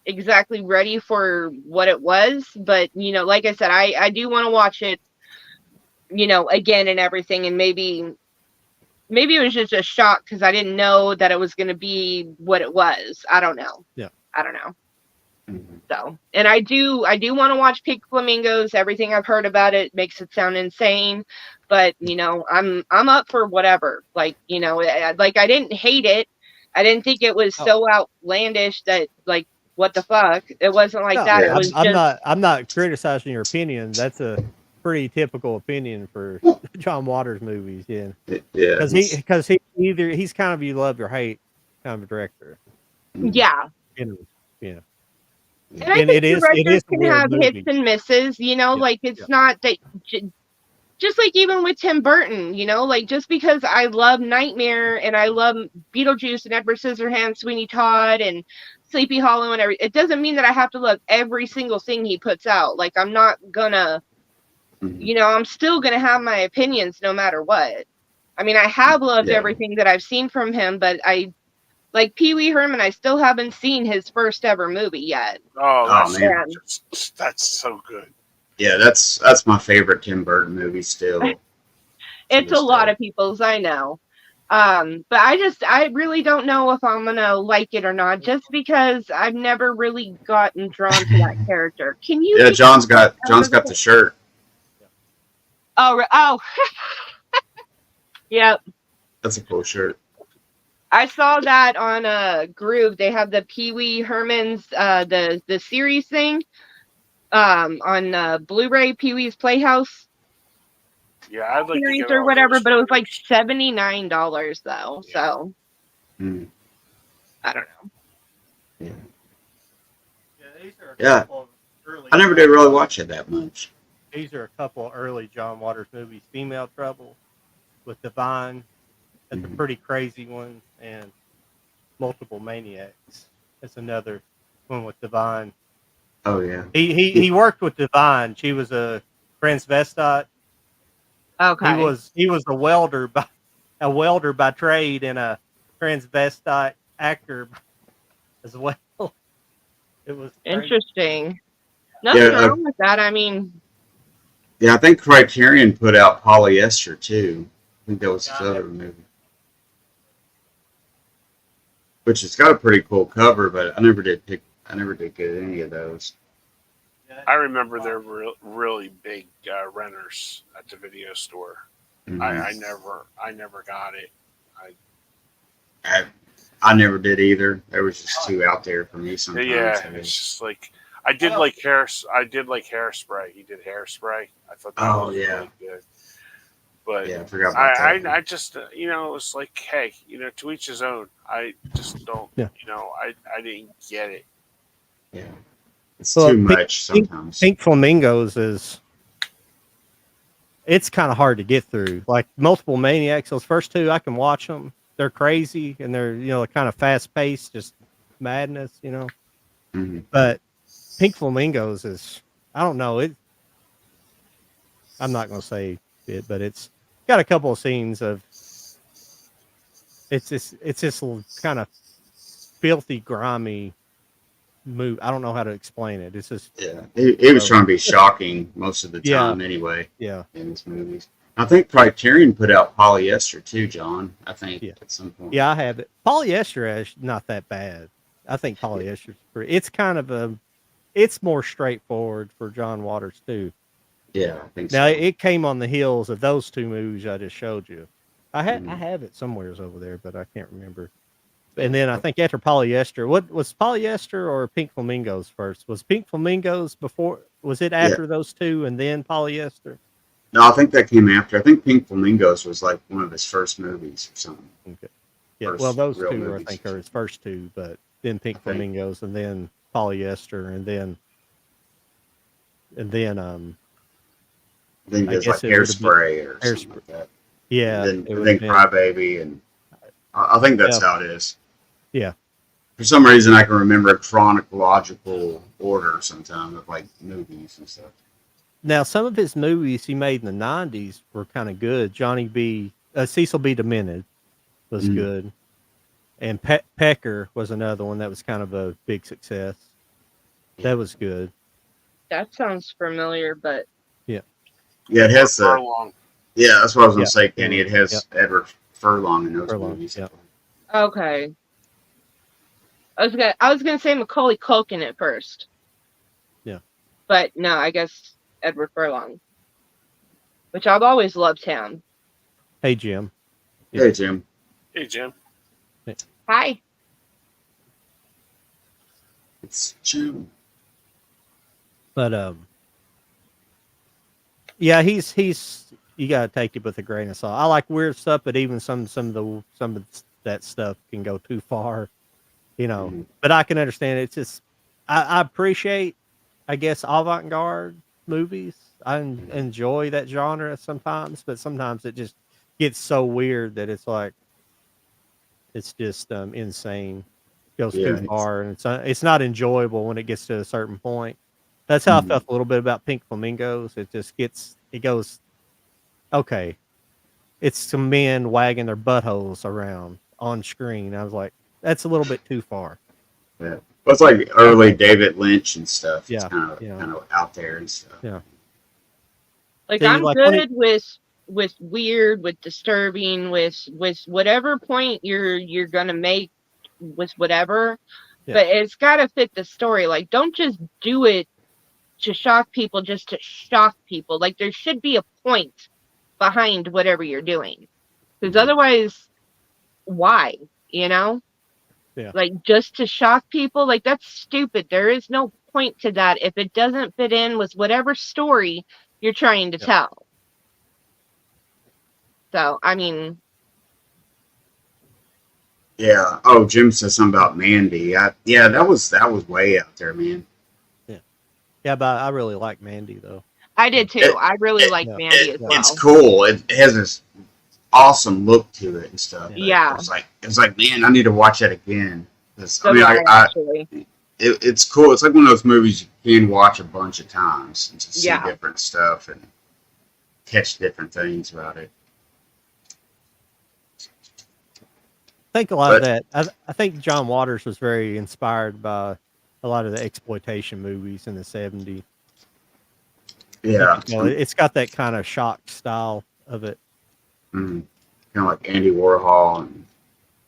[SPEAKER 4] exactly ready for what it was, but you know, like I said, I do want to watch it, you know, again and everything, and maybe it was just a shock because I didn't know that it was going to be what it was. I don't know.
[SPEAKER 1] Yeah.
[SPEAKER 4] I don't know. So, and I do want to watch Pink Flamingos. Everything I've heard about it makes it sound insane, but you know, I'm up for whatever. Like, you know, like I didn't hate it. I didn't think it was so outlandish that like, what the fuck? It wasn't like that. It was
[SPEAKER 1] I'm not criticizing your opinion. That's a pretty typical opinion for John Waters movies. Yeah. Because he's kind of you love or hate kind of a director.
[SPEAKER 4] Yeah.
[SPEAKER 1] Yeah.
[SPEAKER 4] And I think directors can have hits and misses, you know, like it's not that, just like even with Tim Burton, you know, like just because I love Nightmare and I love Beetlejuice and Edward Scissorhands, Sweeney Todd and Sleepy Hollow and everything, it doesn't mean that I have to love every single thing he puts out. Like I'm not gonna, you know, I'm still gonna have my opinions no matter what. I mean, I have loved everything that I've seen from him, but like Pee Wee Herman, I still haven't seen his first ever movie yet.
[SPEAKER 3] Oh man, that's so good.
[SPEAKER 2] Yeah, that's my favorite Tim Burton movie still.
[SPEAKER 4] It's a lot of people's, I know. But I really don't know if I'm gonna like it or not, just because I've never really gotten drawn to that character. Can you?
[SPEAKER 2] Yeah, John's got the shirt.
[SPEAKER 4] Oh, yep.
[SPEAKER 2] That's a cool shirt.
[SPEAKER 4] I saw that on Groove. They have the Pee Wee Herman's the series thing on Blu-ray, Pee Wee's Playhouse.
[SPEAKER 3] Yeah, I'd like
[SPEAKER 4] series or whatever, but it was like $79 though. So I don't know.
[SPEAKER 2] Yeah, I never did really watch it that much.
[SPEAKER 1] These are a couple of early John Waters movies: Female Trouble with Divine. That's a pretty crazy one, and Multiple Maniacs. That's another one with Divine.
[SPEAKER 2] Oh yeah.
[SPEAKER 1] He worked with Divine. She was a transvestite.
[SPEAKER 4] Okay.
[SPEAKER 1] He was a welder by trade and a transvestite actor as well. It was crazy.
[SPEAKER 4] Interesting. Nothing wrong with that. I mean.
[SPEAKER 2] Yeah, I think Criterion put out Polyester too. I think that was his other movie. Which has got a pretty cool cover, but I never did get any of those.
[SPEAKER 1] Yeah,
[SPEAKER 3] I remember there were really big renters at the video store.
[SPEAKER 2] Mhm.
[SPEAKER 3] I never got it.
[SPEAKER 2] I never did either. There was just too out there for me sometimes.
[SPEAKER 3] Yeah, it's just like I did like Hairspray. He did Hairspray. I thought that was really good. But
[SPEAKER 2] yeah, I forgot about that.
[SPEAKER 3] I just it's like, hey, to each his own. I just don't.
[SPEAKER 1] Yeah.
[SPEAKER 3] I didn't get it.
[SPEAKER 2] Yeah, it's too much sometimes.
[SPEAKER 1] Pink Flamingos it's kind of hard to get through. Like Multiple Maniacs, those first two, I can watch them. They're crazy and they're kind of fast paced, just madness,
[SPEAKER 2] Mhm.
[SPEAKER 1] But Pink Flamingos is, I don't know it. I'm not going to say it, but it's got a couple of scenes of it's this kind of filthy, grimy move. I don't know how to explain it. It's just
[SPEAKER 2] it was trying to be shocking most of the time anyway.
[SPEAKER 1] Yeah,
[SPEAKER 2] in his movies. I think Criterion put out Polyester too, John. I think at some point.
[SPEAKER 1] Yeah, I have it. Polyester is not that bad. I think Polyester's pretty. It's kind of it's more straightforward for John Waters too.
[SPEAKER 2] Yeah, I think
[SPEAKER 1] Now
[SPEAKER 2] so.
[SPEAKER 1] it came on the heels of those two movies I just showed you. I have it somewheres over there, but I can't remember. And then I think after Polyester, what was Polyester or Pink Flamingos first? Was Pink Flamingos before? Was it after those two and then Polyester?
[SPEAKER 2] No, I think that came after. I think Pink Flamingos was like one of his first movies or something.
[SPEAKER 1] Okay. Yeah,
[SPEAKER 2] First
[SPEAKER 1] well, those
[SPEAKER 2] real
[SPEAKER 1] two
[SPEAKER 2] movies.
[SPEAKER 1] I think are his first two, but then Pink Flamingos and then Polyester and then
[SPEAKER 2] Then he
[SPEAKER 1] I
[SPEAKER 2] does
[SPEAKER 1] guess
[SPEAKER 2] like
[SPEAKER 1] it would've been
[SPEAKER 2] Hairspray or something
[SPEAKER 1] Hairspray.
[SPEAKER 2] like that.
[SPEAKER 1] yeah,
[SPEAKER 2] And
[SPEAKER 1] it
[SPEAKER 2] then
[SPEAKER 1] would have been,
[SPEAKER 2] Crybaby, and I think that's how it is.
[SPEAKER 1] yeah.
[SPEAKER 2] For some reason, I can remember a chronological order sometime of like movies and stuff.
[SPEAKER 1] Now, some of his movies he made in the 90s were kind of good. Cecil B. Demented was good. And Pecker was another one that was kind of a big success. That was good.
[SPEAKER 4] That sounds familiar, but
[SPEAKER 2] Yeah, it has
[SPEAKER 3] Furlong.
[SPEAKER 2] Yeah, that's what I was going to say, Kenny. It has Edward Furlong in those
[SPEAKER 1] Furlong,
[SPEAKER 2] movies.
[SPEAKER 1] yeah.
[SPEAKER 4] okay. I was gonna say Macaulay Culkin at first.
[SPEAKER 1] Yeah.
[SPEAKER 4] But no, I guess Edward Furlong. Which I've always loved him.
[SPEAKER 1] Hey, Jim.
[SPEAKER 2] Hey, Jim.
[SPEAKER 3] Hey, Jim.
[SPEAKER 4] Hi.
[SPEAKER 2] It's Jim.
[SPEAKER 1] But yeah, he's you gotta take it with a grain of salt. I like weird stuff, but even some of that stuff can go too far, But I can understand it. It's just I appreciate, I guess, avant-garde movies. I enjoy that genre sometimes, but sometimes it just gets so weird that it's like it's just insane. Goes too far, and it's not enjoyable when it gets to a certain point. That's how I felt a little bit about Pink Flamingos. It goes, okay, it's some men wagging their buttholes around on screen. I was like, that's a little bit too far.
[SPEAKER 2] Yeah, well, it's like early David Lynch and stuff. It's
[SPEAKER 1] Yeah,
[SPEAKER 2] kind of out there and stuff.
[SPEAKER 1] Yeah.
[SPEAKER 4] Like,
[SPEAKER 1] So you
[SPEAKER 4] I'm
[SPEAKER 1] like
[SPEAKER 4] good with weird, with disturbing, with whatever point you're gonna make with whatever, but it's gotta fit the story. Like, don't just do it to shock people just to shock people. Like, there should be a point behind whatever you're doing, because otherwise, why?
[SPEAKER 1] Yeah.
[SPEAKER 4] Like, just to shock people, like, that's stupid. There is no point to that if it doesn't fit in with whatever story you're trying to tell. So, I mean,
[SPEAKER 2] Yeah. Oh, Jim said something about Mandy. That was way out there, man.
[SPEAKER 1] Yeah, but I really like Mandy though.
[SPEAKER 4] I did too. I really like Mandy as well.
[SPEAKER 2] It's cool. It has this awesome look to it and stuff.
[SPEAKER 4] Yeah.
[SPEAKER 2] It was like, man, I need to watch that again.
[SPEAKER 4] So actually.
[SPEAKER 2] It's cool. It's like one of those movies you can watch a bunch of times and just see different stuff and catch different things about it.
[SPEAKER 1] I think a lot of that. I think John Waters was very inspired by a lot of the exploitation movies in the 70s.
[SPEAKER 2] Yeah,
[SPEAKER 1] it's got that kind of shock style of it.
[SPEAKER 2] Kind of like Andy Warhol and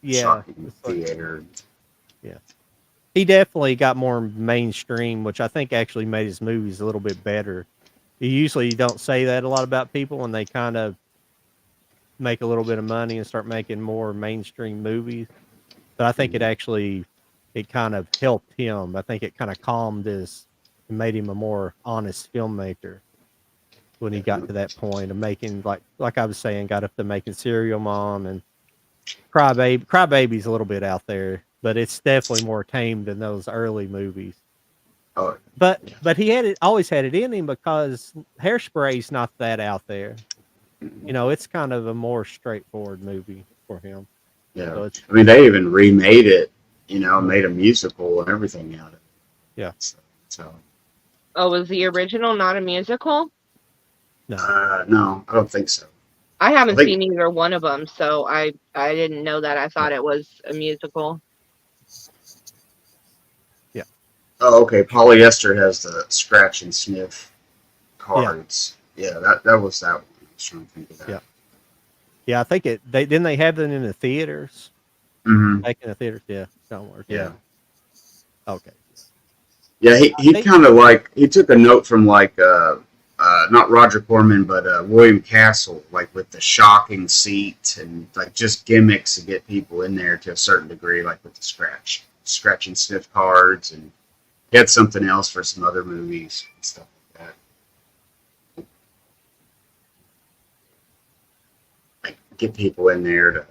[SPEAKER 1] Yeah,
[SPEAKER 2] shocking theater.
[SPEAKER 1] Yeah. he definitely got more mainstream, which I think actually made his movies a little bit better. You usually don't say that a lot about people when they kind of make a little bit of money and start making more mainstream movies. But I think it kind of helped him. I think it kind of calmed and made him a more honest filmmaker when he got to that point of making, like I was saying, got up to making Serial Mom and Crybaby's a little bit out there, but it's definitely more tame than those early movies.
[SPEAKER 2] Oh,
[SPEAKER 1] But he always had it in him because Hairspray's not that out there. You know, it's kind of a more straightforward movie for him.
[SPEAKER 2] yeah.
[SPEAKER 1] So
[SPEAKER 2] I mean, they even remade it. You know, made a musical and everything out of it.
[SPEAKER 1] Yeah.
[SPEAKER 2] So.
[SPEAKER 4] Oh, was the original not a musical?
[SPEAKER 2] No, I don't think so.
[SPEAKER 4] I haven't seen either one of them, so I didn't know that. I thought it was a musical.
[SPEAKER 1] Yeah.
[SPEAKER 2] Oh, okay. Polyester has the scratch and sniff cards. Yeah, that was that one. I was trying to think of that.
[SPEAKER 1] Yeah. Yeah, I think didn't they have them in the theaters?
[SPEAKER 2] Mm-hmm.
[SPEAKER 1] Like in the theaters, yeah. Don't work.
[SPEAKER 2] Yeah.
[SPEAKER 1] Okay.
[SPEAKER 2] Yeah, he kind of he took a note from not Roger Corman, but William Castle, like with the shocking seat and like just gimmicks to get people in there to a certain degree, like with the scratch and sniff cards, and he had something else for some other movies and stuff like that. Like get people in there to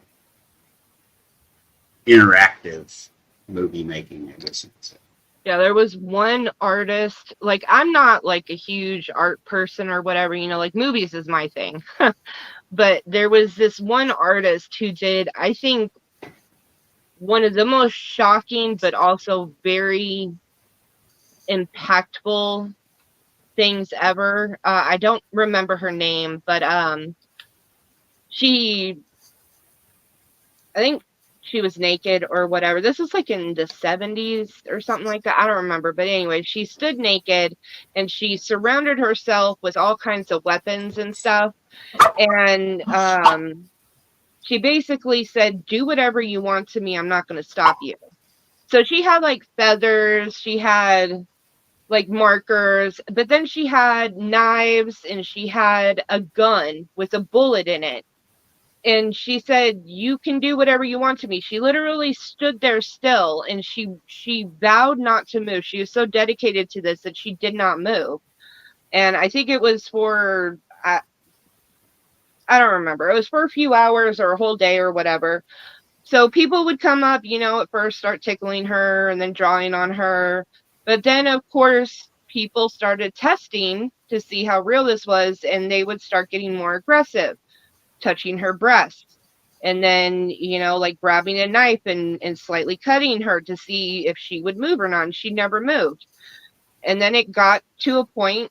[SPEAKER 2] interactive movie making, I guess you could say.
[SPEAKER 4] Yeah, there was one artist, like I'm not like a huge art person or whatever, you know, like movies is my thing. But there was this one artist who did, I think, one of the most shocking but also very impactful things ever. I don't remember her name, but I think she was naked or whatever. This was like in the 70s or something like that. I don't remember. But anyway, she stood naked and she surrounded herself with all kinds of weapons and stuff. And she basically said, do whatever you want to me. I'm not going to stop you. So she had like feathers. She had like markers. But then she had knives and she had a gun with a bullet in it. And she said, you can do whatever you want to me. She literally stood there still and she vowed not to move. She was so dedicated to this that she did not move. And I think it was for, I don't remember. It was for a few hours or a whole day or whatever. So people would come up, you know, at first start tickling her and then drawing on her. But then, of course, people started testing to see how real this was. And they would start getting more aggressive, touching her breasts, and then, you know, like grabbing a knife and slightly cutting her to see if she would move or not. And she never moved. And then it got to a point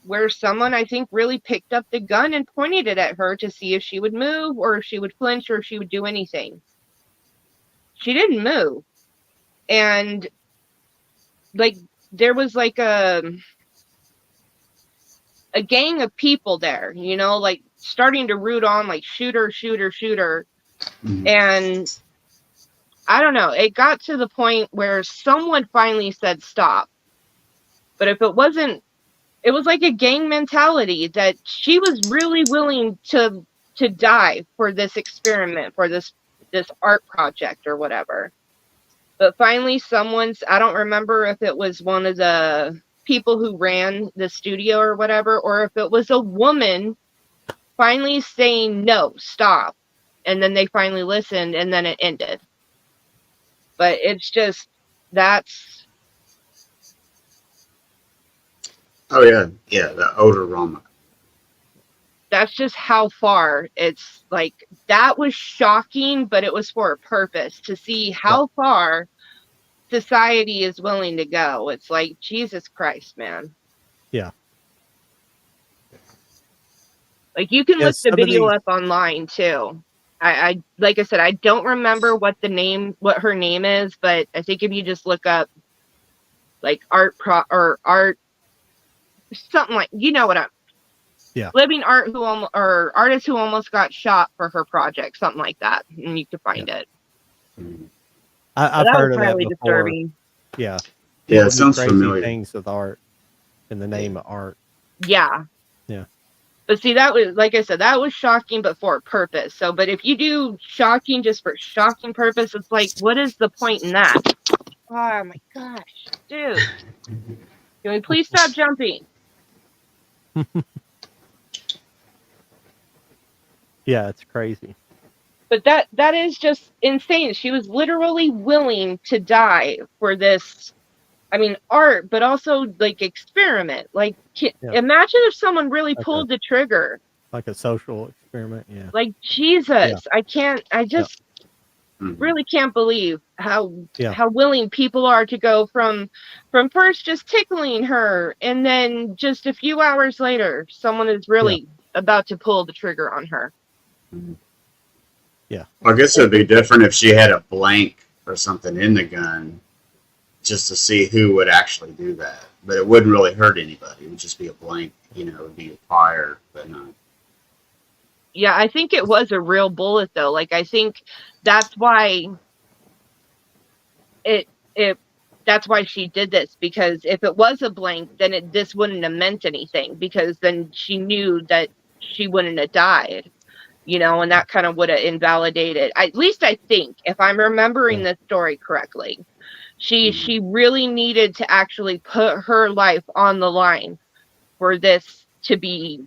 [SPEAKER 4] where someone, I think, really picked up the gun and pointed it at her to see if she would move or if she would flinch or if she would do anything. She didn't move. And like there was like a gang of people there, you know, like starting to root on like shooter. Mm-hmm. And I don't know, it got to the point where someone finally said stop. But if it wasn't, it was like a gang mentality that she was really willing to die for this experiment, for this art project or whatever. But finally I don't remember if it was one of the people who ran the studio or whatever, or if it was a woman finally saying no, stop, and then they finally listened and then it ended. But it's just that's
[SPEAKER 2] the odorama.
[SPEAKER 4] That's just how far it's like. That was shocking, but it was for a purpose, to see how far society is willing to go. It's like, Jesus Christ, man.
[SPEAKER 1] Yeah.
[SPEAKER 4] Like, you can look the video up online too. I like I said, I don't remember what her name is, but I think if you just look up like art something like, you know what I'm.
[SPEAKER 1] Yeah.
[SPEAKER 4] Living art or artist who almost got shot for her project, something like that, and you could find it.
[SPEAKER 1] I've heard of that before.
[SPEAKER 4] Disturbing.
[SPEAKER 1] Yeah.
[SPEAKER 2] Yeah,
[SPEAKER 1] People
[SPEAKER 2] it
[SPEAKER 1] do
[SPEAKER 2] sounds
[SPEAKER 1] crazy
[SPEAKER 2] familiar.
[SPEAKER 1] things with art in the name of art.
[SPEAKER 4] Yeah.
[SPEAKER 1] Yeah.
[SPEAKER 4] But see, that was, like I said, that was shocking, but for a purpose. So, but if you do shocking just for shocking purpose, it's like, what is the point in that? Oh my gosh, dude. Can we please stop jumping?
[SPEAKER 1] Yeah, it's crazy.
[SPEAKER 4] But that is just insane. She was literally willing to die for this. I mean, art, but also like experiment. Like, imagine if someone really pulled the trigger.
[SPEAKER 1] Like a social experiment. Yeah.
[SPEAKER 4] Like, Jesus, I just really can't believe how willing people are to go from first just tickling her, and then just a few hours later, someone is really about to pull the trigger on her.
[SPEAKER 1] Yeah.
[SPEAKER 2] Well, I guess it would be different if she had a blank or something in the gun, just to see who would actually do that. But it wouldn't really hurt anybody. It would just be a blank, it would be a fire, but not.
[SPEAKER 4] Yeah, I think it was a real bullet though. Like, I think that's why that's why she did this, because if it was a blank, then this wouldn't have meant anything, because then she knew that she wouldn't have died, and that kind of would have invalidated. At least I think, if I'm remembering this story correctly, she really needed to actually put her life on the line for this to be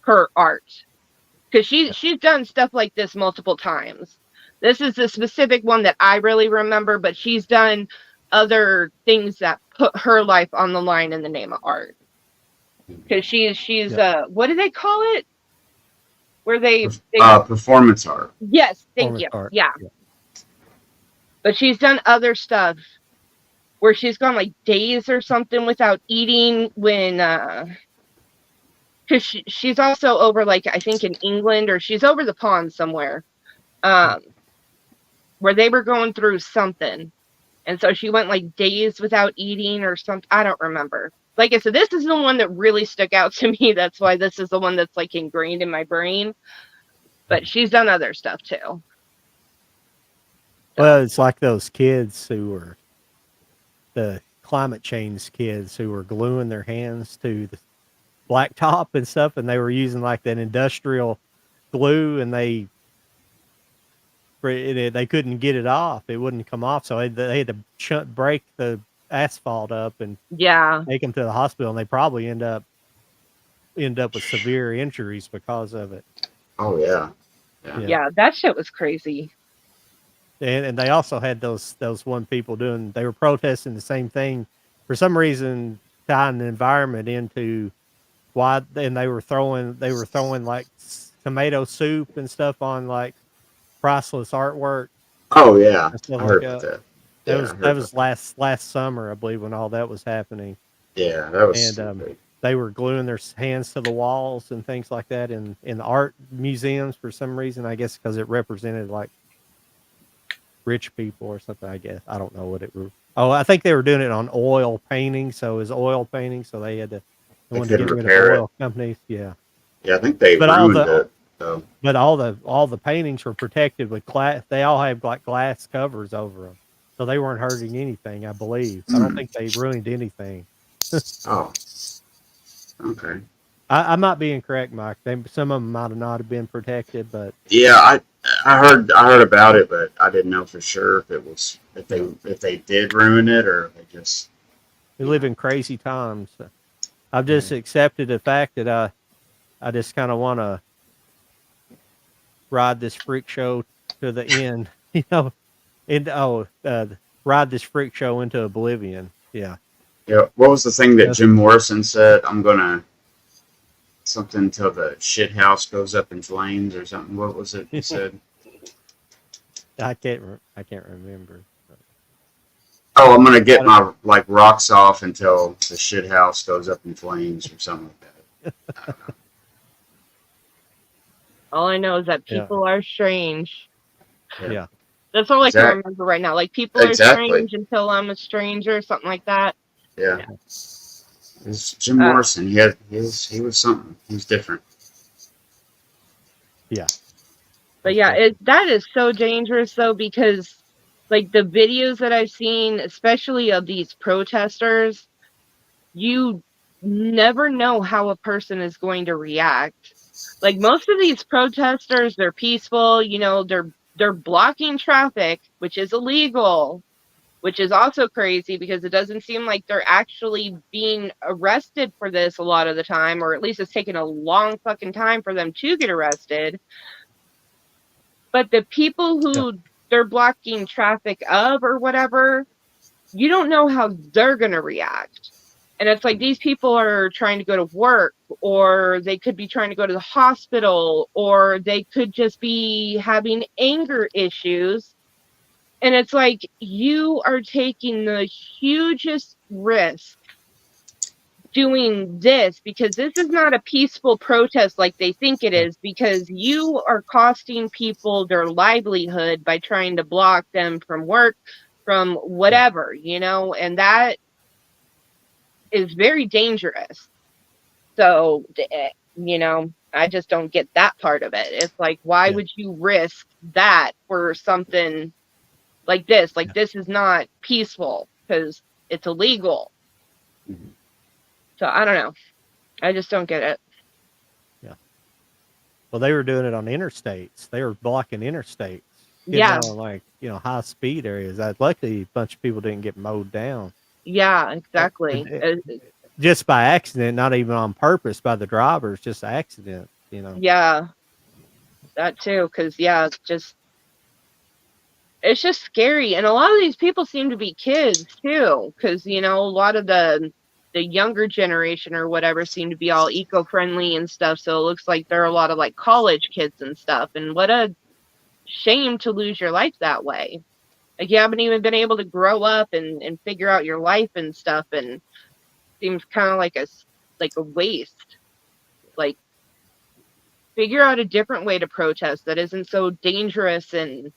[SPEAKER 4] her art, because she's done stuff like this multiple times. This is the specific one that I really remember, but she's done other things that put her life on the line in the name of art. Because she's what do they call it? Where they
[SPEAKER 2] performance art.
[SPEAKER 4] Yes, thank you. Yeah. But she's done other stuff where she's gone like days or something without eating when because she's also over, like, I think in England, or she's over the pond somewhere, where they were going through something, and so she went like days without eating or something. I don't remember. Like I said, this is the one that really stuck out to me. That's why this is the one that's like ingrained in my brain. But she's done other stuff too.
[SPEAKER 1] Well, it's like those kids who were the climate change kids who were gluing their hands to the blacktop and stuff, and they were using like that industrial glue, and they couldn't get it off. It wouldn't come off, so they had to break the asphalt up and take them to the hospital, and they probably end up with severe injuries because of it.
[SPEAKER 2] Oh yeah.
[SPEAKER 4] Yeah, that shit was crazy.
[SPEAKER 1] And they also had those one people they were protesting the same thing for some reason, tying the environment into why, and they were throwing like tomato soup and stuff on like priceless artwork.
[SPEAKER 2] Oh yeah, I heard about that.
[SPEAKER 1] That was last summer, I believe, when all that was happening.
[SPEAKER 2] Yeah, that was.
[SPEAKER 1] And they were gluing their hands to the walls and things like that in art museums for some reason. I guess because it represented like rich people or something. I guess I don't know what it was. Oh, I think they were doing it on oil painting. So it was oil painting. So they had to. They wanted to get rid of oil companies. Yeah.
[SPEAKER 2] Yeah, I think they ruined it. So.
[SPEAKER 1] But all the paintings were protected with glass. They all have like glass covers over them, so they weren't hurting anything. I believe. I don't think they ruined anything.
[SPEAKER 2] Oh. Okay.
[SPEAKER 1] I might be incorrect, Mike. Some of them might have not have been protected, but
[SPEAKER 2] yeah, I heard about it, but I didn't know for sure if they did ruin it or if they just.
[SPEAKER 1] We live in crazy times. I've just accepted the fact that I just kind of want to ride this freak show to the end, ride this freak show into oblivion. Yeah.
[SPEAKER 2] Yeah. What was the thing that Jim Morrison said? I'm gonna something until the shit house goes up in flames or something. What was it he said?
[SPEAKER 1] I can't remember.
[SPEAKER 2] Oh, I'm gonna get my rocks off until the shit house goes up in flames or something like that.
[SPEAKER 4] All I know is that people are strange.
[SPEAKER 1] Yeah.
[SPEAKER 4] That's all I can remember right now. Like, people are strange until I'm a stranger, something like that.
[SPEAKER 2] Yeah. It's Jim Morrison. He was something. He was different.
[SPEAKER 1] Yeah.
[SPEAKER 4] But yeah, that is so dangerous though, because like the videos that I've seen, especially of these protesters, you never know how a person is going to react. Like most of these protesters, they're peaceful, you know, they're blocking traffic, which is illegal, which is also crazy because it doesn't seem like they're actually being arrested for this a lot of the time, or at least it's taken a long fucking time for them to get arrested. But the people who they're blocking traffic of or whatever, you don't know how they're going to react. And it's like these people are trying to go to work, or they could be trying to go to the hospital, or they could just be having anger issues. And it's like you are taking the hugest risk doing this, because this is not a peaceful protest like they think it is, because you are costing people their livelihood by trying to block them from work, from whatever, you know, and that is very dangerous. So, you know, I just don't get that part of it. It's like, why would you risk that for something like this? Like, this is not peaceful because it's illegal.
[SPEAKER 2] Mm-hmm.
[SPEAKER 4] So I don't know. I just don't get it.
[SPEAKER 1] Yeah. Well, they were doing it on interstates. They were blocking interstates.
[SPEAKER 4] Yeah.
[SPEAKER 1] On, like, you know, high speed areas. Luckily, a bunch of people didn't get mowed down.
[SPEAKER 4] Yeah, exactly.
[SPEAKER 1] Just by accident, not even on purpose by the drivers, just accident, you know.
[SPEAKER 4] Yeah, that too, because it's just scary, and a lot of these people seem to be kids too, because you know a lot of the younger generation or whatever seem to be all eco-friendly and stuff. So it looks like there are a lot of like college kids and stuff, and what a shame to lose your life that way. Like you haven't even been able to grow up and figure out your life and stuff, and seems kind of like a waste. Like figure out a different way to protest that isn't so dangerous and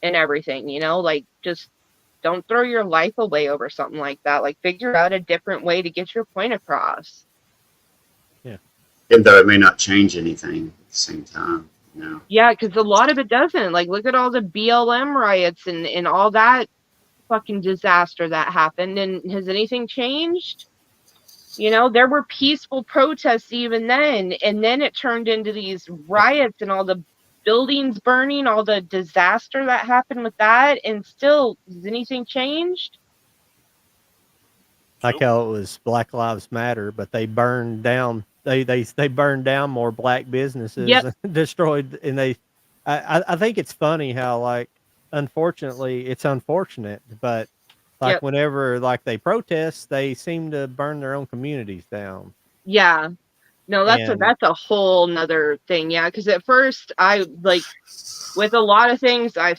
[SPEAKER 4] everything, you know, like just don't throw your life away over something like that. Like figure out a different way to get your point across.
[SPEAKER 1] Yeah.
[SPEAKER 2] And though it may not change anything at the same time. No.
[SPEAKER 4] Yeah, because a lot of it doesn't. Like, look at all the BLM riots and all that fucking disaster that happened. And has anything changed? You know, there were peaceful protests even then. And then it turned into these riots and all the buildings burning, all the disaster that happened with that. And still, has anything changed?
[SPEAKER 1] Like how it was Black Lives Matter, but they burned down. They burned down more black businesses, destroyed, and I think it's funny how, like, unfortunately, it's unfortunate, but like whenever like they protest, they seem to burn their own communities down.
[SPEAKER 4] Yeah, no, that's a whole nother thing. Yeah, because at first I like with a lot of things I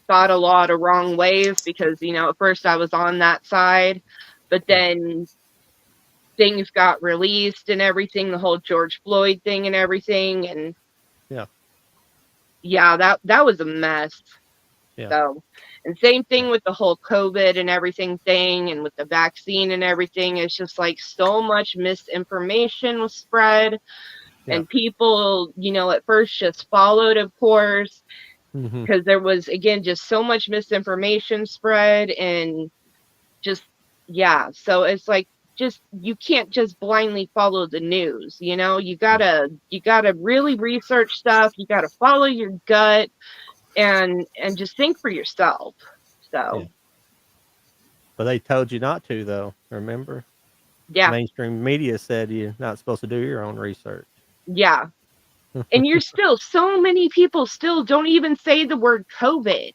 [SPEAKER 4] thought a lot of wrong ways, because you know at first I was on that side, but then things got released and everything, the whole George Floyd thing and everything, and that was a mess. So, and same thing with the whole COVID and everything thing, and with the vaccine and everything. It's just like so much misinformation was spread, and people, you know, at first just followed, of course, because there was again just so much misinformation spread, and just so it's like, just you can't just blindly follow the news, you know. You gotta really research stuff. You gotta follow your gut and just think for yourself. So
[SPEAKER 1] but they told you not to, though, remember? Mainstream media said you're not supposed to do your own research.
[SPEAKER 4] And you're still, so many people still don't even say the word COVID.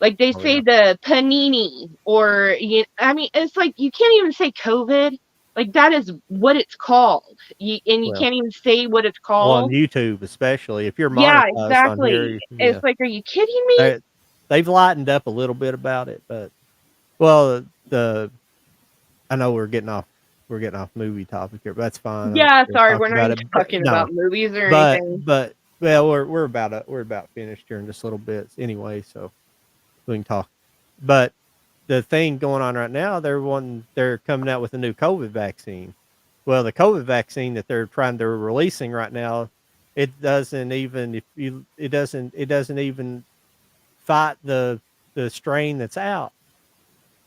[SPEAKER 4] Like they say the panini, or I mean, it's like you can't even say COVID. Like that is what it's called, you can't even say what it's called.
[SPEAKER 1] Well, on YouTube, especially if you're monetized
[SPEAKER 4] exactly.
[SPEAKER 1] on here,
[SPEAKER 4] it's like, are you kidding me?
[SPEAKER 1] They've lightened up a little bit about it, but I know we're getting off movie topic here, but that's fine.
[SPEAKER 4] Sorry, we're not even talking about movies or anything.
[SPEAKER 1] But well, we're about finished here in just a little bit anyway, so we can talk. But the thing going on right now, they're coming out with a new COVID vaccine. Well, the COVID vaccine that they're releasing right now, it doesn't even fight the strain that's out.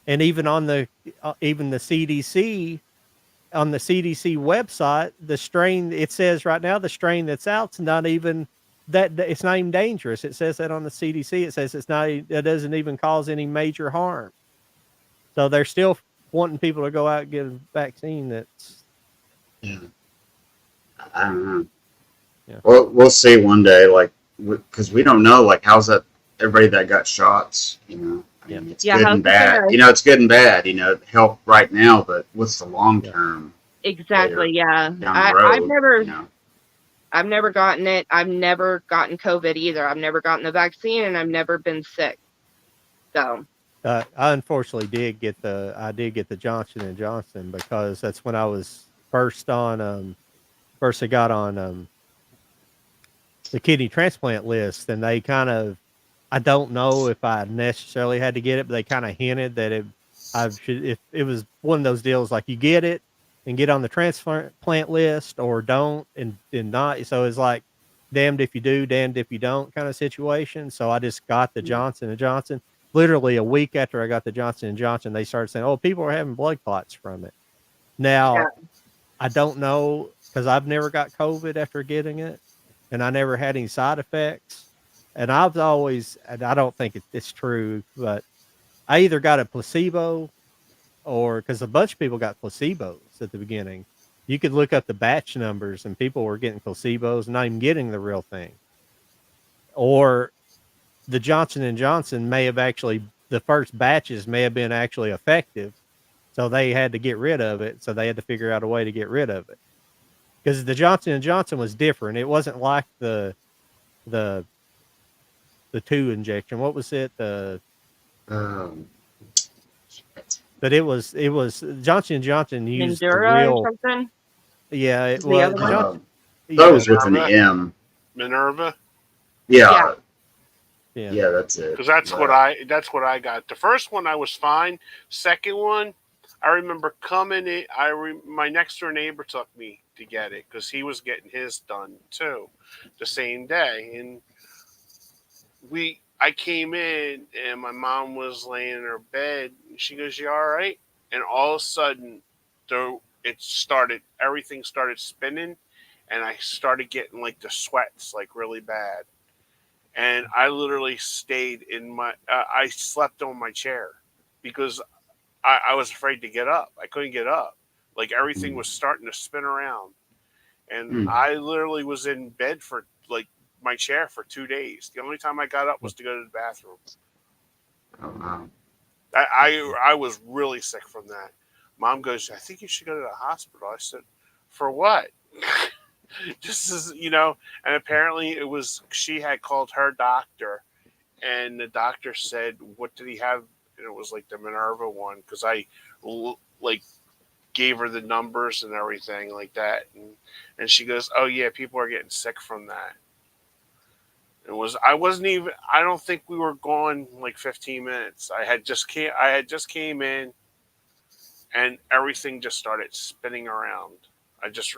[SPEAKER 1] And even on the CDC, on the CDC website, the strain, it says right now the strain that's out's not even that, it's not even dangerous. It says that on the CDC. It says it doesn't even cause any major harm. So they're still wanting people to go out and get a vaccine. That's,
[SPEAKER 2] yeah. I don't know.
[SPEAKER 1] Yeah.
[SPEAKER 2] Well, we'll see one day, like, because we don't know, like, how's that, everybody that got shots, you know, I mean, it's good and bad. You know, it's good and bad, you know, help right now, but what's the long term?
[SPEAKER 4] Exactly. Yeah.
[SPEAKER 2] Down the road,
[SPEAKER 4] I've never gotten it. I've never gotten COVID either. I've never gotten the vaccine, and I've never been sick. So.
[SPEAKER 1] I unfortunately did get the Johnson and Johnson, because that's when I was first I got on the kidney transplant list, and they kind of, I don't know if I necessarily had to get it, but they kind of hinted that if it was one of those deals, like you get it and get on the transplant list, or don't and not. So it's like damned if you do, damned if you don't kind of situation. So I just got the Johnson and Johnson. Literally a week after I got the Johnson and Johnson, they started saying, "Oh, people are having blood clots from it." Now, I don't know, because I've never got COVID after getting it, and I never had any side effects. And I've always, and I don't think it's true, but I either got a placebo, or because a bunch of people got placebos at the beginning. You could look up the batch numbers, and people were getting placebos, not even getting the real thing. Or the Johnson and Johnson may have actually, the first batches may have been actually effective, so they had to get rid of it. So they had to figure out a way to get rid of it, because the Johnson and Johnson was different. It wasn't like the 2 injection. What was it? But it was Johnson and Johnson used
[SPEAKER 4] Mindura
[SPEAKER 1] the real,
[SPEAKER 4] or something.
[SPEAKER 1] Yeah, it
[SPEAKER 4] The
[SPEAKER 1] was.
[SPEAKER 4] other one?
[SPEAKER 2] That was with an M.
[SPEAKER 3] Minerva.
[SPEAKER 2] Yeah.
[SPEAKER 1] Yeah.
[SPEAKER 2] Yeah, that's it.
[SPEAKER 3] Because that's what I got. The first one I was fine. Second one, I remember coming in. My next door neighbor took me to get it, because he was getting his done too, the same day. And I came in, and my mom was laying in her bed, and she goes, "You all right?" And all of a sudden, everything started spinning, and I started getting like the sweats, like really bad. And I literally stayed in I slept on my chair, because I was afraid to get up. I couldn't get up. Like everything was starting to spin around. And I literally was in bed for like my chair for 2 days. The only time I got up was to go to the bathroom.
[SPEAKER 2] Oh, wow.
[SPEAKER 3] I was really sick from that. Mom goes, "I think you should go to the hospital." I said, "For what?" Just as and apparently it was, she had called her doctor, and the doctor said, "What did he have?" And it was like the Minerva one, because I like gave her the numbers and everything like that, and she goes, "Oh yeah, people are getting sick from that." I don't think we were gone like 15 minutes. I had just came in, and everything just started spinning around. I just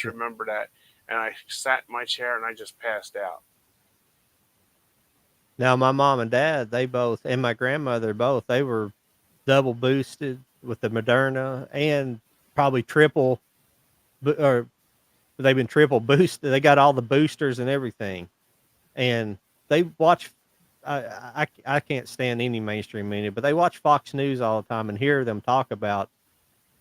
[SPEAKER 3] remember that, and I sat in my chair and I just passed out.
[SPEAKER 1] Now my mom and dad, they both, and my grandmother both, they were double boosted with the Moderna, and probably triple, or they've been triple boosted. They got all the boosters and everything, and they watch. I can't stand any mainstream media, but they watch Fox News all the time and hear them talk about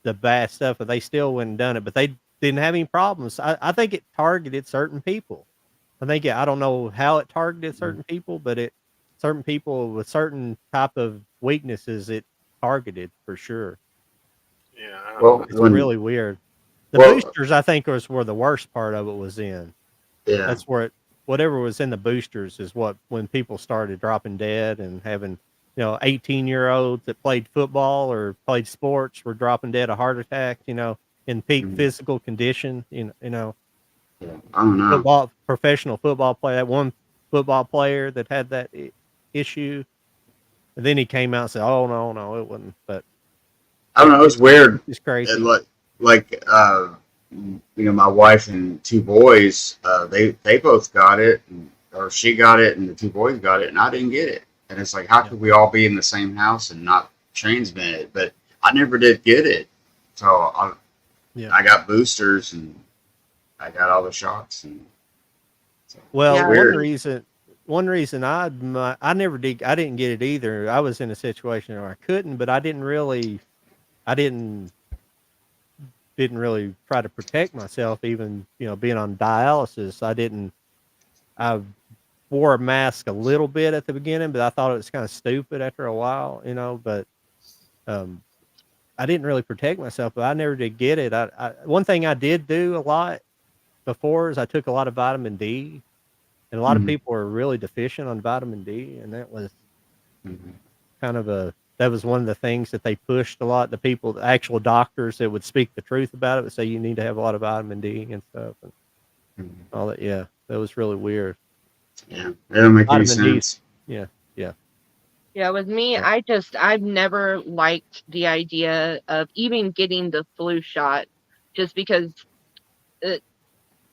[SPEAKER 1] the bad stuff, but they still went and done it. But they didn't have any problems. I think it targeted certain people. I don't know how it targeted certain people, but certain people with certain type of weaknesses, it targeted for sure.
[SPEAKER 3] Yeah.
[SPEAKER 2] Well,
[SPEAKER 1] It's really weird. The boosters, I think, was where the worst part of it was in.
[SPEAKER 2] Yeah.
[SPEAKER 1] That's where whatever was in the boosters is when people started dropping dead and having, 18-year-olds that played football or played sports were dropping dead of heart attack, in peak physical condition,
[SPEAKER 2] Yeah, I don't know.
[SPEAKER 1] Professional football player, that one football player that had that issue. And then he came out and said, "Oh, no, it wasn't." But
[SPEAKER 2] I don't know. It's weird.
[SPEAKER 1] It's crazy.
[SPEAKER 2] And my wife and 2 boys, they both got it, or she got it, and the 2 boys got it, and I didn't get it. And it's like, how could we all be in the same house and not transmit it? But I never did get it. So I got boosters and I got all the shots. And so
[SPEAKER 1] well,
[SPEAKER 4] Yeah.
[SPEAKER 1] one reason I didn't get it either. I was in a situation where I couldn't, but I didn't really try to protect myself. Even being on dialysis, I wore a mask a little bit at the beginning, but I thought it was kind of stupid after a while, but I didn't really protect myself, but I never did get it. One thing I did do a lot before is I took a lot of vitamin D, and a lot of
[SPEAKER 2] Mhm.
[SPEAKER 1] people were really deficient on vitamin D, and that was
[SPEAKER 2] Mhm.
[SPEAKER 1] that was one of the things that they pushed a lot. The actual doctors that would speak the truth about it would say you need to have a lot of vitamin D and stuff and
[SPEAKER 2] Mhm.
[SPEAKER 1] all that. Yeah, that was really weird.
[SPEAKER 2] Yeah, it don't make any
[SPEAKER 1] Vitamin D.
[SPEAKER 2] sense.
[SPEAKER 1] Yeah, yeah,
[SPEAKER 4] Yeah, with me,
[SPEAKER 2] Yeah.
[SPEAKER 4] I've never liked the idea of even getting the flu shot just because it,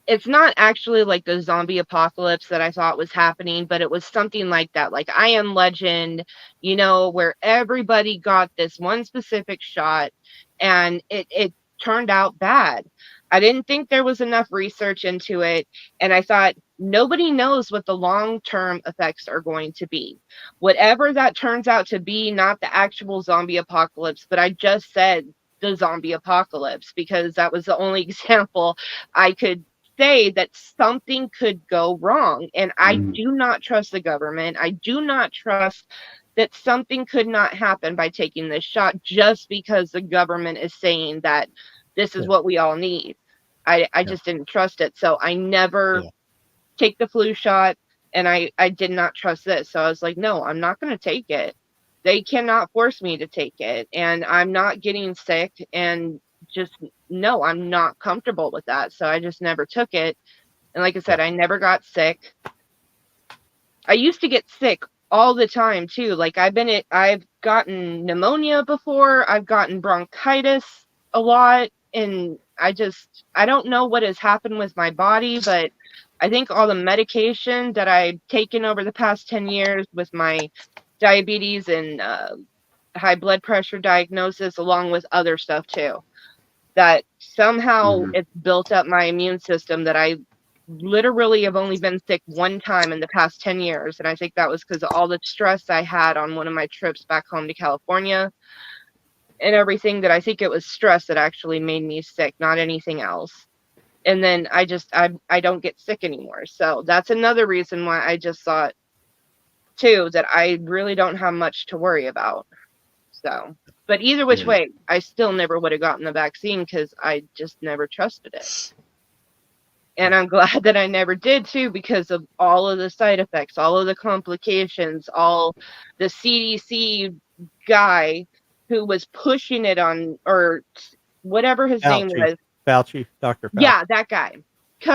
[SPEAKER 4] it's not actually like the zombie apocalypse that I thought was happening, but it was something like that. Like I Am Legend, where everybody got this one specific shot and it turned out bad. I didn't think there was enough research into it. And I thought nobody knows what the long-term effects are going to be. Whatever that turns out to be, not the actual zombie apocalypse, but I just said the zombie apocalypse because that was the only example I could say that something could go wrong. And I
[SPEAKER 2] Mhm.
[SPEAKER 4] do not trust the government. I do not trust that something could not happen by taking this shot just because the government is saying that this is
[SPEAKER 1] yeah,
[SPEAKER 4] what we all need. I
[SPEAKER 1] yeah,
[SPEAKER 4] just didn't trust it. So I never
[SPEAKER 1] yeah,
[SPEAKER 4] take the flu shot and I did not trust this. So I was like, no, I'm not going to take it. They cannot force me to take it and I'm not getting sick and just no, I'm not comfortable with that. So I just never took it. And like I
[SPEAKER 1] yeah.
[SPEAKER 4] said, I never got sick. I used to get sick all the time too. Like I've gotten pneumonia before, I've gotten bronchitis a lot, and I don't know what has happened with my body, but I think all the medication that I've taken over the past 10 years with my diabetes and high blood pressure diagnosis, along with other stuff too, that somehow
[SPEAKER 2] Mhm.
[SPEAKER 4] it's built up my immune system that I literally have only been sick one time in the past 10 years. And I think that was because of all the stress I had on one of my trips back home to California and everything, that I think it was stress that actually made me sick, not anything else. And then I don't get sick anymore. So that's another reason why I just thought too that I really don't have much to worry about. So, but either which
[SPEAKER 2] Yeah.
[SPEAKER 4] way, I still never would have gotten the vaccine because I just never trusted it. And I'm glad that I never did too, because of all of the side effects, all of the complications, all the CDC guy who was pushing it on, or whatever his name
[SPEAKER 1] Fauci,
[SPEAKER 4] was.
[SPEAKER 1] Dr. Fauci.
[SPEAKER 4] Yeah, that guy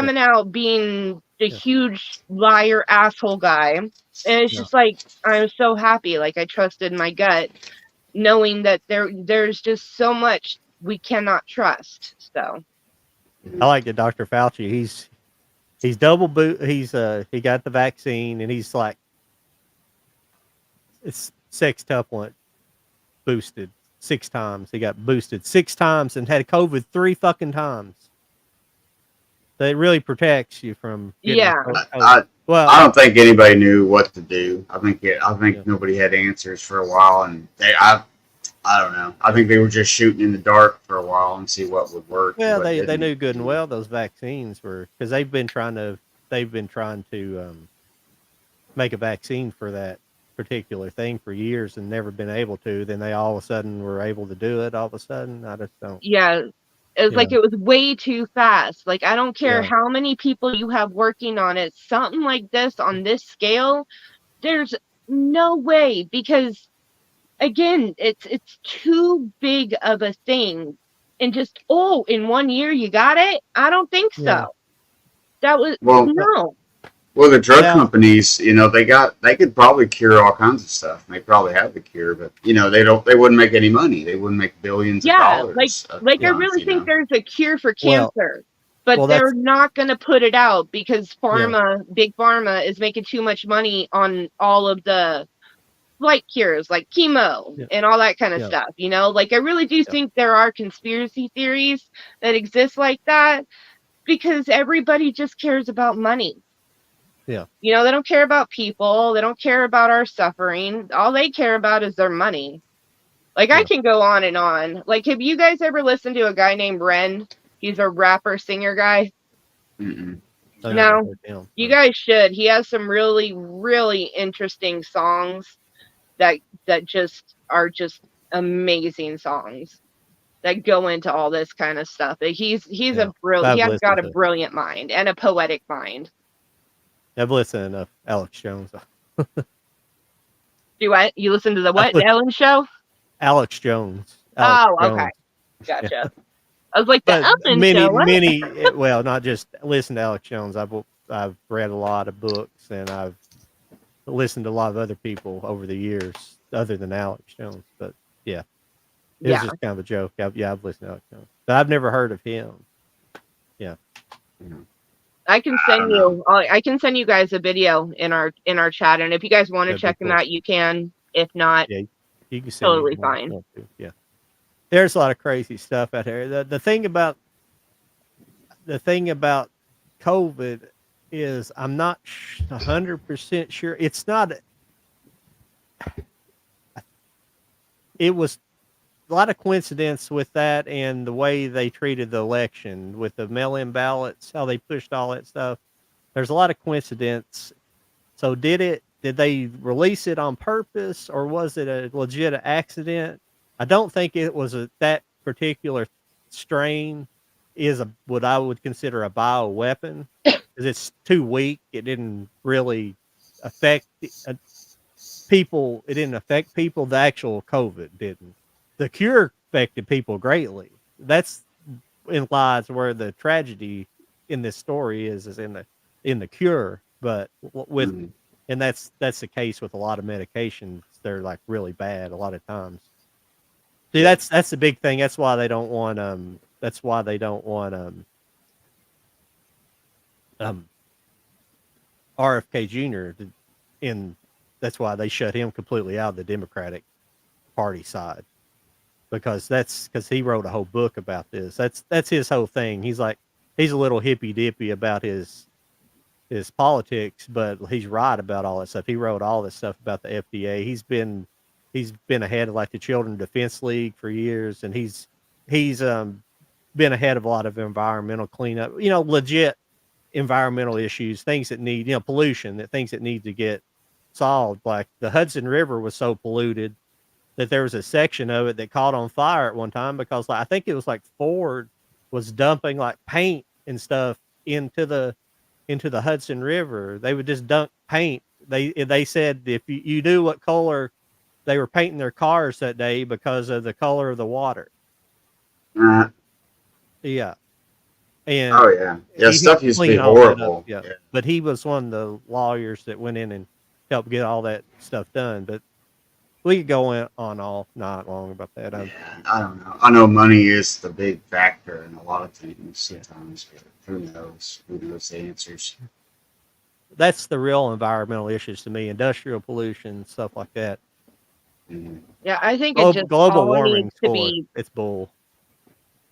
[SPEAKER 1] Yeah,
[SPEAKER 4] coming out being the
[SPEAKER 1] yeah,
[SPEAKER 4] huge liar asshole guy. And it's
[SPEAKER 1] yeah.
[SPEAKER 4] just like, I'm so happy. Like I trusted my gut, knowing that there's just so much we cannot trust. So
[SPEAKER 1] I like the Dr. Fauci. He's double boot. He got the vaccine, and he's like it's sextuple boosted 6 times. He got boosted 6 times and had COVID 3 fucking times. So it really protects you from getting the
[SPEAKER 4] yeah.
[SPEAKER 1] COVID. Well,
[SPEAKER 2] I don't think anybody knew what to do. I
[SPEAKER 1] yeah,
[SPEAKER 2] think nobody had answers for a while, and I don't know. I
[SPEAKER 1] yeah.
[SPEAKER 2] think they were just shooting in the dark for a while and see what would work and
[SPEAKER 1] Well,
[SPEAKER 2] what
[SPEAKER 1] they
[SPEAKER 2] didn't.
[SPEAKER 1] knew good
[SPEAKER 2] You
[SPEAKER 1] and
[SPEAKER 2] know?
[SPEAKER 1] well those vaccines were because they've been trying to make a vaccine for that particular thing for years and never been able to. Then they all of a sudden were able to do it. All of a sudden, I just don't.
[SPEAKER 4] Yeah, it's
[SPEAKER 1] Yeah,
[SPEAKER 4] like it was way too fast. Like I don't care
[SPEAKER 1] yeah,
[SPEAKER 4] how many people you have working on it, something like this on this scale, there's no way, because again, it's too big of a thing. And just, oh, in 1 year you got it? I don't think
[SPEAKER 1] yeah.
[SPEAKER 4] so. That was
[SPEAKER 2] Well,
[SPEAKER 1] Well,
[SPEAKER 4] no.
[SPEAKER 2] well, the drug
[SPEAKER 1] well,
[SPEAKER 2] companies, they could probably cure all kinds of stuff. They probably have the cure, but they wouldn't make any money. They wouldn't make billions of
[SPEAKER 4] Yeah,
[SPEAKER 2] dollars a
[SPEAKER 4] like I
[SPEAKER 1] yeah.
[SPEAKER 2] month.
[SPEAKER 4] really think there's a cure for
[SPEAKER 1] Well,
[SPEAKER 4] cancer, but
[SPEAKER 1] well,
[SPEAKER 4] they're
[SPEAKER 1] that's
[SPEAKER 4] not going to put it out because
[SPEAKER 1] yeah,
[SPEAKER 4] big pharma is making too much money on all of the like cures, like chemo
[SPEAKER 1] Yeah.
[SPEAKER 4] and all that kind of
[SPEAKER 1] Yeah.
[SPEAKER 4] stuff. You know, like I really do think there are conspiracy theories that exist like that because everybody just cares about money.
[SPEAKER 1] Yeah.
[SPEAKER 4] You know, they don't care about people. They don't care about our suffering. All they care about is their money. Like I
[SPEAKER 1] Yeah.
[SPEAKER 4] can go on and on. Like, have you guys ever listened to a guy named Ren? He's a rapper singer guy.
[SPEAKER 2] Mm-mm.
[SPEAKER 1] I
[SPEAKER 4] No.
[SPEAKER 1] never heard him,
[SPEAKER 4] You
[SPEAKER 1] so.
[SPEAKER 4] guys should. He has some really, really interesting songs that just are just amazing songs that go into all this kind of stuff. He's
[SPEAKER 1] Yeah.
[SPEAKER 4] he has got a
[SPEAKER 1] to
[SPEAKER 4] brilliant mind and a poetic mind.
[SPEAKER 1] I've listened to Alex Jones.
[SPEAKER 4] Do what? You listen to the what?
[SPEAKER 1] listened-
[SPEAKER 4] Ellen show?
[SPEAKER 1] Alex Jones.
[SPEAKER 4] Oh,
[SPEAKER 1] Alex
[SPEAKER 4] okay.
[SPEAKER 1] Jones.
[SPEAKER 4] Gotcha. I was like, the
[SPEAKER 1] But
[SPEAKER 4] Ellen
[SPEAKER 1] many,
[SPEAKER 4] show. What?
[SPEAKER 1] many. Well, not just listen to Alex Jones. I've read a lot of books and I've listened to a lot of other people over the years, other than Alex Jones. But yeah, it was
[SPEAKER 4] Yeah.
[SPEAKER 1] just kind of a joke. I've listened to Alex Jones, but I've never heard of him. Yeah.
[SPEAKER 4] I can send you. I can send you guys a video in our chat, and if you guys want to
[SPEAKER 1] That'd be
[SPEAKER 4] check him
[SPEAKER 1] cool.
[SPEAKER 4] out, you can. If not,
[SPEAKER 1] Yeah, you can send me
[SPEAKER 4] totally
[SPEAKER 1] one if you
[SPEAKER 4] fine.
[SPEAKER 1] want to. Yeah, there's a lot of crazy stuff out there. The thing about COVID is I'm not 100% sure. It's not. It was a lot of coincidence with that and the way they treated the election with the mail-in ballots, how they pushed all that stuff. There's a lot of coincidence. So did they release it on purpose or was it a legit accident? I don't think it was that particular strain is what I would consider a bioweapon because it's too weak. It didn't really affect people. It didn't affect people. The actual COVID didn't. The cure affected people greatly. That's lies where the tragedy in this story is in the cure. But with and that's the case with a lot of medications. They're like really bad a lot of times. See, that's the big thing. That's why they don't want RFK Jr. That's why they shut him completely out of the Democratic Party side. Because he wrote a whole book about this. That's his whole thing. He's a little hippy dippy about his politics, but he's right about all that stuff. He wrote all this stuff about the FDA. He's been ahead of like the Children Defense League for years, and he's been ahead of a lot of environmental cleanup. Legit environmental issues, things that need pollution, things that need to get solved. Like the Hudson River was so polluted that there was a section of it that caught on fire at one time because I think it was like Ford was dumping like paint and stuff into the Hudson River. They would just dump paint. They said if you knew what color they were painting their cars that day because of the color of the water. Yeah. And
[SPEAKER 2] stuff used to be horrible.
[SPEAKER 1] Yeah. But he was one of the lawyers that went in and helped get all that stuff done. But we could go on all night long about that.
[SPEAKER 2] I don't know. I know money is the big factor in a lot of things sometimes, but who knows? Who knows the answers?
[SPEAKER 1] That's the real environmental issues to me: industrial pollution, stuff like that.
[SPEAKER 2] Mm-hmm.
[SPEAKER 4] Yeah, I think
[SPEAKER 1] global warming
[SPEAKER 4] needs to
[SPEAKER 1] it's bull.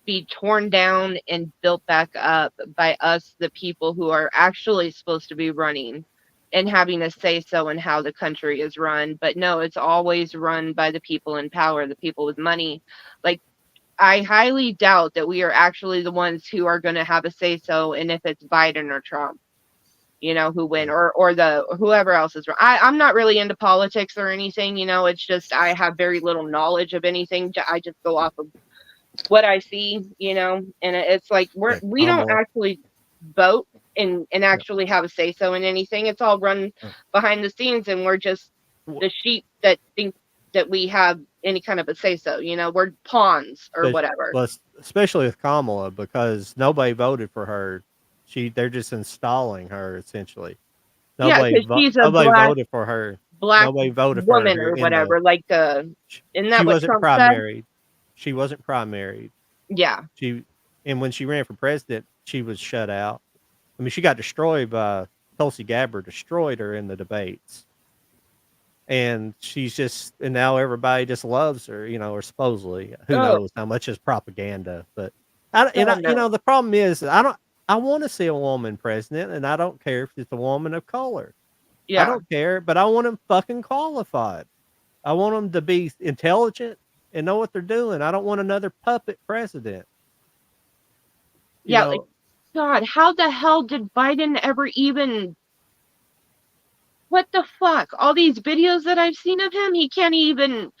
[SPEAKER 4] Be torn down and built back up by us, the people who are actually supposed to be running and having a say so in how the country is run. But no, it's always run by the people in power, the people with money. Like, I highly doubt that we are actually the ones who are going to have a say so in if it's Biden or Trump, who win or the whoever else is. I'm not really into politics or anything, it's just I have very little knowledge of anything. I just go off of what I see, and it's like we don't actually vote and actually have a say so in anything. It's all run behind the scenes, and we're just the sheep that think that we have any kind of a say so. We're pawns or whatever.
[SPEAKER 1] Well, especially with Kamala, because nobody voted for her. They're just installing her essentially. Nobody voted for her.
[SPEAKER 4] Black
[SPEAKER 1] nobody voted
[SPEAKER 4] woman
[SPEAKER 1] for her
[SPEAKER 4] or whatever. Isn't that
[SPEAKER 1] she
[SPEAKER 4] what
[SPEAKER 1] wasn't
[SPEAKER 4] Trump
[SPEAKER 1] primaried.
[SPEAKER 4] said?
[SPEAKER 1] She wasn't primaried.
[SPEAKER 4] Yeah.
[SPEAKER 1] And when she ran for president, she was shut out. I mean, she got destroyed by Tulsi Gabbard. Destroyed her in the debates. and now everybody just loves her, or supposedly. Who
[SPEAKER 4] Oh.
[SPEAKER 1] knows how much is propaganda? But
[SPEAKER 4] No.
[SPEAKER 1] the problem is I want to see a woman president, and I don't care if it's a woman of color. I
[SPEAKER 4] Yeah.
[SPEAKER 1] don't care, but I want them fucking qualified. I want them to be intelligent and know what they're doing. I don't want another puppet president. You
[SPEAKER 4] Yeah,
[SPEAKER 1] know,
[SPEAKER 4] like, God, how the hell did Biden ever even? What the fuck? All these videos that I've seen of him, he can't even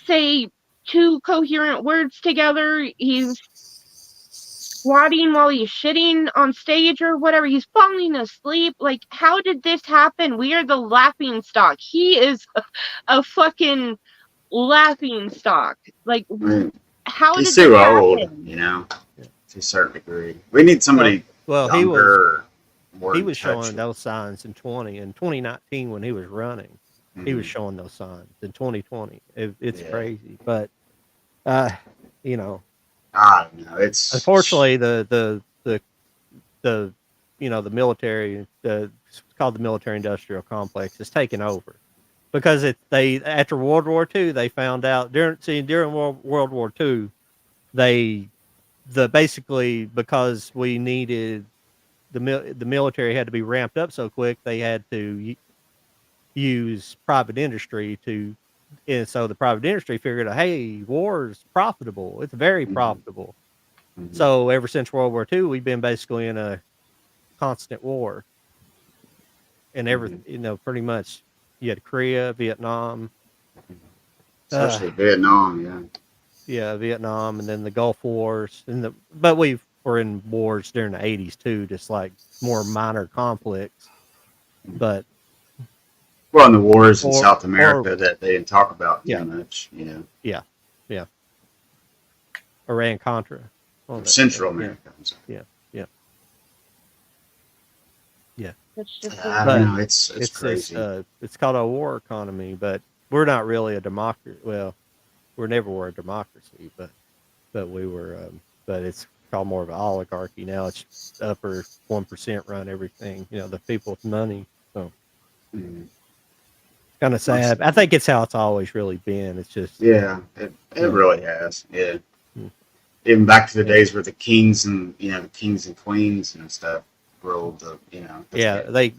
[SPEAKER 4] say two coherent words together. He's squatting while he's shitting on stage or whatever. He's falling asleep. Like, how did this happen? We are the laughing stock. He is a fucking laughing stock. Like,
[SPEAKER 2] Right.
[SPEAKER 4] how
[SPEAKER 2] He's
[SPEAKER 4] did
[SPEAKER 2] too
[SPEAKER 4] this
[SPEAKER 2] old,
[SPEAKER 4] happen?
[SPEAKER 2] to a certain degree. We need somebody
[SPEAKER 1] well,
[SPEAKER 2] younger. More
[SPEAKER 1] he
[SPEAKER 2] in
[SPEAKER 1] was showing
[SPEAKER 2] touch
[SPEAKER 1] those signs in 2019 when he was running.
[SPEAKER 2] with-
[SPEAKER 1] He was showing those signs in 2020. It's
[SPEAKER 2] Yeah.
[SPEAKER 1] crazy, but you know,
[SPEAKER 2] I don't know. It's
[SPEAKER 1] unfortunately the the military, it's called the military industrial complex, is taking over because they after World War II they found out during World War II basically because we needed the military had to be ramped up so quick they had to use private industry and so the private industry figured out, hey, war is profitable. It's very profitable.
[SPEAKER 2] Mhm.
[SPEAKER 1] So ever since World War II, we've been basically in a constant war. And everything, pretty much you had Korea, Vietnam.
[SPEAKER 2] especially Vietnam,
[SPEAKER 1] Yeah, Vietnam, and then the Gulf Wars, but we were in wars during the 80s too, just like more minor conflicts. But
[SPEAKER 2] well, in the wars in
[SPEAKER 1] Or-
[SPEAKER 2] South America
[SPEAKER 1] or-
[SPEAKER 2] that they didn't talk about too
[SPEAKER 1] Yeah.
[SPEAKER 2] much,
[SPEAKER 1] yeah, Iran Contra, all that
[SPEAKER 2] Central
[SPEAKER 1] stuff, yeah.
[SPEAKER 2] America. I'm sorry.
[SPEAKER 4] It's just
[SPEAKER 2] I
[SPEAKER 1] But
[SPEAKER 2] don't know. It's crazy.
[SPEAKER 1] it's called a war economy, but we're not really a democracy. Well, we never were a democracy, but we were. But it's called more of an oligarchy now. It's upper 1% run everything. The people with money. So
[SPEAKER 2] Mhm.
[SPEAKER 1] kind of sad. I think it's how it's always really been. It's just
[SPEAKER 2] Yeah, it really has. Yeah.
[SPEAKER 1] Mm.
[SPEAKER 2] Even back to the
[SPEAKER 1] Yeah.
[SPEAKER 2] days where the kings and the kings and queens and stuff ruled the
[SPEAKER 1] yeah. They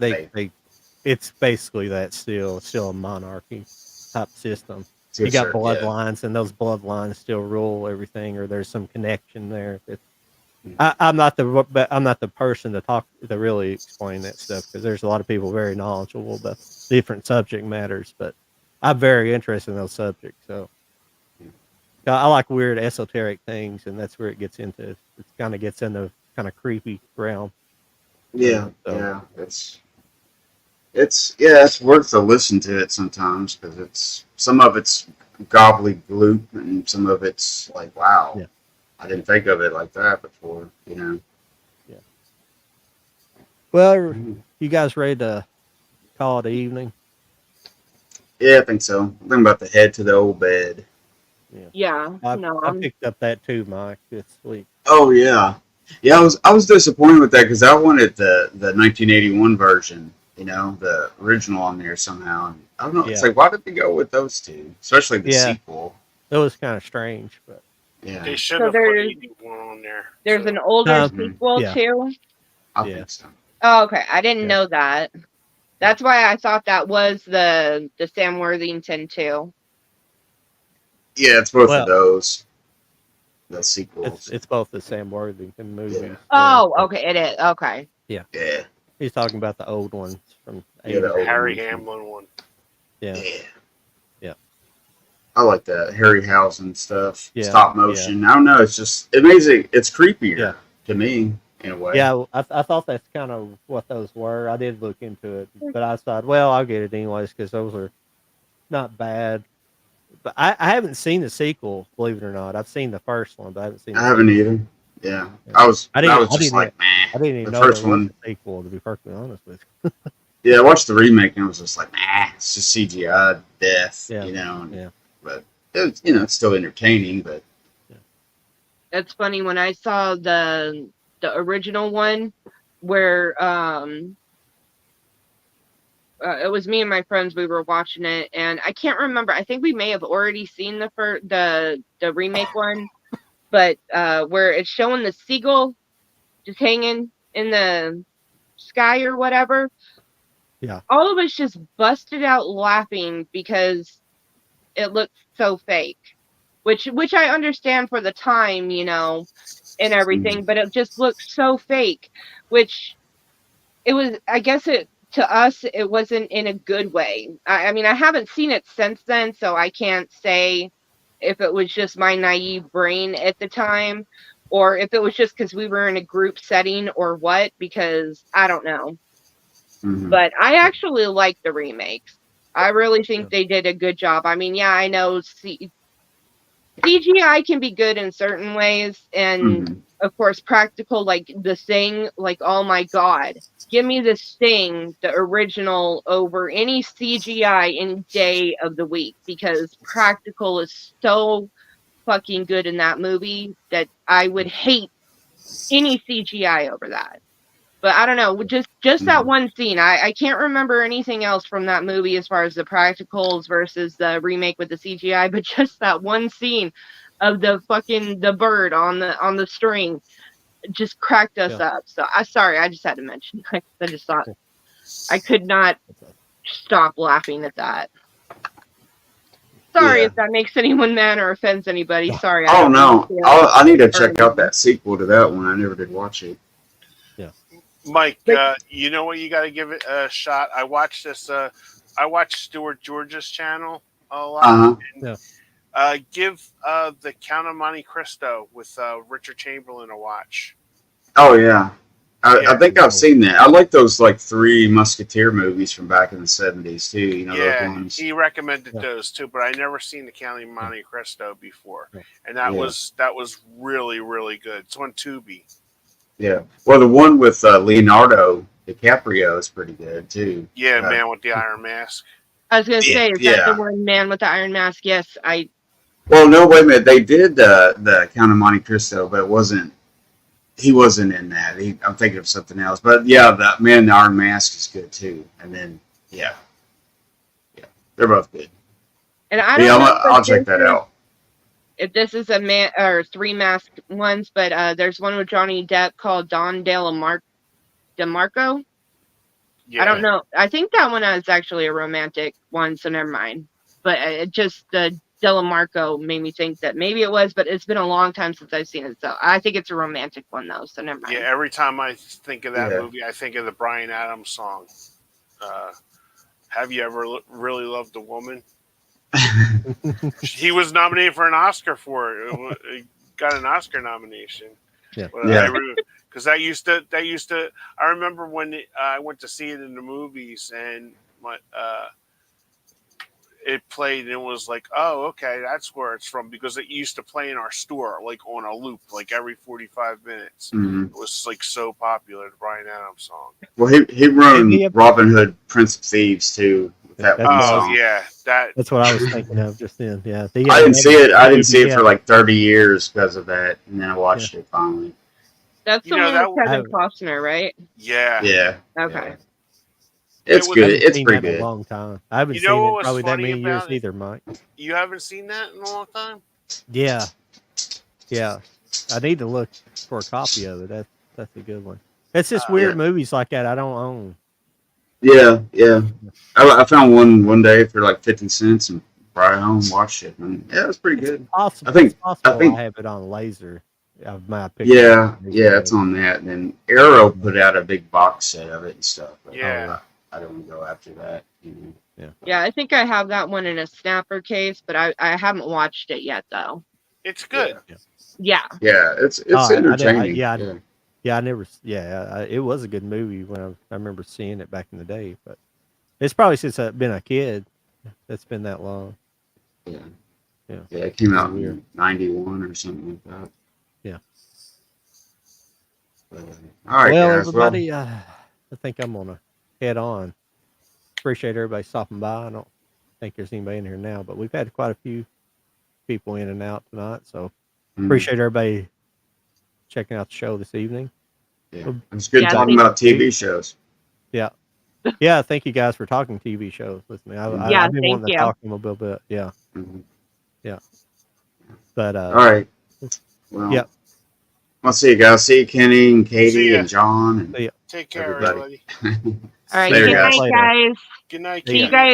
[SPEAKER 1] it's basically that still a monarchy type system.
[SPEAKER 2] to a
[SPEAKER 1] You got
[SPEAKER 2] certain-
[SPEAKER 1] bloodlines, and those bloodlines still rule everything, or there's some connection there.
[SPEAKER 2] Mhm.
[SPEAKER 1] I'm not the person to really explain that stuff because there's a lot of people very knowledgeable about different subject matters, but I'm very interested in those subjects. So I like weird esoteric things, and that's where it gets into. It kind of gets into kind of creepy realm.
[SPEAKER 2] Yeah,
[SPEAKER 1] So-
[SPEAKER 2] yeah, it's worth to listen to it sometimes because some of it's gobbledygook and some of it's like, wow,
[SPEAKER 1] Yeah.
[SPEAKER 2] I didn't think of it like that before.
[SPEAKER 1] Well, you guys ready to call it evening?
[SPEAKER 2] Yeah, I think so. I'm thinking about the head to the old bed.
[SPEAKER 4] yeah.
[SPEAKER 1] I
[SPEAKER 4] No,
[SPEAKER 1] picked up that too, Mike, this week.
[SPEAKER 2] Oh yeah, yeah. I was disappointed with that because I wanted the 1981 version. The original on there somehow. And I don't know. It's
[SPEAKER 1] Yeah.
[SPEAKER 2] like, why did they go with those two? Especially the
[SPEAKER 1] Yeah.
[SPEAKER 2] sequel.
[SPEAKER 1] It was kind of strange, but
[SPEAKER 2] Yeah,
[SPEAKER 3] They should
[SPEAKER 4] So
[SPEAKER 3] have put
[SPEAKER 4] there's-
[SPEAKER 3] 81 on there.
[SPEAKER 4] there's
[SPEAKER 3] so-
[SPEAKER 4] an older
[SPEAKER 1] Mhm.
[SPEAKER 4] sequel
[SPEAKER 1] Yeah.
[SPEAKER 4] too.
[SPEAKER 2] I
[SPEAKER 1] Yeah.
[SPEAKER 2] think so.
[SPEAKER 4] Oh, okay. I didn't
[SPEAKER 1] Yeah.
[SPEAKER 4] know that. That's why I thought that was the Sam Worthington too.
[SPEAKER 2] Yeah, it's both
[SPEAKER 1] Well-
[SPEAKER 2] of those. The sequels.
[SPEAKER 1] it's both the Sam Worthington movies.
[SPEAKER 2] Yeah.
[SPEAKER 4] Oh, okay. It is. Okay.
[SPEAKER 2] Yeah.
[SPEAKER 1] He's talking about the old ones from
[SPEAKER 2] Yeah, the
[SPEAKER 1] 80s.
[SPEAKER 2] old
[SPEAKER 3] Harry
[SPEAKER 2] ones.
[SPEAKER 3] Hamlin one.
[SPEAKER 1] Yeah.
[SPEAKER 2] Yeah. I like that Harryhausen stuff.
[SPEAKER 1] Yeah,
[SPEAKER 2] Stop motion. I don't know. It's just amazing. It's creepier
[SPEAKER 1] Yeah.
[SPEAKER 2] to me in a way.
[SPEAKER 1] Yeah, I thought that's kind of what those were. I did look into it, but I thought, well, I'll get it anyways because those are not bad. But I haven't seen the sequel, believe it or not. I've seen the first one, but I haven't seen.
[SPEAKER 2] I haven't either. Yeah.
[SPEAKER 1] Yeah.
[SPEAKER 2] I was
[SPEAKER 1] I didn't-
[SPEAKER 2] just
[SPEAKER 1] I didn't-
[SPEAKER 2] like,
[SPEAKER 1] I
[SPEAKER 2] nah.
[SPEAKER 1] didn't even
[SPEAKER 2] The
[SPEAKER 1] know there
[SPEAKER 2] first
[SPEAKER 1] was
[SPEAKER 2] one-
[SPEAKER 1] a sequel. To be perfectly honest with you.
[SPEAKER 2] Yeah, I watched the remake and I was just like, nah, it's just CGI death,
[SPEAKER 1] Yeah.
[SPEAKER 2] and-
[SPEAKER 1] Yeah.
[SPEAKER 2] But it's it's still entertaining, but
[SPEAKER 4] It's funny when I saw the original one where it was me and my friends. We were watching it, and I can't remember. I think we may have already seen the remake one, but where it's showing the seagull just hanging in the sky or whatever.
[SPEAKER 1] Yeah.
[SPEAKER 4] All of us just busted out laughing because it looked so fake. Which I understand for the time, you know, and everything, but it just looked so fake. Which it was, I guess to us, it wasn't in a good way. I mean, I haven't seen it since then, so I can't say if it was just my naive brain at the time, or if it was just because we were in a group setting or what, because I don't know. But I actually like the remakes. I really think they did a good job. I mean, yeah, I know CGI can be good in certain ways, and of course practical, like The Thing, like, oh my god, give me The Thing, the original, over any CGI any day of the week, because practical is so fucking good in that movie that I would hate any CGI over that. But I don't know, just that one scene. I can't remember anything else from that movie as far as the practicals versus the remake with the CGI, but just that one scene of the bird on the string just cracked us up. So I just had to mention. I just thought I could not stop laughing at that. Sorry if that makes anyone mad or offends anybody. Sorry.
[SPEAKER 2] Oh no, I need to check out that sequel to that one. I never did watch it.
[SPEAKER 3] Mike, you know what? You got to give it a shot. I watched this. I watched Stuart George's channel a lot. Give the Count of Monte Cristo with Richard Chamberlain a watch.
[SPEAKER 2] Oh yeah, I think I've seen that. I like those like Three Musketeer movies from back in the 70s too. You know, those ones.
[SPEAKER 3] He recommended those too, but I never seen the Count of Monte Cristo before, and that was really really good. It's on Tubi.
[SPEAKER 2] Yeah. Well, the one with Leonardo DiCaprio is pretty good too.
[SPEAKER 3] Yeah, Man with the Iron Mask.
[SPEAKER 4] I was gonna say, is that the one, Man with the Iron Mask? Yes,
[SPEAKER 2] Well, no, wait a minute. They did the Count of Monte Cristo, but he wasn't in that. I'm thinking of something else. But yeah, the Man in the Iron Mask is good too. And then they're both good.
[SPEAKER 4] And I don't know
[SPEAKER 2] I'll check that out.
[SPEAKER 4] If this is a man or Three Masked ones, but there's one with Johnny Depp called Don DeMarco. Yeah. I don't know. I think that one is actually a romantic one, so never mind. But just the DeMarco made me think that maybe it was, but it's been a long time since I've seen it, so I think it's a romantic one though. So never mind.
[SPEAKER 3] Yeah, every time I think of that movie, I think of the Bryan Adams song. Have you ever really loved a woman? He was nominated for an Oscar for it. He got an Oscar nomination. Because that used to. I remember when I went to see it in the movies, and it played, and it was like, oh, okay, that's where it's from, because it used to play in our store like on a loop, like every 45 minutes. It was like so popular, the Bryan Adams song.
[SPEAKER 2] Well, he wrote Robin Hood, Prince of Thieves too.
[SPEAKER 1] That's what I was thinking of just then. Yeah,
[SPEAKER 2] I didn't see it. I didn't see it for like 30 years because of that, and then I watched it finally.
[SPEAKER 4] That's the one with Kevin Costner, right?
[SPEAKER 3] Yeah.
[SPEAKER 2] Yeah.
[SPEAKER 4] Okay.
[SPEAKER 2] Yeah. It's good. It's pretty good.
[SPEAKER 1] A long time. I haven't seen it probably that many years either, Mike.
[SPEAKER 3] You haven't seen that in a long time?
[SPEAKER 1] Yeah. I need to look for a copy of it. That's a good one. It's just weird movies like that I don't own.
[SPEAKER 2] Yeah. I found one day for like 50 cents and brought it home, watched it, and it was pretty good.
[SPEAKER 1] Possible.
[SPEAKER 2] I think
[SPEAKER 1] I have it on laser. Of my picture.
[SPEAKER 2] Yeah, it's on that. And then Arrow put out a big box set of it and stuff. But I don't want to go after that. You know?
[SPEAKER 4] Yeah, I think I have that one in a snapper case, but I haven't watched it yet though.
[SPEAKER 3] It's good.
[SPEAKER 4] Yeah,
[SPEAKER 2] it's entertaining.
[SPEAKER 1] It was a good movie when I remember seeing it back in the day, but it's probably since I've been a kid. That's been that long.
[SPEAKER 2] Yeah, it came out in 91 or something like that.
[SPEAKER 1] Yeah.
[SPEAKER 2] All right,
[SPEAKER 1] well,
[SPEAKER 2] guys.
[SPEAKER 1] Everybody, I think I'm gonna head on. Appreciate everybody stopping by. I don't think there's anybody in here now, but we've had quite a few people in and out tonight, so appreciate everybody checking out the show this evening.
[SPEAKER 2] Yeah, it's good talking about TV shows.
[SPEAKER 1] Yeah, Yeah, thank you guys for talking TV shows with me.
[SPEAKER 4] Yeah,
[SPEAKER 1] I've been
[SPEAKER 4] thank
[SPEAKER 1] wanting to
[SPEAKER 4] you.
[SPEAKER 1] talk to them a little bit. Yeah,
[SPEAKER 2] Mhm.
[SPEAKER 1] but
[SPEAKER 2] All right. Well,
[SPEAKER 1] Yep.
[SPEAKER 2] I'll see you guys. See you, Kenny and
[SPEAKER 3] See
[SPEAKER 2] Katie
[SPEAKER 3] ya.
[SPEAKER 2] and John. And
[SPEAKER 1] See ya.
[SPEAKER 3] Take care,
[SPEAKER 2] Everybody.
[SPEAKER 3] everybody.
[SPEAKER 4] All right,
[SPEAKER 2] Later,
[SPEAKER 4] good
[SPEAKER 2] guys.
[SPEAKER 4] night, guys.
[SPEAKER 3] Good night.
[SPEAKER 1] See
[SPEAKER 4] See
[SPEAKER 1] ya.
[SPEAKER 4] you guys.